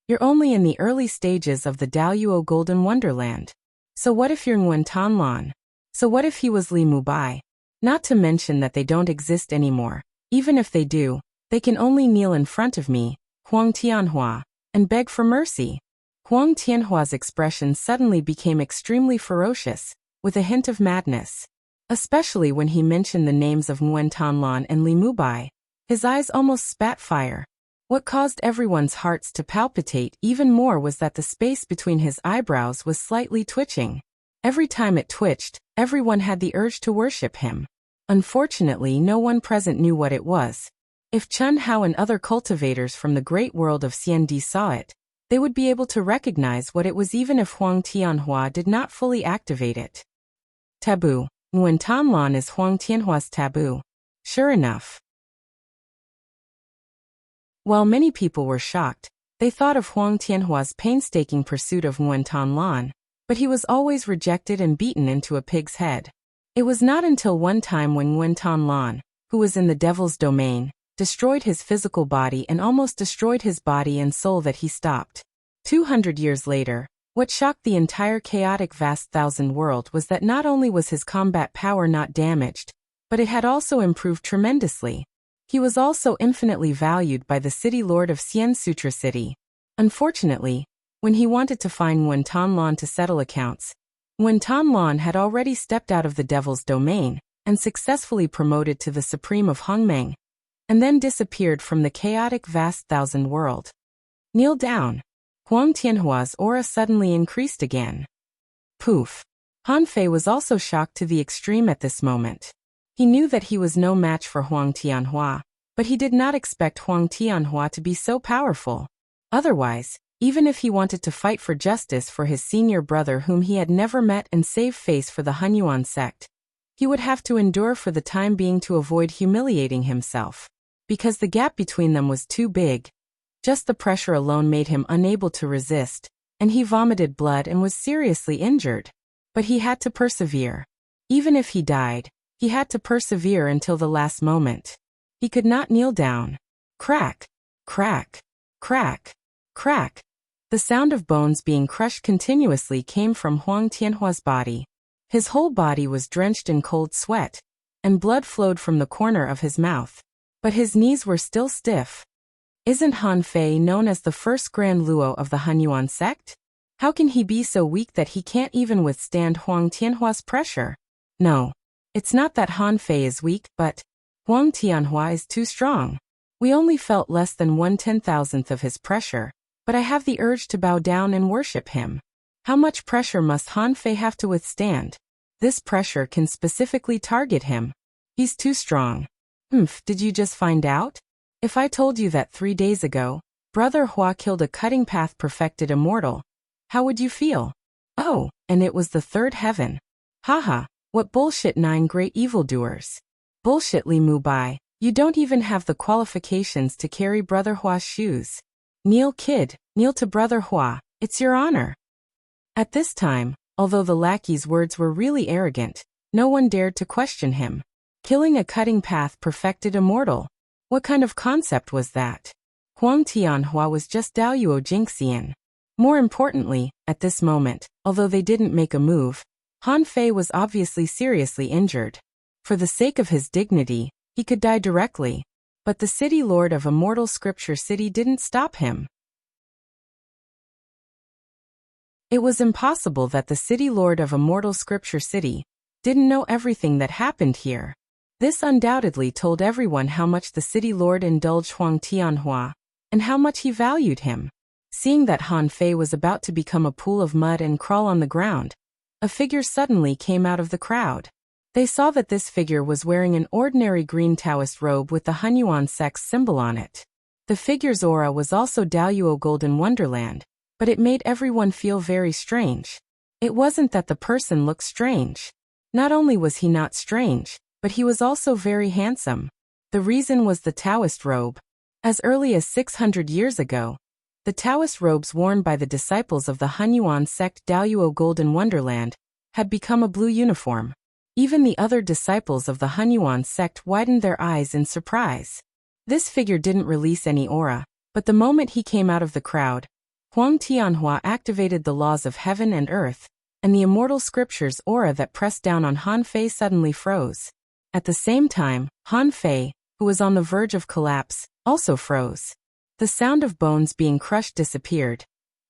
You're only in the early stages of the Daoyuo Golden Wonderland. So what if you're Nguyen Tanlan? So what if he was Li Mubai? Not to mention that they don't exist anymore. Even if they do, they can only kneel in front of me, Huang Tianhua, and beg for mercy. Huang Tianhua's expression suddenly became extremely ferocious, with a hint of madness. Especially when he mentioned the names of Nguyen Tanlan and Li Mubai. His eyes almost spat fire. What caused everyone's hearts to palpitate even more was that the space between his eyebrows was slightly twitching. Every time it twitched, everyone had the urge to worship him. Unfortunately, no one present knew what it was. If Chun Hao and other cultivators from the great world of Xiandi saw it, they would be able to recognize what it was even if Huang Tianhua did not fully activate it. Taboo. Nguyen Tanlan is Huang Tianhua's taboo. Sure enough. While many people were shocked, they thought of Huang Tianhua's painstaking pursuit of Nguyen Tanlan, but he was always rejected and beaten into a pig's head. It was not until one time when Nguyen Tanlan, who was in the devil's domain, destroyed his physical body and almost destroyed his body and soul that he stopped. 200 years later, what shocked the entire chaotic vast thousand world was that not only was his combat power not damaged, but it had also improved tremendously. He was also infinitely valued by the city lord of Xian Sutra City. Unfortunately, when he wanted to find Nguyen Tanlan to settle accounts, Nguyen Tanlan had already stepped out of the devil's domain and successfully promoted to the supreme of Hongmeng, and then disappeared from the chaotic vast thousand world. Kneel down. Huang Tianhua's aura suddenly increased again. Poof. Han Fei was also shocked to the extreme at this moment. He knew that he was no match for Huang Tianhua, but he did not expect Huang Tianhua to be so powerful. Otherwise, even if he wanted to fight for justice for his senior brother whom he had never met and save face for the Hunyuan sect, he would have to endure for the time being to avoid humiliating himself. Because the gap between them was too big. Just the pressure alone made him unable to resist, and he vomited blood and was seriously injured. But he had to persevere. Even if he died, he had to persevere until the last moment. He could not kneel down. Crack, crack, crack, crack. The sound of bones being crushed continuously came from Huang Tianhua's body. His whole body was drenched in cold sweat, and blood flowed from the corner of his mouth. But his knees were still stiff. Isn't Han Fei known as the first Grand Luo of the Hanyuan sect? How can he be so weak that he can't even withstand Huang Tianhua's pressure? No. It's not that Han Fei is weak, but Huang Tianhua is too strong. We only felt less than 1/10,000th of his pressure, but I have the urge to bow down and worship him. How much pressure must Han Fei have to withstand? This pressure can specifically target him. He's too strong. Did you just find out? If I told you that 3 days ago, Brother Hua killed a cutting path perfected immortal, how would you feel? Oh, and it was the third heaven. Haha, what bullshit 9 great evildoers. Bullshit Li Mubai, you don't even have the qualifications to carry Brother Hua's shoes. Kneel kid, kneel to Brother Hua, it's your honor. At this time, although the lackey's words were really arrogant, no one dared to question him. Killing a cutting path perfected immortal. What kind of concept was that? Huang Tianhua was just Daoyuo Jingxian. More importantly, at this moment, although they didn't make a move, Han Fei was obviously seriously injured. For the sake of his dignity, he could die directly. But the city lord of Immortal Scripture City didn't stop him. It was impossible that the city lord of Immortal Scripture City didn't know everything that happened here. This undoubtedly told everyone how much the city lord indulged Huang Tianhua, and how much he valued him. Seeing that Han Fei was about to become a pool of mud and crawl on the ground, a figure suddenly came out of the crowd. They saw that this figure was wearing an ordinary green Taoist robe with the Hanyuan sect's symbol on it. The figure's aura was also Daoyuo Golden Wonderland, but it made everyone feel very strange. It wasn't that the person looked strange. Not only was he not strange, but he was also very handsome. The reason was the Taoist robe. As early as 600 years ago, the Taoist robes worn by the disciples of the Hanyuan sect Daoyuo Golden Wonderland had become a blue uniform. Even the other disciples of the Hanyuan sect widened their eyes in surprise. This figure didn't release any aura, but the moment he came out of the crowd, Huang Tianhua activated the laws of heaven and earth, and the immortal scripture's aura that pressed down on Han Fei suddenly froze. At the same time, Han Fei, who was on the verge of collapse, also froze. The sound of bones being crushed disappeared,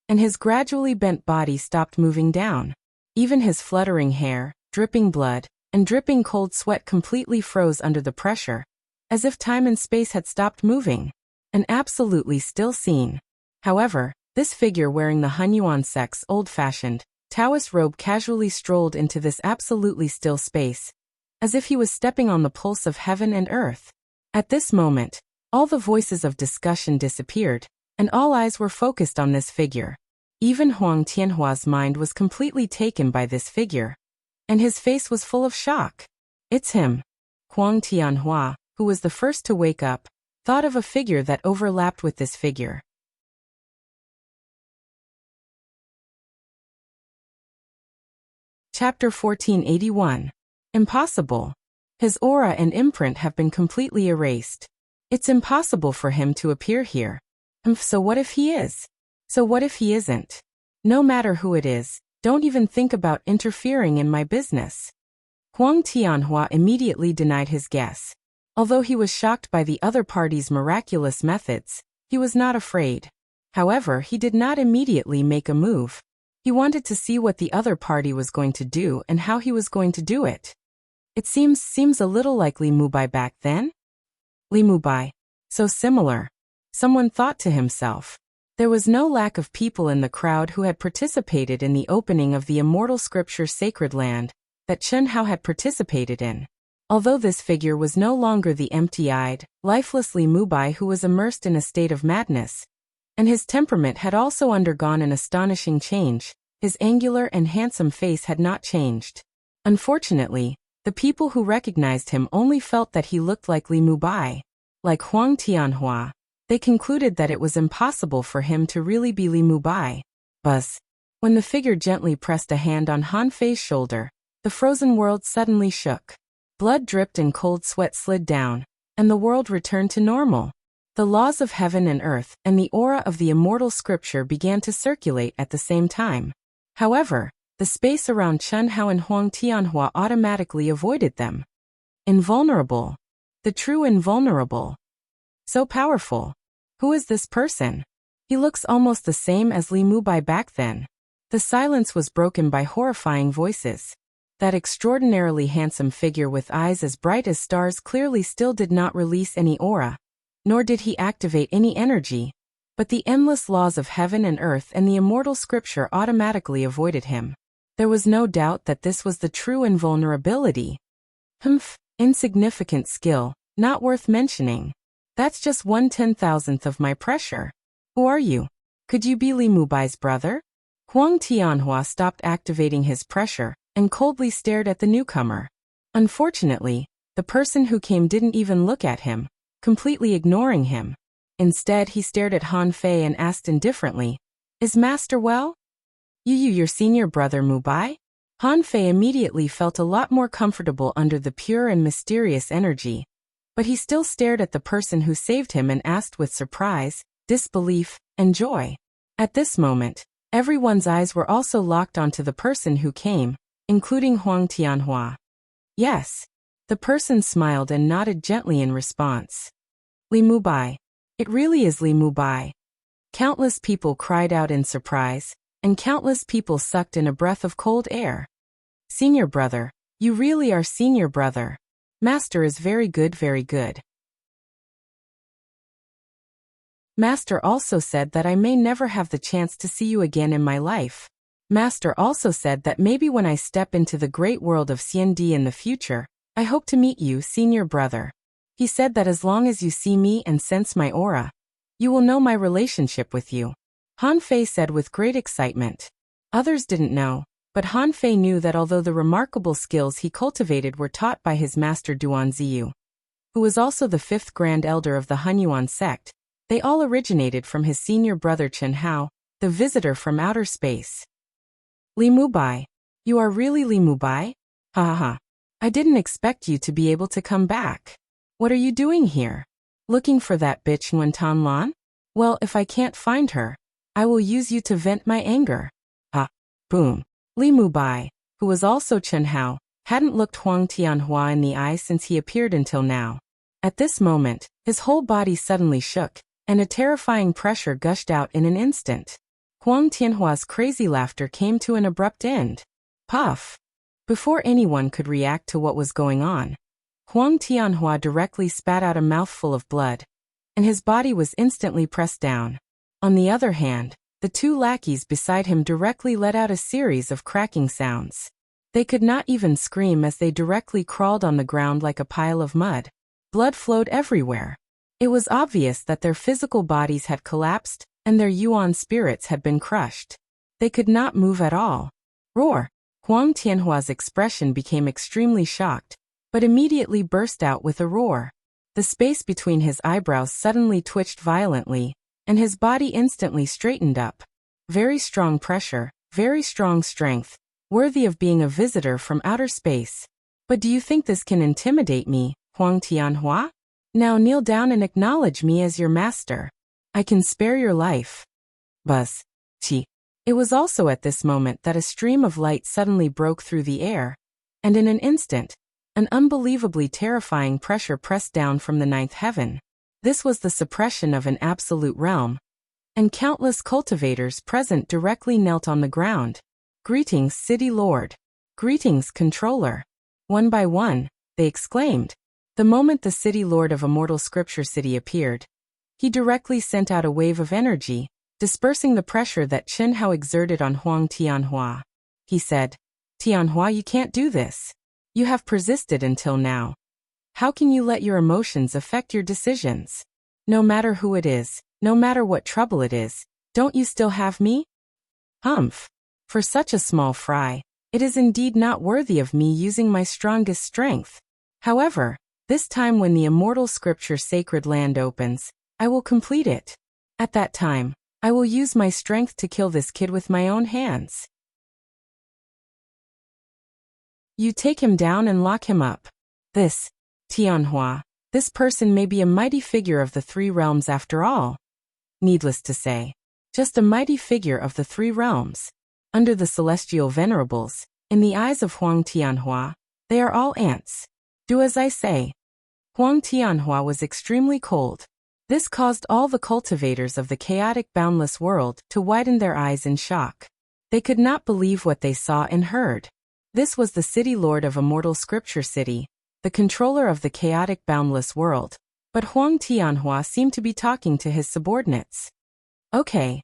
and his gradually bent body stopped moving down. Even his fluttering hair, dripping blood, and dripping cold sweat completely froze under the pressure, as if time and space had stopped moving. An absolutely still scene. However, this figure wearing the Hanyuan sect's old-fashioned, Taoist robe casually strolled into this absolutely still space, as if he was stepping on the pulse of heaven and earth. At this moment, all the voices of discussion disappeared, and all eyes were focused on this figure. Even Huang Tianhua's mind was completely taken by this figure, and his face was full of shock. It's him. Huang Tianhua, who was the first to wake up, thought of a figure that overlapped with this figure. Chapter 1481. Impossible. His aura and imprint have been completely erased. It's impossible for him to appear here. So what if he is? So what if he isn't? No matter who it is, don't even think about interfering in my business. Huang Tianhua immediately denied his guess. Although he was shocked by the other party's miraculous methods, he was not afraid. However, he did not immediately make a move. He wanted to see what the other party was going to do and how he was going to do it. It seems a little like Li Mubai back then. Li Mubai. So similar. Someone thought to himself. There was no lack of people in the crowd who had participated in the opening of the Immortal Scripture Sacred Land that Chen Hao had participated in. Although this figure was no longer the empty-eyed, lifeless Li Mubai who was immersed in a state of madness, and his temperament had also undergone an astonishing change, his angular and handsome face had not changed. Unfortunately, the people who recognized him only felt that he looked like Li Mubai. Like Huang Tianhua, they concluded that it was impossible for him to really be Li Mubai. Buzz. When the figure gently pressed a hand on Han Fei's shoulder, The frozen world suddenly shook. Blood dripped and cold sweat slid down, and the world returned to normal. The laws of heaven and earth and the aura of the immortal scripture began to circulate at the same time. However, the space around Chen Hao and Huang Tianhua automatically avoided them. Invulnerable. The true invulnerable. So powerful. Who is this person? He looks almost the same as Li Mubai back then. The silence was broken by horrifying voices. That extraordinarily handsome figure with eyes as bright as stars clearly still did not release any aura, nor did he activate any energy, but the endless laws of heaven and earth and the immortal scripture automatically avoided him. There was no doubt that this was the true invulnerability. Insignificant skill, not worth mentioning. That's just 1/10,000th of my pressure. Who are you? Could you be Li Mubai's brother? Huang Tianhua stopped activating his pressure and coldly stared at the newcomer. Unfortunately, the person who came didn't even look at him, completely ignoring him. Instead, he stared at Han Fei and asked indifferently, "Is Master well?" Your senior brother Mubai?" Han Fei immediately felt a lot more comfortable under the pure and mysterious energy, but he still stared at the person who saved him and asked with surprise, disbelief, and joy. At this moment, everyone's eyes were also locked onto the person who came, including Huang Tianhua. Yes. The person smiled and nodded gently in response. Li Mubai. It really is Li Mubai. Countless people cried out in surprise, and countless people sucked in a breath of cold air. Senior brother, you really are senior brother. Master is very good, very good. Master also said that I may never have the chance to see you again in my life. Master also said that maybe when I step into the great world of CND in the future, I hope to meet you, senior brother. He said that as long as you see me and sense my aura, you will know my relationship with you. Han Fei said with great excitement. Others didn't know, but Han Fei knew that although the remarkable skills he cultivated were taught by his master Duan Ziyu, who was also the fifth grand elder of the Hunyuan sect, they all originated from his senior brother Chen Hao, the visitor from outer space. Li Mubai. You are really Li Mubai? Ha ha ha. I didn't expect you to be able to come back. What are you doing here? Looking for that bitch Nguyen Tan Lan? Well, if I can't find her, I will use you to vent my anger. Ah. Boom. Li Mubai, who was also Chen Hao, hadn't looked Huang Tianhua in the eye since he appeared until now. At this moment, his whole body suddenly shook, and a terrifying pressure gushed out in an instant. Huang Tianhua's crazy laughter came to an abrupt end. Puff. Before anyone could react to what was going on, Huang Tianhua directly spat out a mouthful of blood, and his body was instantly pressed down. On the other hand, the two lackeys beside him directly let out a series of cracking sounds. They could not even scream as they directly crawled on the ground like a pile of mud. Blood flowed everywhere. It was obvious that their physical bodies had collapsed and their yuan spirits had been crushed. They could not move at all. Roar! Huang Tianhua's expression became extremely shocked, but immediately burst out with a roar. The space between his eyebrows suddenly twitched violently, and his body instantly straightened up. Very strong pressure, very strong strength, worthy of being a visitor from outer space. But do you think this can intimidate me, Huang Tianhua? Now kneel down and acknowledge me as your master. I can spare your life. Buzz. Chi. It was also at this moment that a stream of light suddenly broke through the air, and in an instant, an unbelievably terrifying pressure pressed down from the ninth heaven. This was the suppression of an absolute realm, and countless cultivators present directly knelt on the ground. Greetings, City Lord. Greetings, Controller. One by one, they exclaimed. The moment the City Lord of Immortal Scripture City appeared, he directly sent out a wave of energy, dispersing the pressure that Chen Hao exerted on Huang Tianhua. He said, Tianhua, you can't do this. You have persisted until now. How can you let your emotions affect your decisions? No matter who it is, no matter what trouble it is, don't you still have me? Humph. For such a small fry, it is indeed not worthy of me using my strongest strength. However, this time when the immortal scripture sacred land opens, I will complete it. At that time, I will use my strength to kill this kid with my own hands. You take him down and lock him up. This, Tianhua, this person may be a mighty figure of the three realms after all. Needless to say, just a mighty figure of the three realms. Under the celestial venerables, in the eyes of Huang Tianhua, they are all ants. Do as I say. Huang Tianhua was extremely cold. This caused all the cultivators of the chaotic boundless world to widen their eyes in shock. They could not believe what they saw and heard. This was the city lord of Immortal Scripture City, the controller of the chaotic boundless world, but Huang Tianhua seemed to be talking to his subordinates. Okay.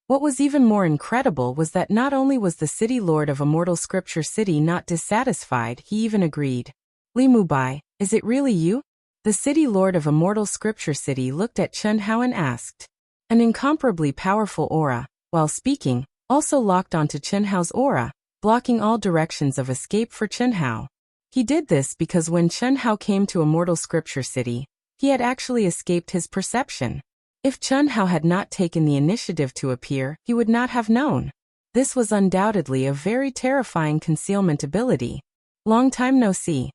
What was even more incredible was that not only was the city lord of Immortal Scripture City not dissatisfied, he even agreed. Li Mubai, is it really you? The city lord of Immortal Scripture City looked at Chen Hao and asked. An incomparably powerful aura, while speaking, also locked onto Chen Hao's aura, blocking all directions of escape for Chen Hao. He did this because when Chen Hao came to Immortal Scripture City, he had actually escaped his perception. If Chen Hao had not taken the initiative to appear, he would not have known. This was undoubtedly a very terrifying concealment ability. Long time no see.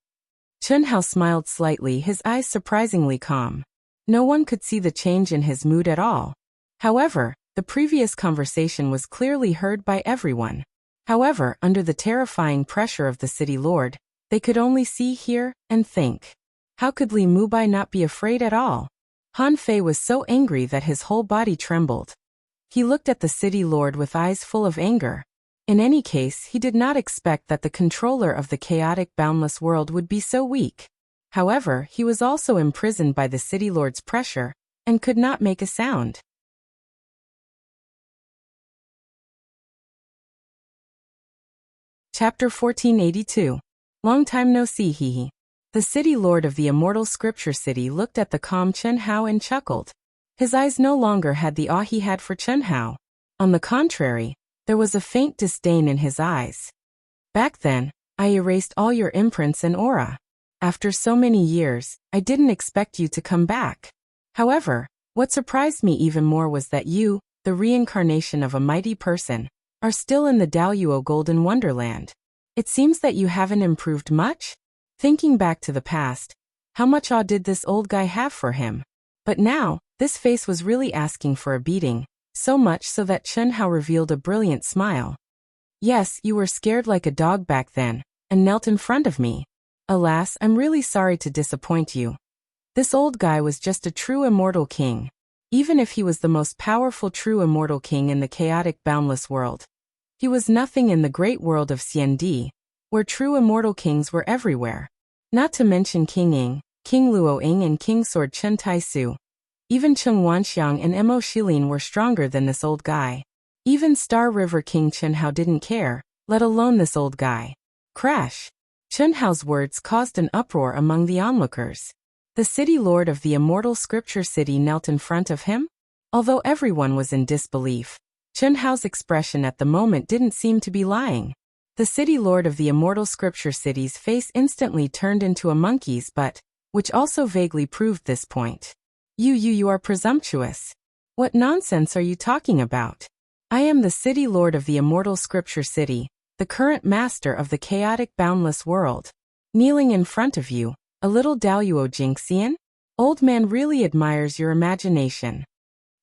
Chen Hao smiled slightly, his eyes surprisingly calm. No one could see the change in his mood at all. However, the previous conversation was clearly heard by everyone. However, under the terrifying pressure of the city lord, they could only see, hear, and think. How could Li Mubai not be afraid at all? Han Fei was so angry that his whole body trembled. He looked at the city lord with eyes full of anger. In any case, he did not expect that the controller of the chaotic boundless world would be so weak. However, he was also imprisoned by the city lord's pressure, and could not make a sound. Chapter 1482. Long time no see, hee. The city lord of the Immortal Scripture City looked at the calm Chen Hao and chuckled. His eyes no longer had the awe he had for Chen Hao. On the contrary, there was a faint disdain in his eyes. Back then, I erased all your imprints and aura. After so many years, I didn't expect you to come back. However, what surprised me even more was that you, the reincarnation of a mighty person, are still in the Daoyuo Golden Wonderland. It seems that you haven't improved much? Thinking back to the past, how much awe did this old guy have for him? But now, this face was really asking for a beating, so much so that Chen Hao revealed a brilliant smile. Yes, you were scared like a dog back then, and knelt in front of me. Alas, I'm really sorry to disappoint you. This old guy was just a true immortal king. Even if he was the most powerful true immortal king in the chaotic boundless world, he was nothing in the great world of Xiandi, where true immortal kings were everywhere. Not to mention King Ying, King Luo Ying and King Sword Chen Taisu. Even Cheng Wanxiang and Mo Shilin were stronger than this old guy. Even Star River King Chen Hao didn't care, let alone this old guy. Crash! Chen Hao's words caused an uproar among the onlookers. The city lord of the Immortal Scripture City knelt in front of him? Although everyone was in disbelief, Chen Hao's expression at the moment didn't seem to be lying. The city lord of the Immortal Scripture City's face instantly turned into a monkey's butt, which also vaguely proved this point. You are presumptuous. What nonsense are you talking about? I am the city lord of the Immortal Scripture City, the current master of the chaotic boundless world. Kneeling in front of you, a little Daoyuo Jinxian? Old man really admires your imagination.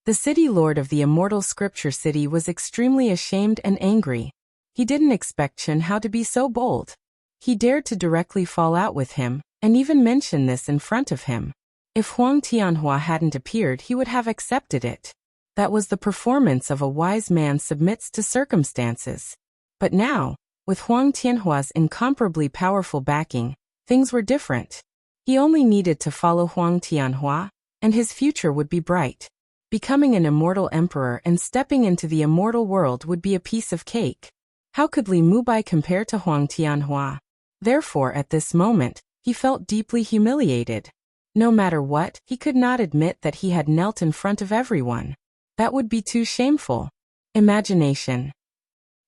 The city lord of the Immortal Scripture City was extremely ashamed and angry. He didn't expect Chen Hao to be so bold. He dared to directly fall out with him, and even mention this in front of him. If Huang Tianhua hadn't appeared, he would have accepted it. That was the performance of a wise man submits to circumstances. But now, with Huang Tianhua's incomparably powerful backing, things were different. He only needed to follow Huang Tianhua, and his future would be bright. Becoming an immortal emperor and stepping into the immortal world would be a piece of cake. How could Li Mubai compare to Huang Tianhua? Therefore, at this moment, he felt deeply humiliated. No matter what, he could not admit that he had knelt in front of everyone. That would be too shameful. Imagination.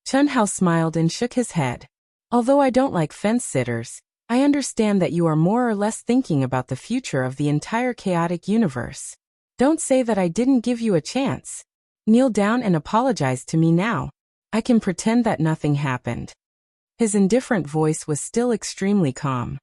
Chen Hao smiled and shook his head. Although I don't like fence-sitters, I understand that you are more or less thinking about the future of the entire chaotic universe. Don't say that I didn't give you a chance. Kneel down and apologize to me now. I can pretend that nothing happened. His indifferent voice was still extremely calm.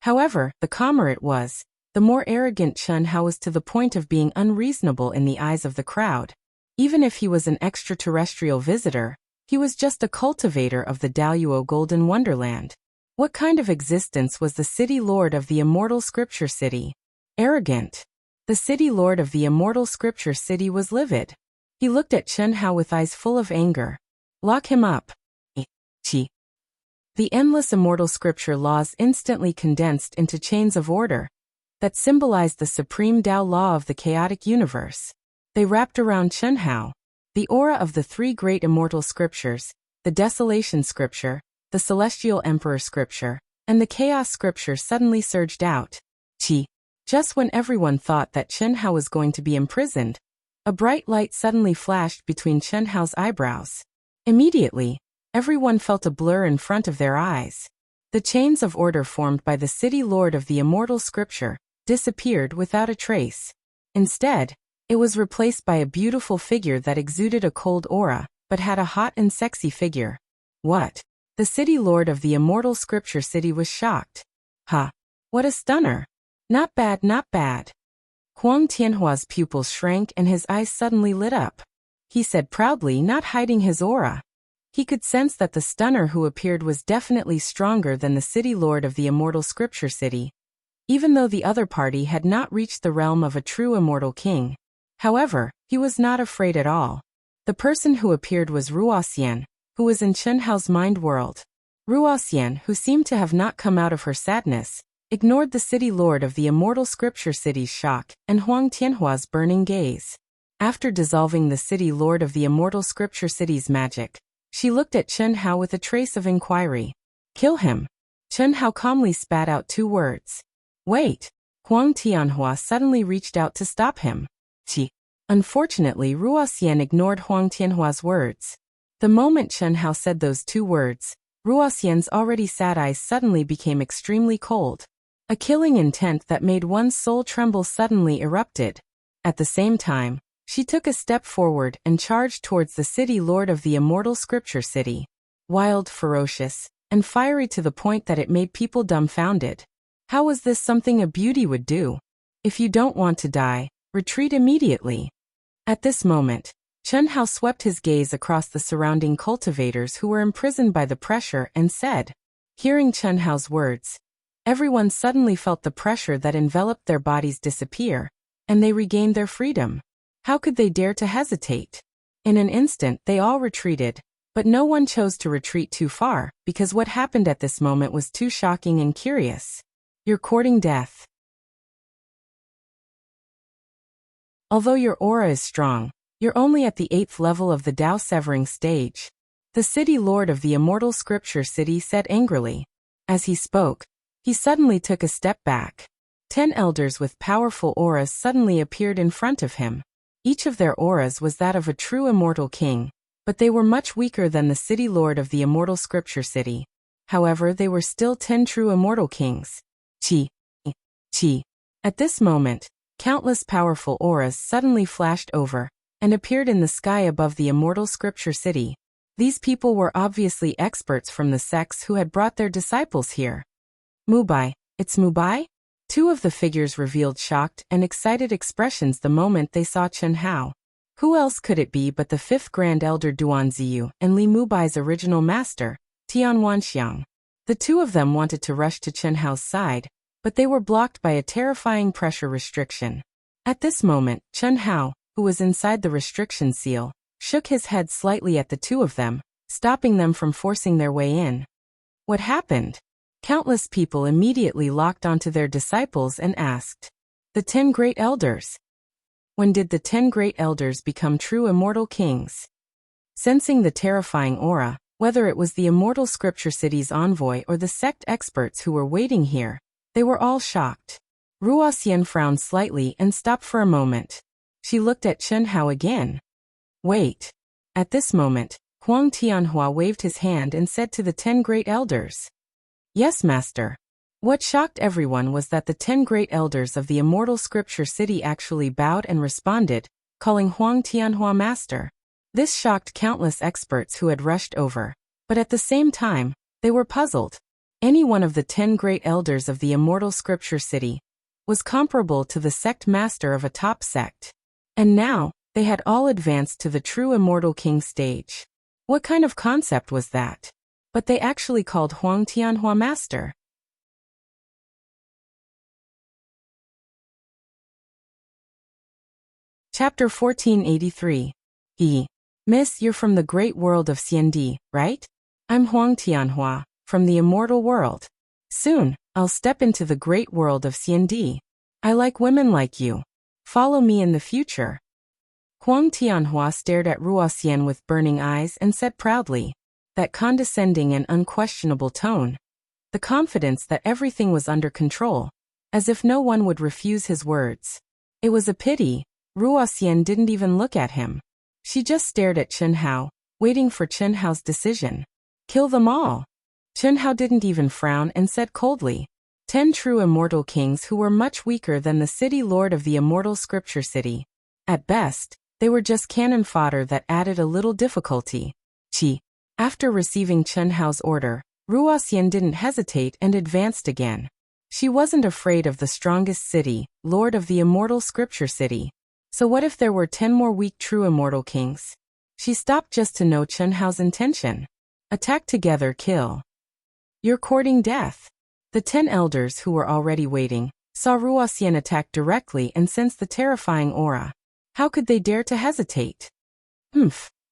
However, the calmer it was, the more arrogant Chen Hao was, to the point of being unreasonable in the eyes of the crowd. Even if he was an extraterrestrial visitor, he was just a cultivator of the Daluo Golden Wonderland. What kind of existence was the city lord of the immortal scripture city? Arrogant. The city lord of the immortal scripture city was livid. He looked at Chen Hao with eyes full of anger. Lock him up. Chi. The endless immortal scripture laws instantly condensed into chains of order that symbolized the supreme Tao law of the chaotic universe. They wrapped around Chen Hao. The aura of the three great immortal scriptures, the Desolation Scripture, the Celestial Emperor Scripture, and the Chaos Scripture, suddenly surged out. Chi. Just when everyone thought that Chen Hao was going to be imprisoned, a bright light suddenly flashed between Chen Hao's eyebrows. Immediately, everyone felt a blur in front of their eyes. The chains of order formed by the city lord of the immortal scripture disappeared without a trace. Instead, it was replaced by a beautiful figure that exuded a cold aura, but had a hot and sexy figure. What? The city lord of the immortal scripture city was shocked. Ha! What a stunner! Not bad, not bad. Huang Tianhua's pupils shrank and his eyes suddenly lit up. He said proudly, not hiding his aura. He could sense that the stunner who appeared was definitely stronger than the city lord of the immortal scripture city, even though the other party had not reached the realm of a true immortal king. However, he was not afraid at all. The person who appeared was Ruoxian, who was in Chen Hao's mind world. Ruoxian, who seemed to have not come out of her sadness, ignored the city lord of the immortal scripture city's shock and Huang Tianhua's burning gaze. After dissolving the city lord of the immortal scripture city's magic, she looked at Chen Hao with a trace of inquiry. Kill him. Chen Hao calmly spat out two words. Wait. Huang Tianhua suddenly reached out to stop him. Qi. Unfortunately, Ruoxian ignored Huang Tianhua's words. The moment Chen Hao said those two words, Ruoxian's already sad eyes suddenly became extremely cold. A killing intent that made one's soul tremble suddenly erupted. At the same time, she took a step forward and charged towards the city lord of the immortal scripture city. Wild, ferocious, and fiery to the point that it made people dumbfounded. How was this something a beauty would do? If you don't want to die, retreat immediately. At this moment, Chen Hao swept his gaze across the surrounding cultivators who were imprisoned by the pressure and said, hearing Chen Hao's words, everyone suddenly felt the pressure that enveloped their bodies disappear, and they regained their freedom. How could they dare to hesitate? In an instant they all retreated, but no one chose to retreat too far, because what happened at this moment was too shocking and curious. You're courting death. Although your aura is strong, you're only at the 8th level of the Tao Severing stage. The city lord of the immortal scripture city said angrily. As he spoke, he suddenly took a step back. 10 elders with powerful auras suddenly appeared in front of him. Each of their auras was that of a true immortal king, but they were much weaker than the city lord of the immortal scripture city. However, they were still 10 true immortal kings. Chi. At this moment, countless powerful auras suddenly flashed over and appeared in the sky above the immortal scripture city. These people were obviously experts from the sects who had brought their disciples here. Mubai, it's Mubai? Two of the figures revealed shocked and excited expressions the moment they saw Chen Hao. Who else could it be but the 5th Grand Elder Duan Ziyu and Li Mubai's original master, Tian Wanxiang? The two of them wanted to rush to Chen Hao's side, but they were blocked by a terrifying pressure restriction. At this moment, Chen Hao, who was inside the restriction seal, shook his head slightly at the two of them, stopping them from forcing their way in. What happened? Countless people immediately locked onto their disciples and asked, the 10 great elders. When did the 10 great elders become true immortal kings? Sensing the terrifying aura, whether it was the immortal scripture city's envoy or the sect experts who were waiting here, they were all shocked. Ruoxian frowned slightly and stopped for a moment. She looked at Chen Hao again. Wait. At this moment, Huang Tianhua waved his hand and said to the 10 great elders. Yes, master. What shocked everyone was that the 10 great elders of the immortal scripture city actually bowed and responded, calling Huang Tianhua master. This shocked countless experts who had rushed over, but at the same time, they were puzzled. Any one of the 10 great elders of the immortal scripture city was comparable to the sect master of a top sect. And now, they had all advanced to the true immortal king stage. What kind of concept was that? But they actually called Huang Tianhua master. Chapter 1483. Miss, you're from the great world of Xiandi, right? I'm Huang Tianhua, from the immortal world. Soon, I'll step into the great world of Xiandi. I like women like you. Follow me in the future. Huang Tianhua stared at Ruoxian with burning eyes and said proudly, that condescending and unquestionable tone, the confidence that everything was under control, as if no one would refuse his words. It was a pity, Ruoxian didn't even look at him. She just stared at Chen Hao, waiting for Chen Hao's decision. Kill them all. Chen Hao didn't even frown and said coldly, 10 true immortal kings who were much weaker than the city lord of the immortal scripture city. At best, they were just cannon fodder that added a little difficulty. After receiving Chen Hao's order, Ruoxian didn't hesitate and advanced again. She wasn't afraid of the strongest city, lord of the immortal scripture city. So what if there were 10 more weak true immortal kings? She stopped just to know Chen Hao's intention. Attack together, kill. You're courting death. The 10 elders who were already waiting saw Ruoxian attack directly and sensed the terrifying aura. How could they dare to hesitate?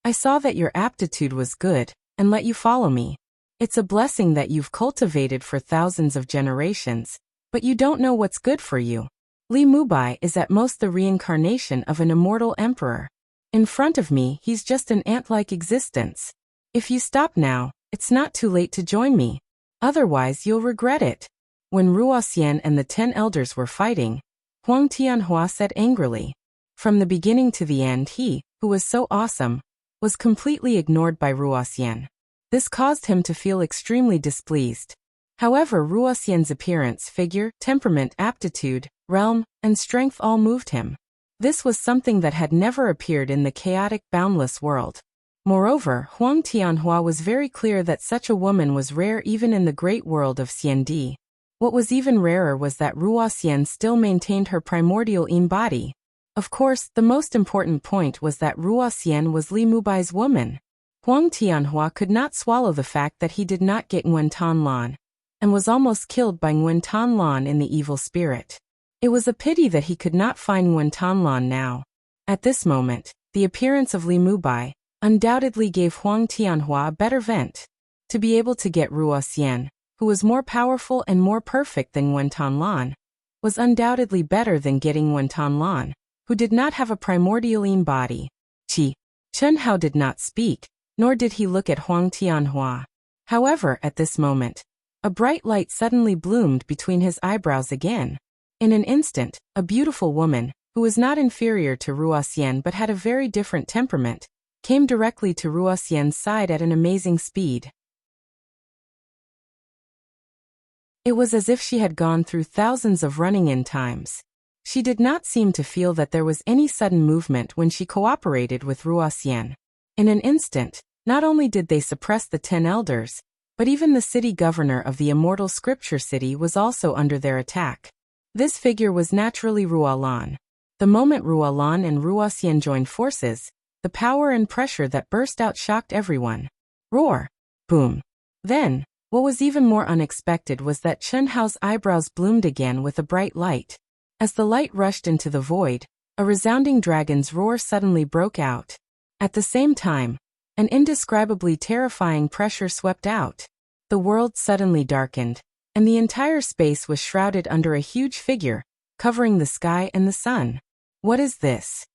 I saw that your aptitude was good, and let you follow me. It's a blessing that you've cultivated for thousands of generations, but you don't know what's good for you. Li Mubai is at most the reincarnation of an immortal emperor. In front of me, he's just an ant-like existence. If you stop now, it's not too late to join me. Otherwise, you'll regret it. When Ruoxian and the 10 elders were fighting, Huang Tianhua said angrily. From the beginning to the end, he, who was so awesome, was completely ignored by Ruoxian. This caused him to feel extremely displeased. However, Ruoxian's appearance, figure, temperament, aptitude, realm, and strength all moved him. This was something that had never appeared in the chaotic, boundless world. Moreover, Huang Tianhua was very clear that such a woman was rare even in the great world of Xiandi. What was even rarer was that Ruoxian still maintained her primordial yin body. Of course, the most important point was that Ruoxian was Li Mubai's woman. Huang Tianhua could not swallow the fact that he did not get Nguyen Tan Lan, and was almost killed by Nguyen Tan Lan in the evil spirit. It was a pity that he could not find Nguyen Tan Lan now. At this moment, the appearance of Li Mubai undoubtedly gave Huang Tianhua a better vent. To be able to get Ruoxian, who was more powerful and more perfect than Nguyen Tan Lan, was undoubtedly better than getting Nguyen Tan Lan, who did not have a primordial yin body. Chen Hao did not speak, nor did he look at Huang Tianhua. However, at this moment, a bright light suddenly bloomed between his eyebrows again. In an instant, a beautiful woman, who was not inferior to Ruoxian but had a very different temperament, came directly to Ruoxian's side at an amazing speed. It was as if she had gone through thousands of running-in times. She did not seem to feel that there was any sudden movement when she cooperated with Ruoxian. In an instant, not only did they suppress the 10 elders, but even the city governor of the immortal scripture city was also under their attack. This figure was naturally Ruolan. The moment Ruolan and Ruoxian joined forces, the power and pressure that burst out shocked everyone. Roar! Boom! Then, what was even more unexpected was that Chen Hao's eyebrows bloomed again with a bright light. As the light rushed into the void, a resounding dragon's roar suddenly broke out. At the same time, an indescribably terrifying pressure swept out. The world suddenly darkened, and the entire space was shrouded under a huge figure, covering the sky and the sun. What is this?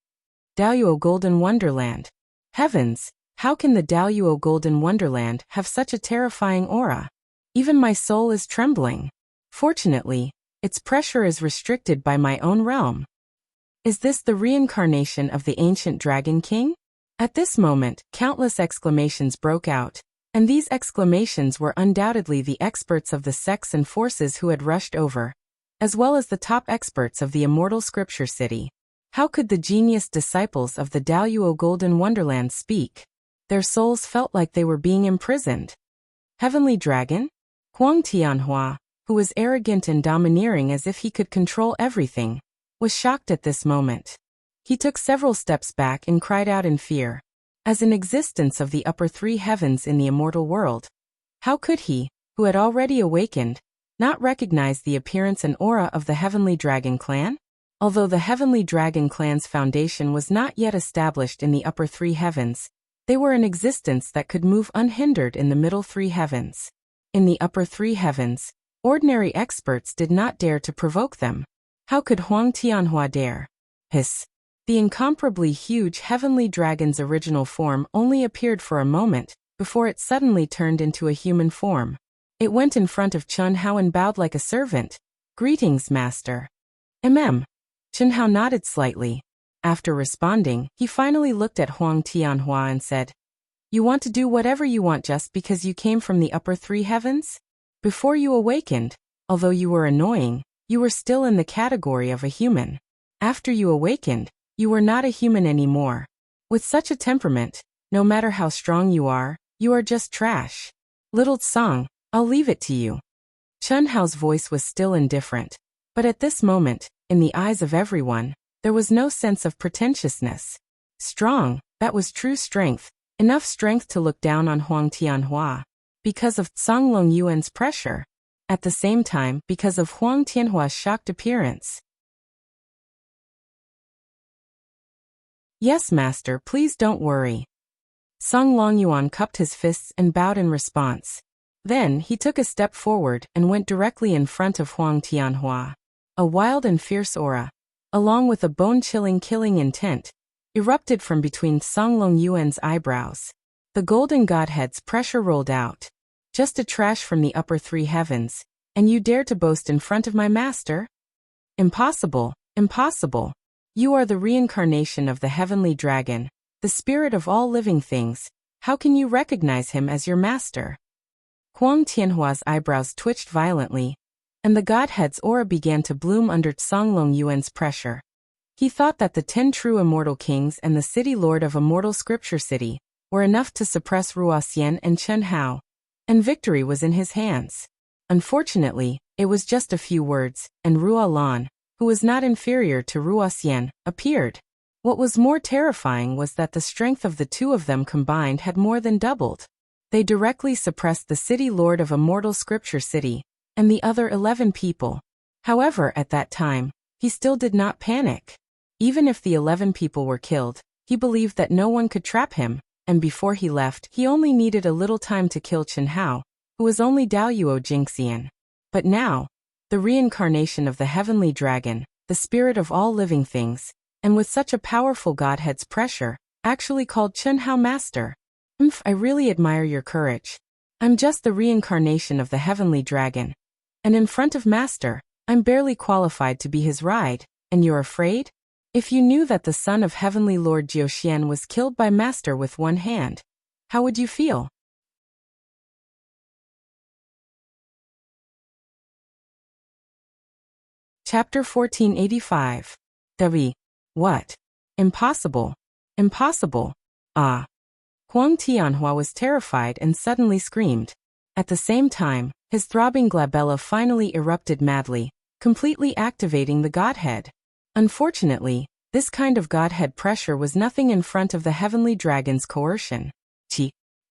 Daoyuo Golden Wonderland. Heavens, how can the Daoyuo Golden Wonderland have such a terrifying aura? Even my soul is trembling. Fortunately, its pressure is restricted by my own realm. Is this the reincarnation of the ancient Dragon King? At this moment, countless exclamations broke out, and these exclamations were undoubtedly the experts of the sects and forces who had rushed over, as well as the top experts of the immortal scripture city. How could the genius disciples of the Daluo Golden Wonderland speak? Their souls felt like they were being imprisoned. Heavenly Dragon? Huang Tianhua, who was arrogant and domineering as if he could control everything, was shocked at this moment. He took several steps back and cried out in fear. As an existence of the upper three heavens in the immortal world, how could he, who had already awakened, not recognize the appearance and aura of the Heavenly Dragon clan? Although the Heavenly Dragon clan's foundation was not yet established in the upper three heavens, they were an existence that could move unhindered in the middle three heavens. In the upper three heavens, ordinary experts did not dare to provoke them. How could Huang Tianhua dare? Hiss. The incomparably huge Heavenly Dragon's original form only appeared for a moment, before it suddenly turned into a human form. It went in front of Chun Hao and bowed like a servant. "Greetings, Master." Chun Hao nodded slightly. After responding, he finally looked at Huang Tianhua and said, "You want to do whatever you want just because you came from the upper three heavens? Before you awakened, although you were annoying, you were still in the category of a human. After you awakened, you were not a human anymore. With such a temperament, no matter how strong you are just trash. Little Tsang, I'll leave it to you." Chun Hao's voice was still indifferent, but at this moment, in the eyes of everyone, there was no sense of pretentiousness. Strong, that was true strength, enough strength to look down on Huang Tianhua, because of Songlong Yuan's pressure. At the same time, because of Huang Tianhua's shocked appearance. "Yes, Master, please don't worry." Song Longyuan cupped his fists and bowed in response. Then he took a step forward and went directly in front of Huang Tianhua. A wild and fierce aura, along with a bone-chilling killing intent, erupted from between Song Longyuan's eyebrows. The golden godhead's pressure rolled out. "Just a trash from the upper three heavens, and you dare to boast in front of my master? Impossible, impossible. You are the reincarnation of the Heavenly Dragon, the spirit of all living things. How can you recognize him as your master?" Huang Tianhua's eyebrows twitched violently, and the godhead's aura began to bloom under Songlong Yuan's pressure. He thought that the 10 true immortal kings and the city lord of Immortal Scripture City were enough to suppress Ruoxian and Chun Hao, and victory was in his hands. Unfortunately, it was just a few words, and Ruo Lan, who was not inferior to Ruoxian, appeared. What was more terrifying was that the strength of the two of them combined had more than doubled. They directly suppressed the city lord of Immortal Scripture City, and the other 11 people. However, at that time, he still did not panic. Even if the 11 people were killed, he believed that no one could trap him, and before he left, he only needed a little time to kill Chun Hao, who was only Daoyuo Jingxian. But now, the reincarnation of the Heavenly Dragon, the spirit of all living things, and with such a powerful godhead's pressure, actually called Chun Hao master. I really admire your courage. I'm just the reincarnation of the Heavenly Dragon. And in front of Master, I'm barely qualified to be his ride, and you're afraid? If you knew that the son of Heavenly Lord Jiuxian was killed by Master with one hand, how would you feel? Chapter 1485. W. What? Impossible. Impossible. Ah. Huang Tianhua was terrified and suddenly screamed. At the same time, his throbbing glabella finally erupted madly, completely activating the godhead. Unfortunately, this kind of godhead pressure was nothing in front of the Heavenly Dragon's coercion.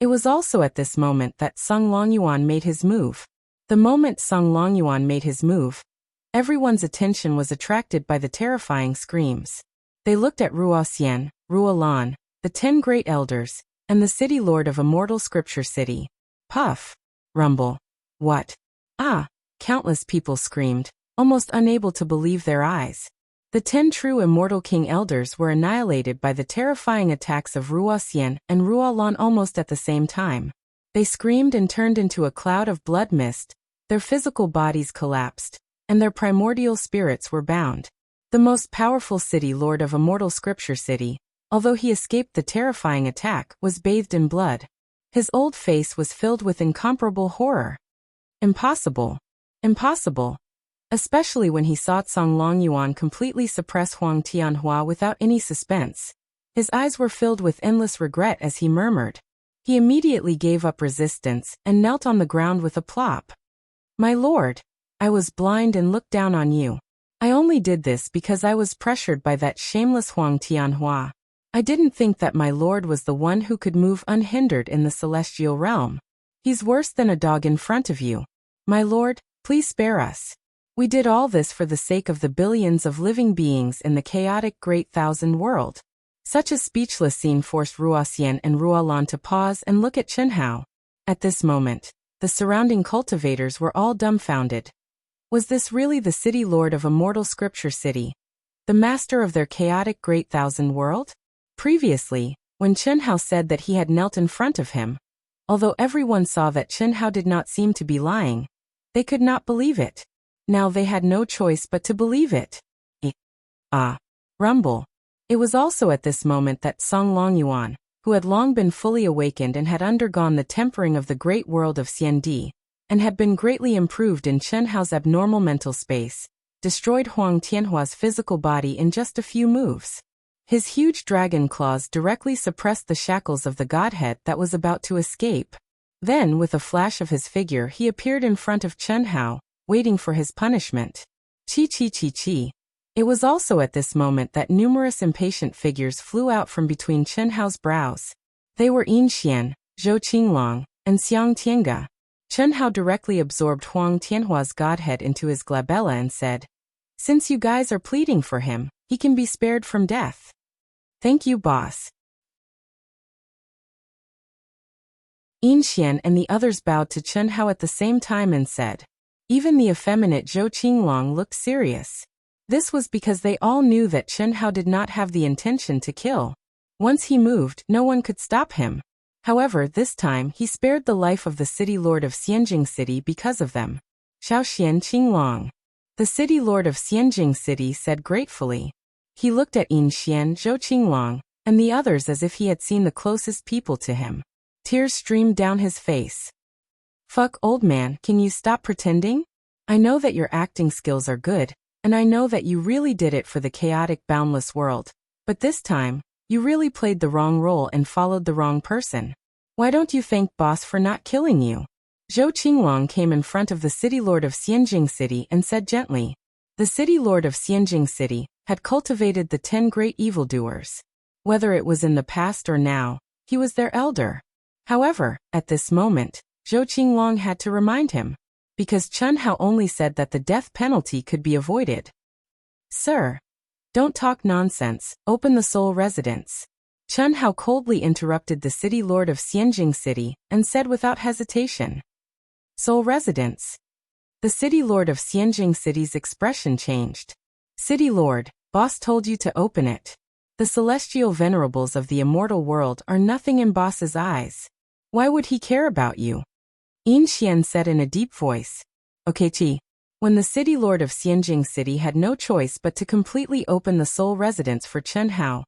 It was also at this moment that Song Longyuan made his move. The moment Song Longyuan made his move, everyone's attention was attracted by the terrifying screams. They looked at Ruoxian, Ruo Lan, the 10 great elders, and the city lord of Immortal Scripture City. Puff. Rumble. What? Ah! Countless people screamed, almost unable to believe their eyes. The 10 true immortal king elders were annihilated by the terrifying attacks of Ruoxian and Ruo Lan almost at the same time. They screamed and turned into a cloud of blood mist, their physical bodies collapsed, and their primordial spirits were bound. The most powerful city lord of Immortal Scripture City, although he escaped the terrifying attack, was bathed in blood. His old face was filled with incomparable horror. Impossible. Impossible. especially when he saw Cong Longyuan completely suppress Huang Tianhua without any suspense. His eyes were filled with endless regret as he murmured. He immediately gave up resistance and knelt on the ground with a plop. "My lord, I was blind and looked down on you. I only did this because I was pressured by that shameless Huang Tianhua. I didn't think that my lord was the one who could move unhindered in the celestial realm. He's worse than a dog in front of you. My lord, please spare us. We did all this for the sake of the billions of living beings in the chaotic Great Thousand World." Such a speechless scene forced Ruoxian and Ruolan to pause and look at Chenhao. At this moment, the surrounding cultivators were all dumbfounded. Was this really the city lord of Immortal Scripture City? The master of their chaotic Great Thousand World? Previously, when Chenhao said that he had knelt in front of him, although everyone saw that Chenhao did not seem to be lying, they could not believe it. Now they had no choice but to believe it. Rumble. It was also at this moment that Cong Longyuan, who had long been fully awakened and had undergone the tempering of the great world of Xiandi, and had been greatly improved in Chenhao's abnormal mental space, destroyed Huang Tianhua's physical body in just a few moves. His huge dragon claws directly suppressed the shackles of the godhead that was about to escape. Then, with a flash of his figure, he appeared in front of Chenhao, waiting for his punishment. Chi. It was also at this moment that numerous impatient figures flew out from between Chenhao's brows. They were Yin Xian, Zhou Qinglong, and Xiang Tiange. Chenhao directly absorbed Huang Tianhua's godhead into his glabella and said, "Since you guys are pleading for him, he can be spared from death." "Thank you, boss." Yin Xian and the others bowed to Chenhao at the same time and said. Even the effeminate Zhou Qinglong looked serious. This was because they all knew that Chenhao did not have the intention to kill. Once he moved, no one could stop him. However, this time he spared the life of the city lord of Xianjing City because of them. Xiaoxian Qinglong. The city lord of Xianjing City said gratefully. He looked at Yin Xian, Zhou Qinglong, and the others as if he had seen the closest people to him. Tears streamed down his face. "Fuck, old man, can you stop pretending? I know that your acting skills are good, and I know that you really did it for the chaotic boundless world, but this time, you really played the wrong role and followed the wrong person. Why don't you thank boss for not killing you?" Zhou Qinglong came in front of the city lord of Xianjing City and said gently. The city lord of Xianjing City had cultivated the 10 great evildoers. Whether it was in the past or now, he was their elder. However, at this moment, Zhou Qinglong had to remind him, because Chenhao only said that the death penalty could be avoided. "Sir, don't talk nonsense, open the soul residence." Chenhao coldly interrupted the city lord of Xianjing City and said without hesitation. "Soul residence." The city lord of Xianjing City's expression changed. "City lord, boss told you to open it. The celestial venerables of the immortal world are nothing in boss's eyes. Why would he care about you?" Yin Xian said in a deep voice. "Okay, Chi." When the city lord of Xianjing City had no choice but to completely open the soul residence for Chenhao,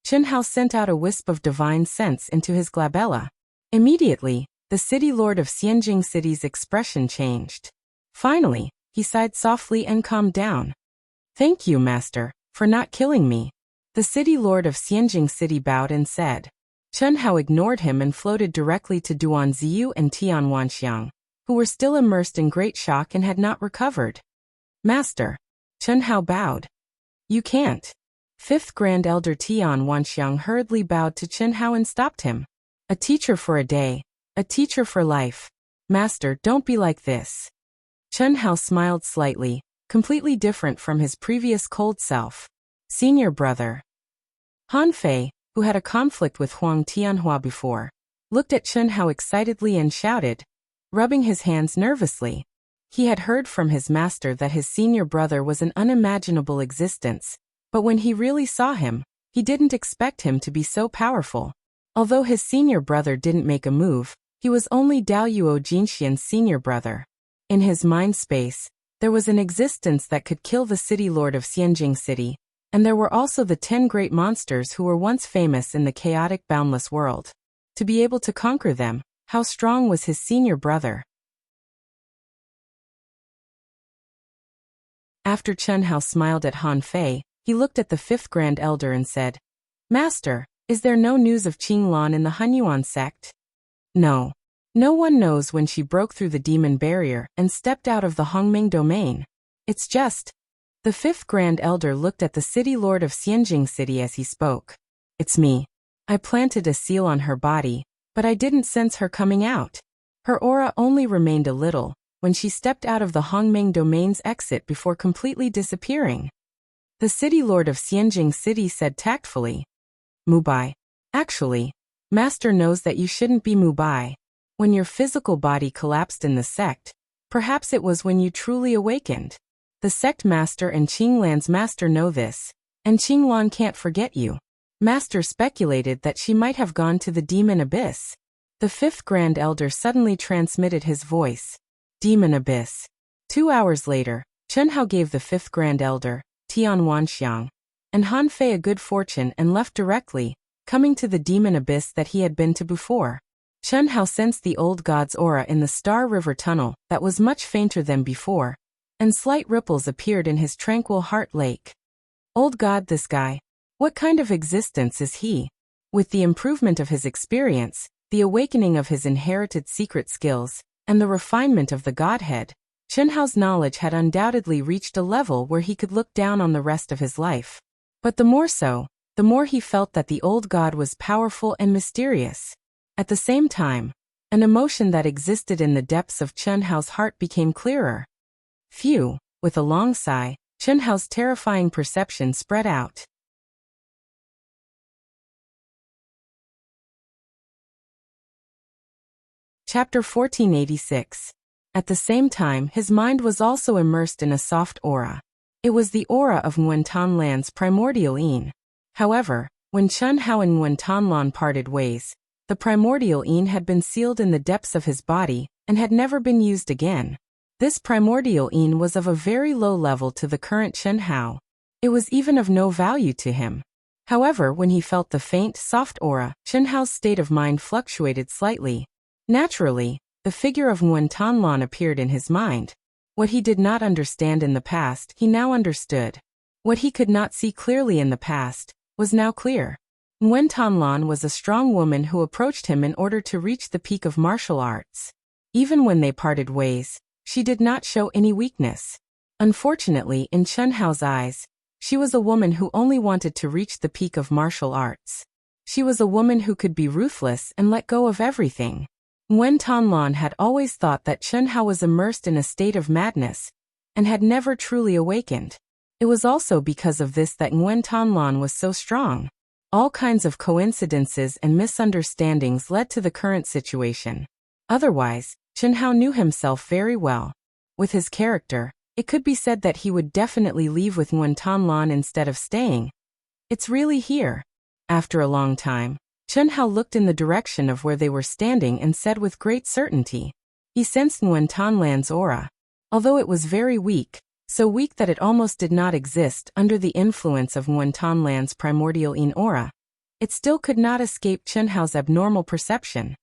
Chenhao sent out a wisp of divine sense into his glabella. Immediately, the city lord of Xianjing City's expression changed. Finally, he sighed softly and calmed down. "Thank you, master, for not killing me." The city lord of Xianjing City bowed and said. Chenhao ignored him and floated directly to Duan Ziyu and Tian Wanxiang, who were still immersed in great shock and had not recovered. "Master." Chenhao bowed. "You can't." Fifth Grand Elder Tian Wanxiang hurriedly bowed to Chenhao and stopped him. "A teacher for a day, a teacher for life. Master, don't be like this." Chenhao smiled slightly, completely different from his previous cold self. "Senior brother." Han Fei, who had a conflict with Huang Tianhua before, looked at Chenhao excitedly and shouted, rubbing his hands nervously. He had heard from his master that his senior brother was an unimaginable existence, but when he really saw him, he didn't expect him to be so powerful. Although his senior brother didn't make a move, he was only Daoyuo Jinxian's senior brother. In his mind space, there was an existence that could kill the city lord of Xianjing City, and there were also the 10 great monsters who were once famous in the chaotic boundless world. To be able to conquer them, how strong was his senior brother? After Chen Hao smiled at Han Fei, he looked at the fifth Grand Elder and said, "Master, is there no news of Qing Lan in the Hunyuan sect?" "No. No one knows when she broke through the demon barrier and stepped out of the Hongming domain. It's just—" The fifth Grand Elder looked at the city lord of Xianjing City as he spoke. "It's me. I planted a seal on her body, but I didn't sense her coming out. Her aura only remained a little when she stepped out of the Hongming domain's exit before completely disappearing." The city lord of Xianjing City said tactfully, "Mubai. Actually, Master knows that you shouldn't be Mubai. When your physical body collapsed in the sect, perhaps it was when you truly awakened. The sect master and Qinglan's master know this, and Qinglan can't forget you. Master speculated that she might have gone to the demon abyss." The fifth Grand Elder suddenly transmitted his voice. Demon abyss. 2 hours later, Chen Hao gave the fifth Grand Elder, Tian Wanxiang, and Han Fei a good fortune and left directly, coming to the demon abyss that he had been to before. Chen Hao sensed the old god's aura in the Star River tunnel that was much fainter than before, and slight ripples appeared in his tranquil heart lake. Old god, this guy. What kind of existence is he? With the improvement of his experience, the awakening of his inherited secret skills, and the refinement of the godhead, Chen Hao's knowledge had undoubtedly reached a level where he could look down on the rest of his life. But the more so, the more he felt that the old god was powerful and mysterious. At the same time, an emotion that existed in the depths of Chen Hao's heart became clearer. Phew, with a long sigh, Chen Hao's terrifying perception spread out. Chapter 1486. At the same time, his mind was also immersed in a soft aura. It was the aura of Nguyen Tanlan's primordial yin. However, when Chen Hao and Nguyen Tanlan parted ways, the primordial yin had been sealed in the depths of his body and had never been used again. This primordial yin was of a very low level to the current Chen Hao. It was even of no value to him. However, when he felt the faint, soft aura, Chen Hao's state of mind fluctuated slightly. Naturally, the figure of Nguyen Tanlan appeared in his mind. What he did not understand in the past, he now understood. What he could not see clearly in the past was now clear. Nguyen Tanlan was a strong woman who approached him in order to reach the peak of martial arts. Even when they parted ways, she did not show any weakness. Unfortunately, in Chen Hao's eyes, she was a woman who only wanted to reach the peak of martial arts. She was a woman who could be ruthless and let go of everything. Nguyen Tanlan had always thought that Chen Hao was immersed in a state of madness and had never truly awakened. It was also because of this that Nguyen Tanlan was so strong. All kinds of coincidences and misunderstandings led to the current situation. Otherwise, Chen Hao knew himself very well. With his character, it could be said that he would definitely leave with Nguyen Tanlan instead of staying. It's really here. After a long time, Chen Hao looked in the direction of where they were standing and said with great certainty. He sensed Nguyen Tanlan's aura. Although it was very weak, so weak that it almost did not exist under the influence of Nguyen Tanlan's primordial yin aura, it still could not escape Chen Hao's abnormal perception.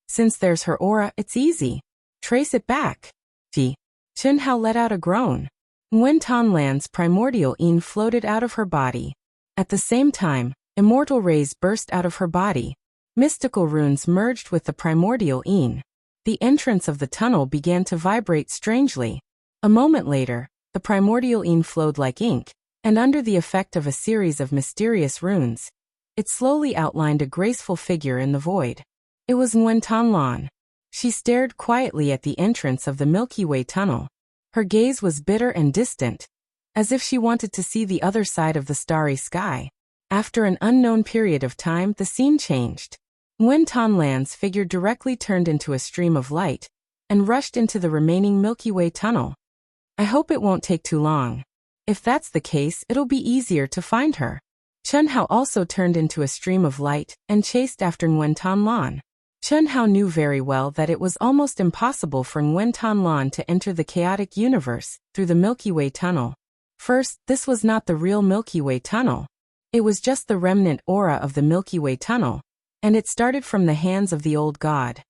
Since there's her aura, it's easy. Trace it back. Gee. Chen Hao let out a groan. Nguyen Tanlan's primordial yin floated out of her body. At the same time, immortal rays burst out of her body. Mystical runes merged with the primordial yin. The entrance of the tunnel began to vibrate strangely. A moment later, the primordial yin flowed like ink, and under the effect of a series of mysterious runes, it slowly outlined a graceful figure in the void. It was Nguyen Tanlan. She stared quietly at the entrance of the Milky Way tunnel. Her gaze was bitter and distant, as if she wanted to see the other side of the starry sky. After an unknown period of time, the scene changed. Nguyen Tanlan's figure directly turned into a stream of light and rushed into the remaining Milky Way tunnel. I hope it won't take too long. If that's the case, it'll be easier to find her. Chen Hao also turned into a stream of light and chased after Nguyen Tanlan. Chen Hao knew very well that it was almost impossible for Nguyen Tanlan to enter the chaotic universe through the Milky Way tunnel. First, this was not the real Milky Way tunnel. It was just the remnant aura of the Milky Way tunnel, and it started from the hands of the old god.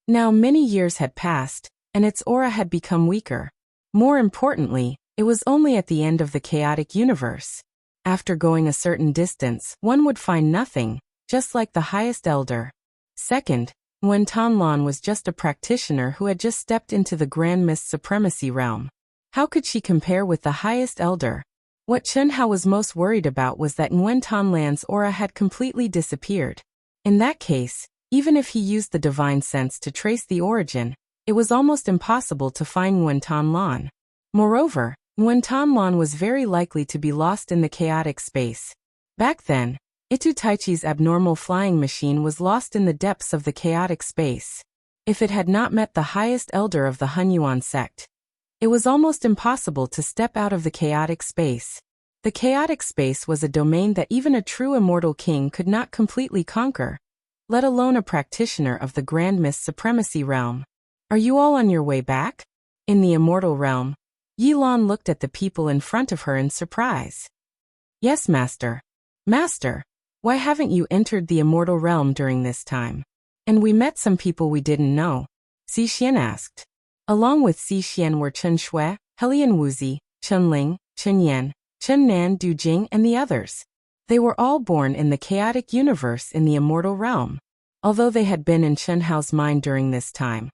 Now many years had passed, and its aura had become weaker. More importantly, it was only at the end of the chaotic universe. After going a certain distance, one would find nothing, just like the highest elder. Second, Nguyen Thanh Lan was just a practitioner who had just stepped into the Grand Mist Supremacy realm. How could she compare with the highest elder? What Chen Hao was most worried about was that Nguyen Thanh Lan's aura had completely disappeared. In that case, even if he used the divine sense to trace the origin, it was almost impossible to find Nguyen Thanh Lan. Moreover, Nguyen Thanh Lan was very likely to be lost in the chaotic space. Back then, Itu Taichi's abnormal flying machine was lost in the depths of the chaotic space. If it had not met the highest elder of the Hunyuan sect, it was almost impossible to step out of the chaotic space. The chaotic space was a domain that even a true immortal king could not completely conquer, let alone a practitioner of the Grand Mist Supremacy realm. Are you all on your way back? In the immortal realm, Yi Lan looked at the people in front of her in surprise. Yes, Master. Master, why haven't you entered the immortal realm during this time? And we met some people we didn't know, Xi Xian asked. Along with Xi Xian were Chen Shui, Helian Wuzi, Chen Ling, Chen Yan, Chen Nan Du Jing and the others. They were all born in the chaotic universe in the immortal realm. Although they had been in Chen Hao's mind during this time,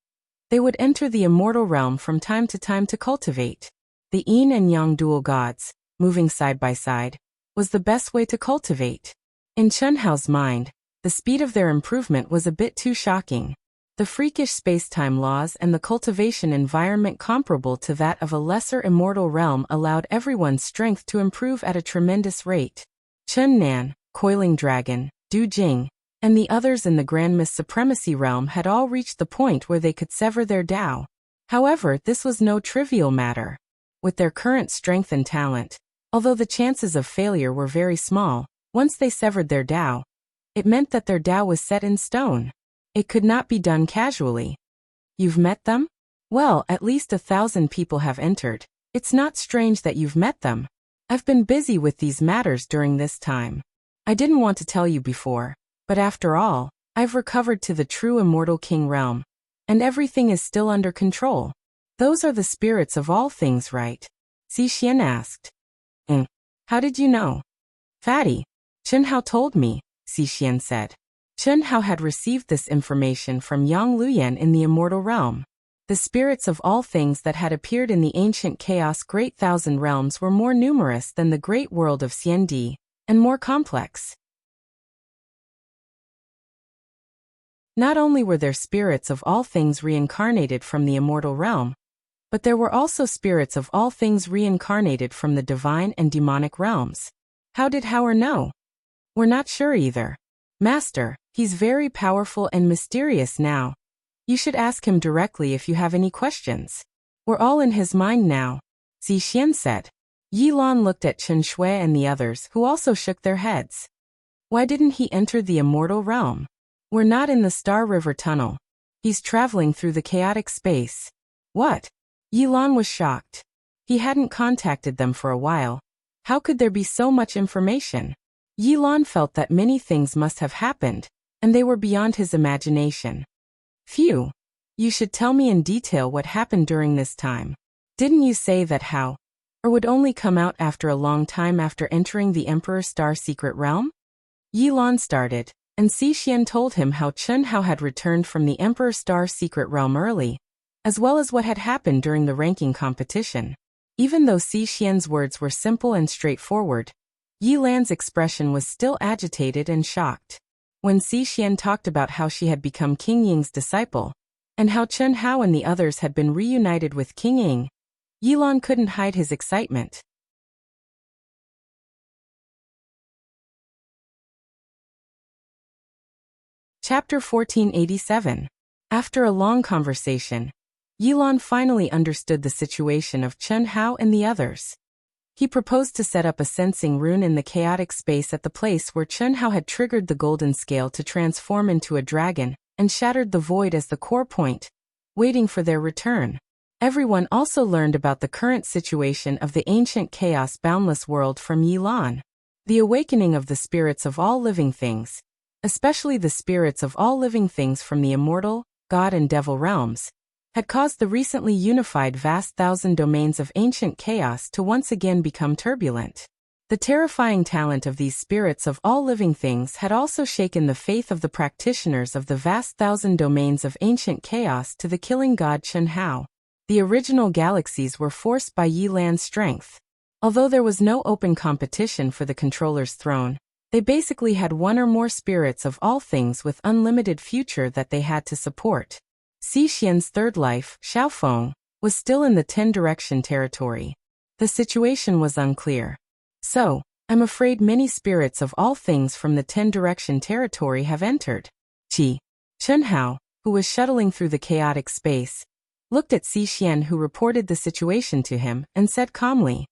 they would enter the immortal realm from time to cultivate. The yin and yang dual gods, moving side by side, was the best way to cultivate. In Chen Hao's mind, the speed of their improvement was a bit too shocking. The freakish space-time laws and the cultivation environment comparable to that of a lesser immortal realm allowed everyone's strength to improve at a tremendous rate. Chen Nan, Coiling Dragon, Du Jing, and the others in the Grand Mist Supremacy realm had all reached the point where they could sever their Tao. However, this was no trivial matter. With their current strength and talent, although the chances of failure were very small, once they severed their Tao, it meant that their Tao was set in stone. It could not be done casually. You've met them? Well, at least 1,000 people have entered. It's not strange that you've met them. I've been busy with these matters during this time. I didn't want to tell you before, but after all, I've recovered to the true immortal king realm, and everything is still under control. Those are the spirits of all things, right? Xi Xian asked. How did you know? Fatty, Chen Hao told me, Xi Xian said. Chen Hao had received this information from Yang Luyan in the immortal realm. The spirits of all things that had appeared in the ancient chaos great thousand realms were more numerous than the great world of Xiandi, and more complex. Not only were there spirits of all things reincarnated from the immortal realm, but there were also spirits of all things reincarnated from the divine and demonic realms. How did Howard know? We're not sure either. Master, he's very powerful and mysterious now. You should ask him directly if you have any questions. We're all in his mind now, Xi Xian said. Yi Lan looked at Chen Shui and the others, who also shook their heads. Why didn't he enter the immortal realm? We're not in the Star River Tunnel. He's traveling through the chaotic space. What? Yi Lan was shocked. He hadn't contacted them for a while. How could there be so much information? Yi Lan felt that many things must have happened, and they were beyond his imagination. Phew. You should tell me in detail what happened during this time. Didn't you say that Hao, or would only come out after a long time after entering the Emperor's Star Secret Realm? Yi Lan started, and Xi Xian told him how Chen Hao had returned from the Emperor's Star Secret Realm early, as well as what had happened during the ranking competition. Even though Xi Xian's words were simple and straightforward, Yi Lan's expression was still agitated and shocked. When Xi Xian talked about how she had become King Ying's disciple, and how Chen Hao and the others had been reunited with King Ying, Yi Lan couldn't hide his excitement. Chapter 1487. After a long conversation, Yi Lan finally understood the situation of Chen Hao and the others. He proposed to set up a sensing rune in the chaotic space at the place where Chen Hao had triggered the golden scale to transform into a dragon, and shattered the void as the core point, waiting for their return. Everyone also learned about the current situation of the ancient chaos boundless world from Yi Lan. The awakening of the spirits of all living things, especially the spirits of all living things from the immortal, god and devil realms, had caused the recently unified vast thousand domains of ancient chaos to once again become turbulent. The terrifying talent of these spirits of all living things had also shaken the faith of the practitioners of the vast thousand domains of ancient chaos to the killing god Chen Hao. The original galaxies were forced by Yi Lan's strength. Although there was no open competition for the controller's throne, they basically had one or more spirits of all things with unlimited future that they had to support. Xi Xian's third life, Xiaofeng, was still in the 10-direction territory. The situation was unclear. So, I'm afraid many spirits of all things from the 10-direction territory have entered. Chen Hao, who was shuttling through the chaotic space, looked at Xi Xian, who reported the situation to him, and said calmly,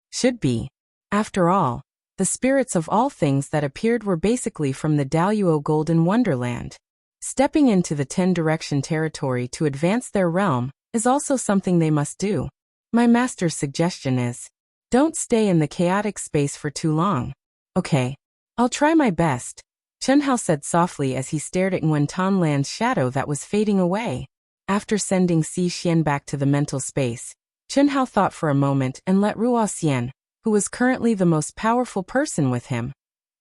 "Should be. After all, the spirits of all things that appeared were basically from the Daoyuo Golden Wonderland. Stepping into the 10-direction territory to advance their realm is also something they must do. My master's suggestion is, don't stay in the chaotic space for too long." "Okay. I'll try my best," Chen Hao said softly as he stared at Nguyen Lan's shadow that was fading away. After sending Xi Xian back to the mental space, Chen Hao thought for a moment and let Ruo Xian, who was currently the most powerful person with him,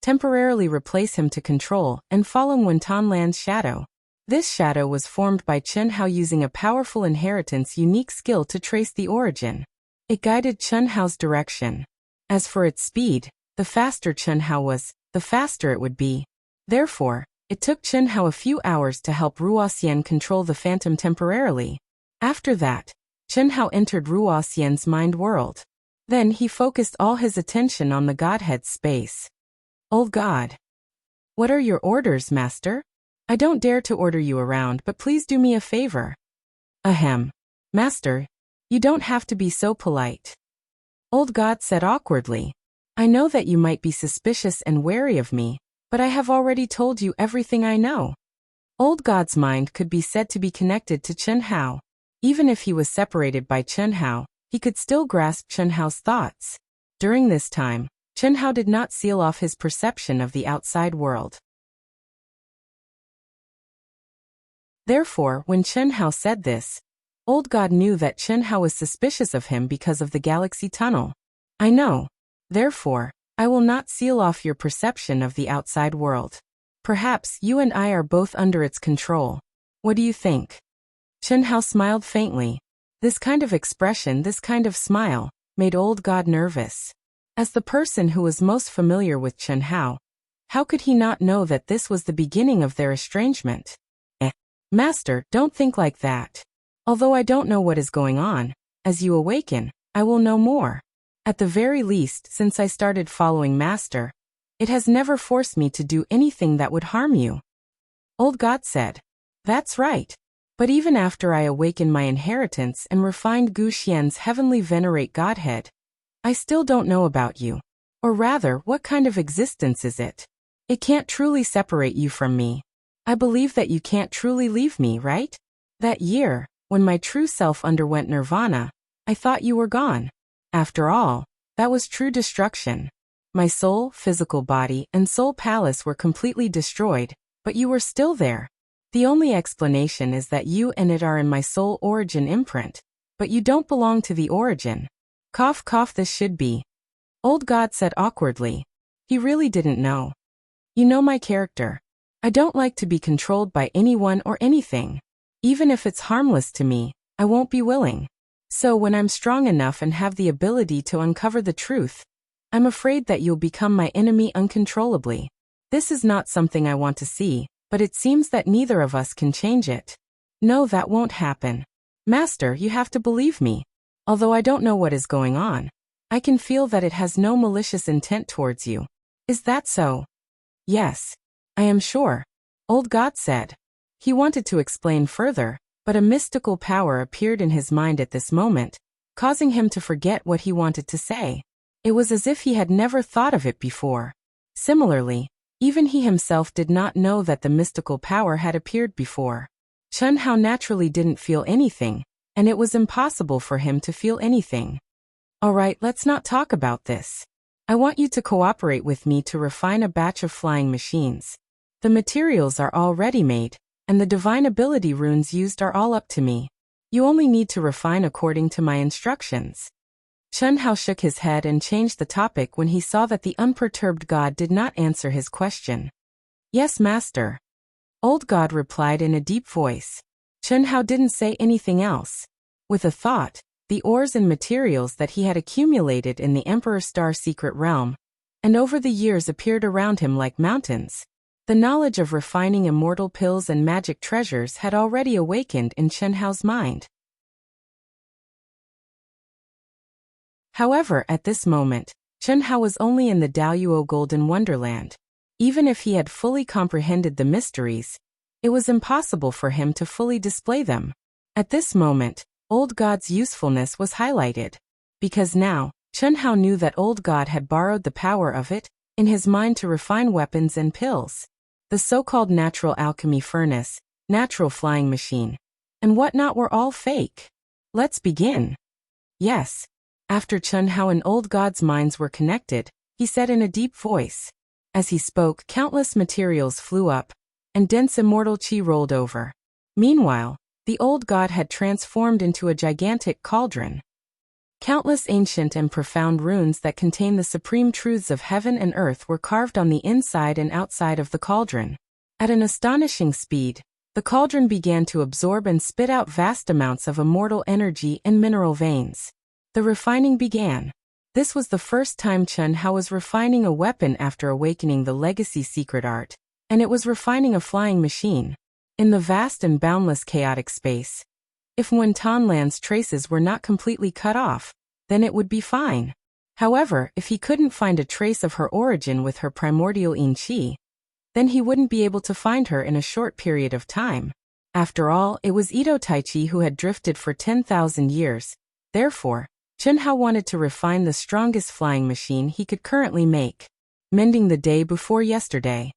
temporarily replace him to control and follow Nguyen Lan's shadow. This shadow was formed by Chen Hao using a powerful inheritance unique skill to trace the origin. It guided Chen Hao's direction. As for its speed, the faster Chen Hao was, the faster it would be. Therefore, it took Chen Hao a few hours to help Ruo Xian control the phantom temporarily. After that, Chen Hao entered Ruo Xian's mind world. Then he focused all his attention on the Godhead's space. "Old God. What are your orders, Master? I don't dare to order you around, but please do me a favor." "Ahem. Master, you don't have to be so polite," Old God said awkwardly. "I know that you might be suspicious and wary of me, but I have already told you everything I know." Old God's mind could be said to be connected to Chen Hao. Even if he was separated by Chen Hao, he could still grasp Chen Hao's thoughts. During this time, Chen Hao did not seal off his perception of the outside world. Therefore, when Chen Hao said this, Old God knew that Chen Hao was suspicious of him because of the galaxy tunnel. "I know. Therefore, I will not seal off your perception of the outside world. Perhaps you and I are both under its control. What do you think?" Chen Hao smiled faintly. This kind of expression, this kind of smile, made Old God nervous. As the person who was most familiar with Chen Hao, how could he not know that this was the beginning of their estrangement? Master, don't think like that. Although I don't know what is going on, as you awaken, I will know more. At the very least, since I started following Master, it has never forced me to do anything that would harm you." Old God said, "That's right. But even after I awaken my inheritance and refined Gu Xian's heavenly venerate Godhead, I still don't know about you. Or rather, what kind of existence is it? It can't truly separate you from me. I believe that you can't truly leave me, right? That year, when my true self underwent nirvana, I thought you were gone. After all, that was true destruction. My soul, physical body, and soul palace were completely destroyed, but you were still there. The only explanation is that you and it are in my soul origin imprint, but you don't belong to the origin." Cough cough, this should be. Old God said awkwardly. He really didn't know. "You know my character. I don't like to be controlled by anyone or anything. Even if it's harmless to me, I won't be willing. So when I'm strong enough and have the ability to uncover the truth, I'm afraid that you'll become my enemy uncontrollably. This is not something I want to see, but it seems that neither of us can change it. No, that won't happen. Master, you have to believe me. Although I don't know what is going on, I can feel that it has no malicious intent towards you. Is that so?" "Yes. I am sure," Old God said. He wanted to explain further, but a mystical power appeared in his mind at this moment, causing him to forget what he wanted to say. It was as if he had never thought of it before. Similarly, even he himself did not know that the mystical power had appeared before. Chen Hao naturally didn't feel anything, and it was impossible for him to feel anything. "All right, let's not talk about this. I want you to cooperate with me to refine a batch of flying machines. The materials are all ready-made, and the divine ability runes used are all up to me. You only need to refine according to my instructions. Chen Hao shook his head and changed the topic when he saw that the unperturbed god did not answer his question. Yes, master. Old god replied in a deep voice. Chen Hao didn't say anything else. With a thought, the ores and materials that he had accumulated in the Emperor Star secret realm, and over the years appeared around him like mountains. The knowledge of refining immortal pills and magic treasures had already awakened in Chen Hao's mind. However, at this moment, Chen Hao was only in the Daoyuo Golden Wonderland. Even if he had fully comprehended the mysteries, it was impossible for him to fully display them. At this moment, Old God's usefulness was highlighted. Because now, Chen Hao knew that Old God had borrowed the power of it, in his mind to refine weapons and pills. The so-called natural alchemy furnace, natural flying machine, and whatnot were all fake. Let's begin. Yes. After Chen Hao and Old God's minds were connected, he said in a deep voice. As he spoke, countless materials flew up, and dense immortal qi rolled over. Meanwhile, the Old God had transformed into a gigantic cauldron. Countless ancient and profound runes that contain the supreme truths of heaven and earth were carved on the inside and outside of the cauldron. At an astonishing speed, the cauldron began to absorb and spit out vast amounts of immortal energy and mineral veins. The refining began. This was the first time Chen Hao was refining a weapon after awakening the legacy secret art, and it was refining a flying machine. In the vast and boundless chaotic space, if Wentanland's traces were not completely cut off, then it would be fine. However, if he couldn't find a trace of her origin with her primordial yin qi, then he wouldn't be able to find her in a short period of time. After all, it was Ito Taichi who had drifted for 10,000 years. Therefore, Chen Hao wanted to refine the strongest flying machine he could currently make, mending the day before yesterday.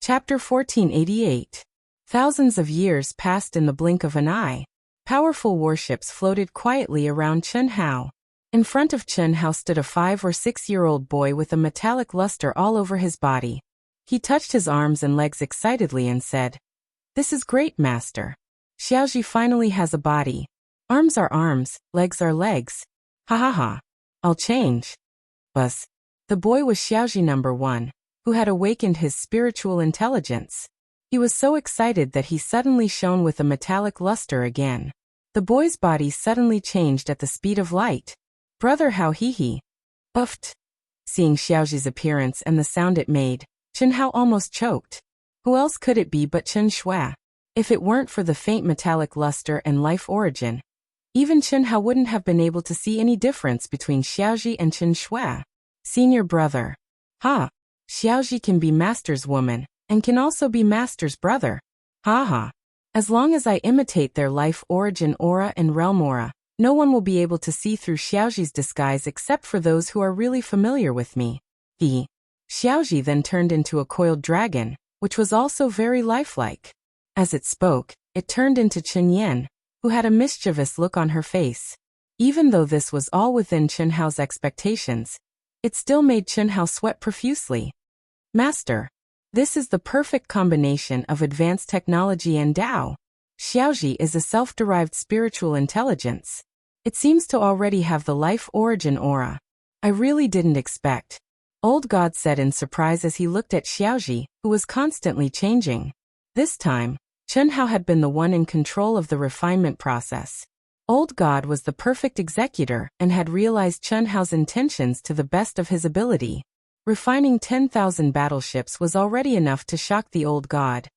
Chapter 1488. Thousands of years passed in the blink of an eye. Powerful warships floated quietly around Chen Hao. In front of Chen Hao stood a 5- or 6-year-old boy with a metallic luster all over his body. He touched his arms and legs excitedly and said, "This is great, master. Xiaoji finally has a body. Arms are arms, legs are legs. Ha ha ha. I'll change." Buzz. The boy was Xiaoji number 1, who had awakened his spiritual intelligence. He was so excited that he suddenly shone with a metallic luster again. The boy's body suddenly changed at the speed of light. "Brother Hao hee. Uffed." Seeing Xiaoji's appearance and the sound it made, Chen Hao almost choked. Who else could it be but Chen Shui? If it weren't for the faint metallic luster and life origin, even Chen Hao wouldn't have been able to see any difference between Xiaoji and Chen Shui. Senior brother. Ha! Xiaoji can be master's woman, and can also be master's brother. Ha ha. As long as I imitate their life origin aura and realm aura, no one will be able to see through Xiaoji's disguise except for those who are really familiar with me. Xiaoji then turned into a coiled dragon, which was also very lifelike. As it spoke, it turned into Chen Yan, who had a mischievous look on her face. Even though this was all within Chen Hao's expectations, it still made Chen Hao sweat profusely. "Master, this is the perfect combination of advanced technology and Dao. Xiaoji is a self-derived spiritual intelligence. It seems to already have the life origin aura. I really didn't expect." Old God said in surprise as he looked at Xiaoji, who was constantly changing. This time, Chen Hao had been the one in control of the refinement process. Old God was the perfect executor and had realized Chen Hao's intentions to the best of his ability. Refining 10,000 battleships was already enough to shock the Old God,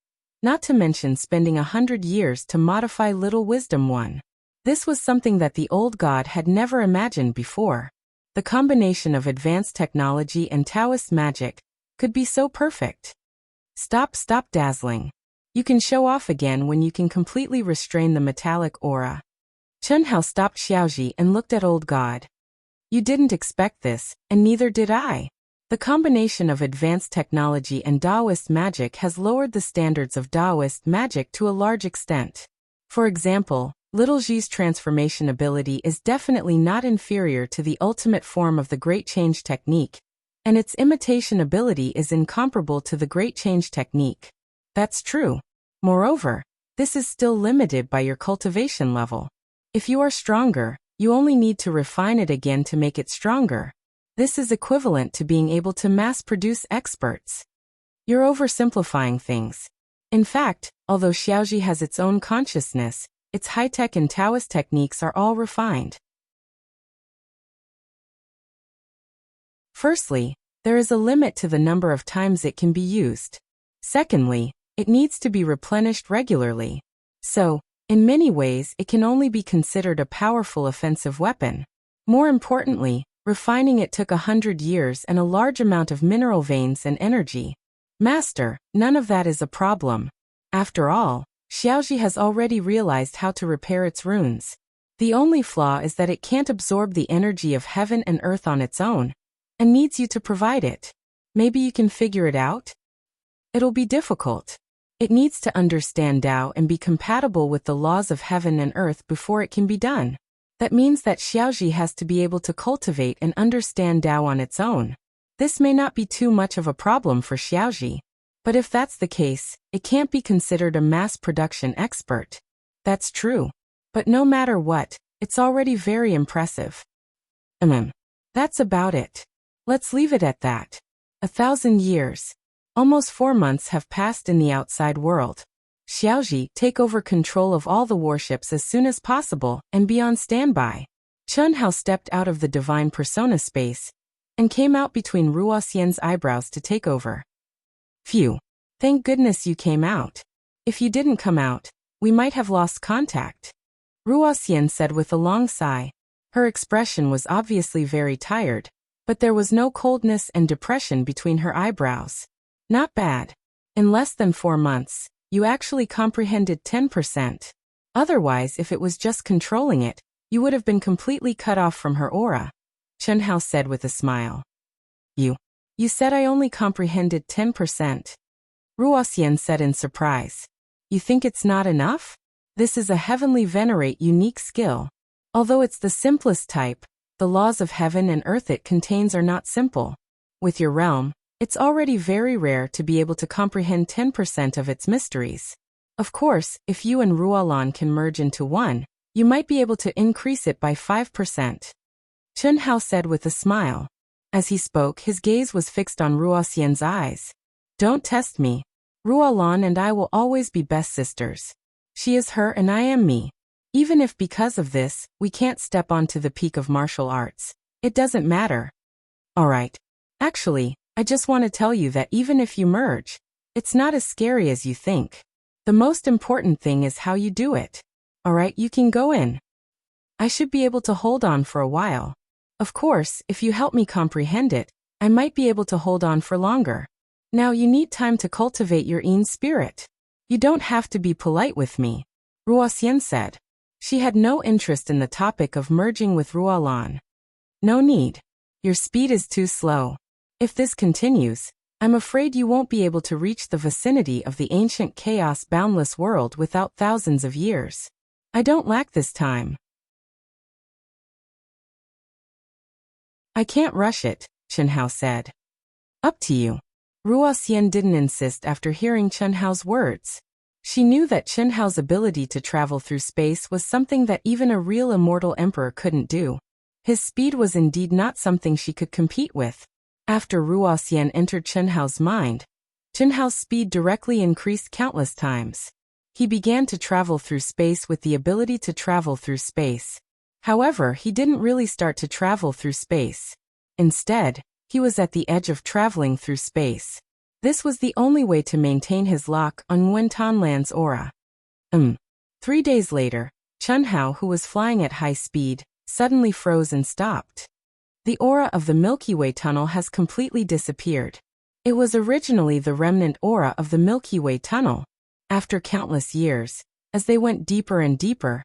not to mention spending 100 years to modify Little Wisdom 1. This was something that the Old God had never imagined before. The combination of advanced technology and Taoist magic could be so perfect. Stop dazzling. You can show off again when you can completely restrain the metallic aura." Chen Hao stopped Xiaoji and looked at Old God. "You didn't expect this, and neither did I. The combination of advanced technology and Daoist magic has lowered the standards of Daoist magic to a large extent. For example, Little Ji's transformation ability is definitely not inferior to the ultimate form of the Great Change technique, and its imitation ability is incomparable to the Great Change technique. That's true. Moreover, this is still limited by your cultivation level. If you are stronger, you only need to refine it again to make it stronger. This is equivalent to being able to mass-produce experts. You're oversimplifying things. In fact, although Xiaoji has its own consciousness, its high-tech and Taoist techniques are all refined. Firstly, there is a limit to the number of times it can be used. Secondly, it needs to be replenished regularly. So, in many ways, it can only be considered a powerful offensive weapon. More importantly, refining it took 100 years and a large amount of mineral veins and energy. Master, none of that is a problem. After all, Xiaoji has already realized how to repair its runes. The only flaw is that it can't absorb the energy of heaven and earth on its own, and needs you to provide it. Maybe you can figure it out? It'll be difficult. It needs to understand Tao and be compatible with the laws of heaven and earth before it can be done. That means that Xiaoji has to be able to cultivate and understand Tao on its own. This may not be too much of a problem for Xiaoji. But if that's the case, it can't be considered a mass production expert. That's true. But no matter what, it's already very impressive. That's about it. Let's leave it at that. 1,000 years. Almost 4 months have passed in the outside world. Xiaoji, take over control of all the warships as soon as possible and be on standby. Chunhao stepped out of the divine persona space and came out between Ruoxian's eyebrows to take over. Phew. Thank goodness you came out. If you didn't come out, we might have lost contact. Ruoxian said with a long sigh. Her expression was obviously very tired, but there was no coldness and depression between her eyebrows. Not bad. In less than 4 months, you actually comprehended 10%. Otherwise, if it was just controlling it, you would have been completely cut off from her aura. Chunhao said with a smile. You said I only comprehended 10%. Ruoxian said in surprise. You think it's not enough? This is a heavenly venerate unique skill. Although it's the simplest type, the laws of heaven and earth it contains are not simple. With your realm, it's already very rare to be able to comprehend 10% of its mysteries. Of course, if you and Ruolan can merge into one, you might be able to increase it by 5%. Chunhao said with a smile. As he spoke, his gaze was fixed on Ruoxian's eyes. Don't test me. Ruolan and I will always be best sisters. She is her and I am me. Even if because of this, we can't step onto the peak of martial arts, it doesn't matter. Alright. Actually, I just want to tell you that even if you merge, it's not as scary as you think. The most important thing is how you do it. Alright, you can go in. I should be able to hold on for a while. Of course, if you help me comprehend it, I might be able to hold on for longer. Now you need time to cultivate your Yin spirit. You don't have to be polite with me, Ruoxian said. She had no interest in the topic of merging with Ruolan. No need. Your speed is too slow. If this continues, I'm afraid you won't be able to reach the vicinity of the ancient chaos boundless world without thousands of years. I don't lack this time. I can't rush it, Chunhao said. Up to you. Ruoxian didn't insist after hearing Chunhao's words. She knew that Chunhao's ability to travel through space was something that even a real immortal emperor couldn't do. His speed was indeed not something she could compete with. After Ruoxian entered Chunhao's mind, Chunhao's speed directly increased countless times. He began to travel through space with the ability to travel through space. However, he didn't really start to travel through space. Instead, he was at the edge of traveling through space. This was the only way to maintain his lock on Nguyen Tanlan's aura. 3 days later, Chunhao, who was flying at high speed, suddenly froze and stopped. The aura of the Milky Way tunnel has completely disappeared. It was originally the remnant aura of the Milky Way tunnel. After countless years, as they went deeper and deeper,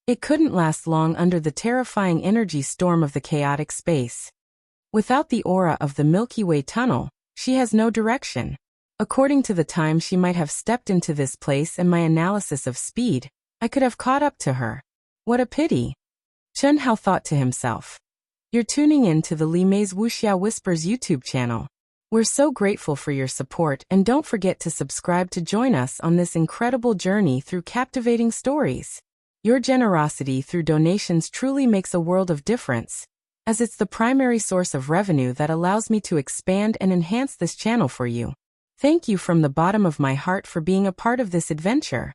it couldn't last long under the terrifying energy storm of the chaotic space. Without the aura of the Milky Way tunnel, she has no direction. According to the time she might have stepped into this place and my analysis of speed, I could have caught up to her. What a pity. Chunhao thought to himself. You're tuning in to the Li Mei's Wuxia Whispers YouTube channel. We're so grateful for your support, and don't forget to subscribe to join us on this incredible journey through captivating stories. Your generosity through donations truly makes a world of difference, as it's the primary source of revenue that allows me to expand and enhance this channel for you. Thank you from the bottom of my heart for being a part of this adventure.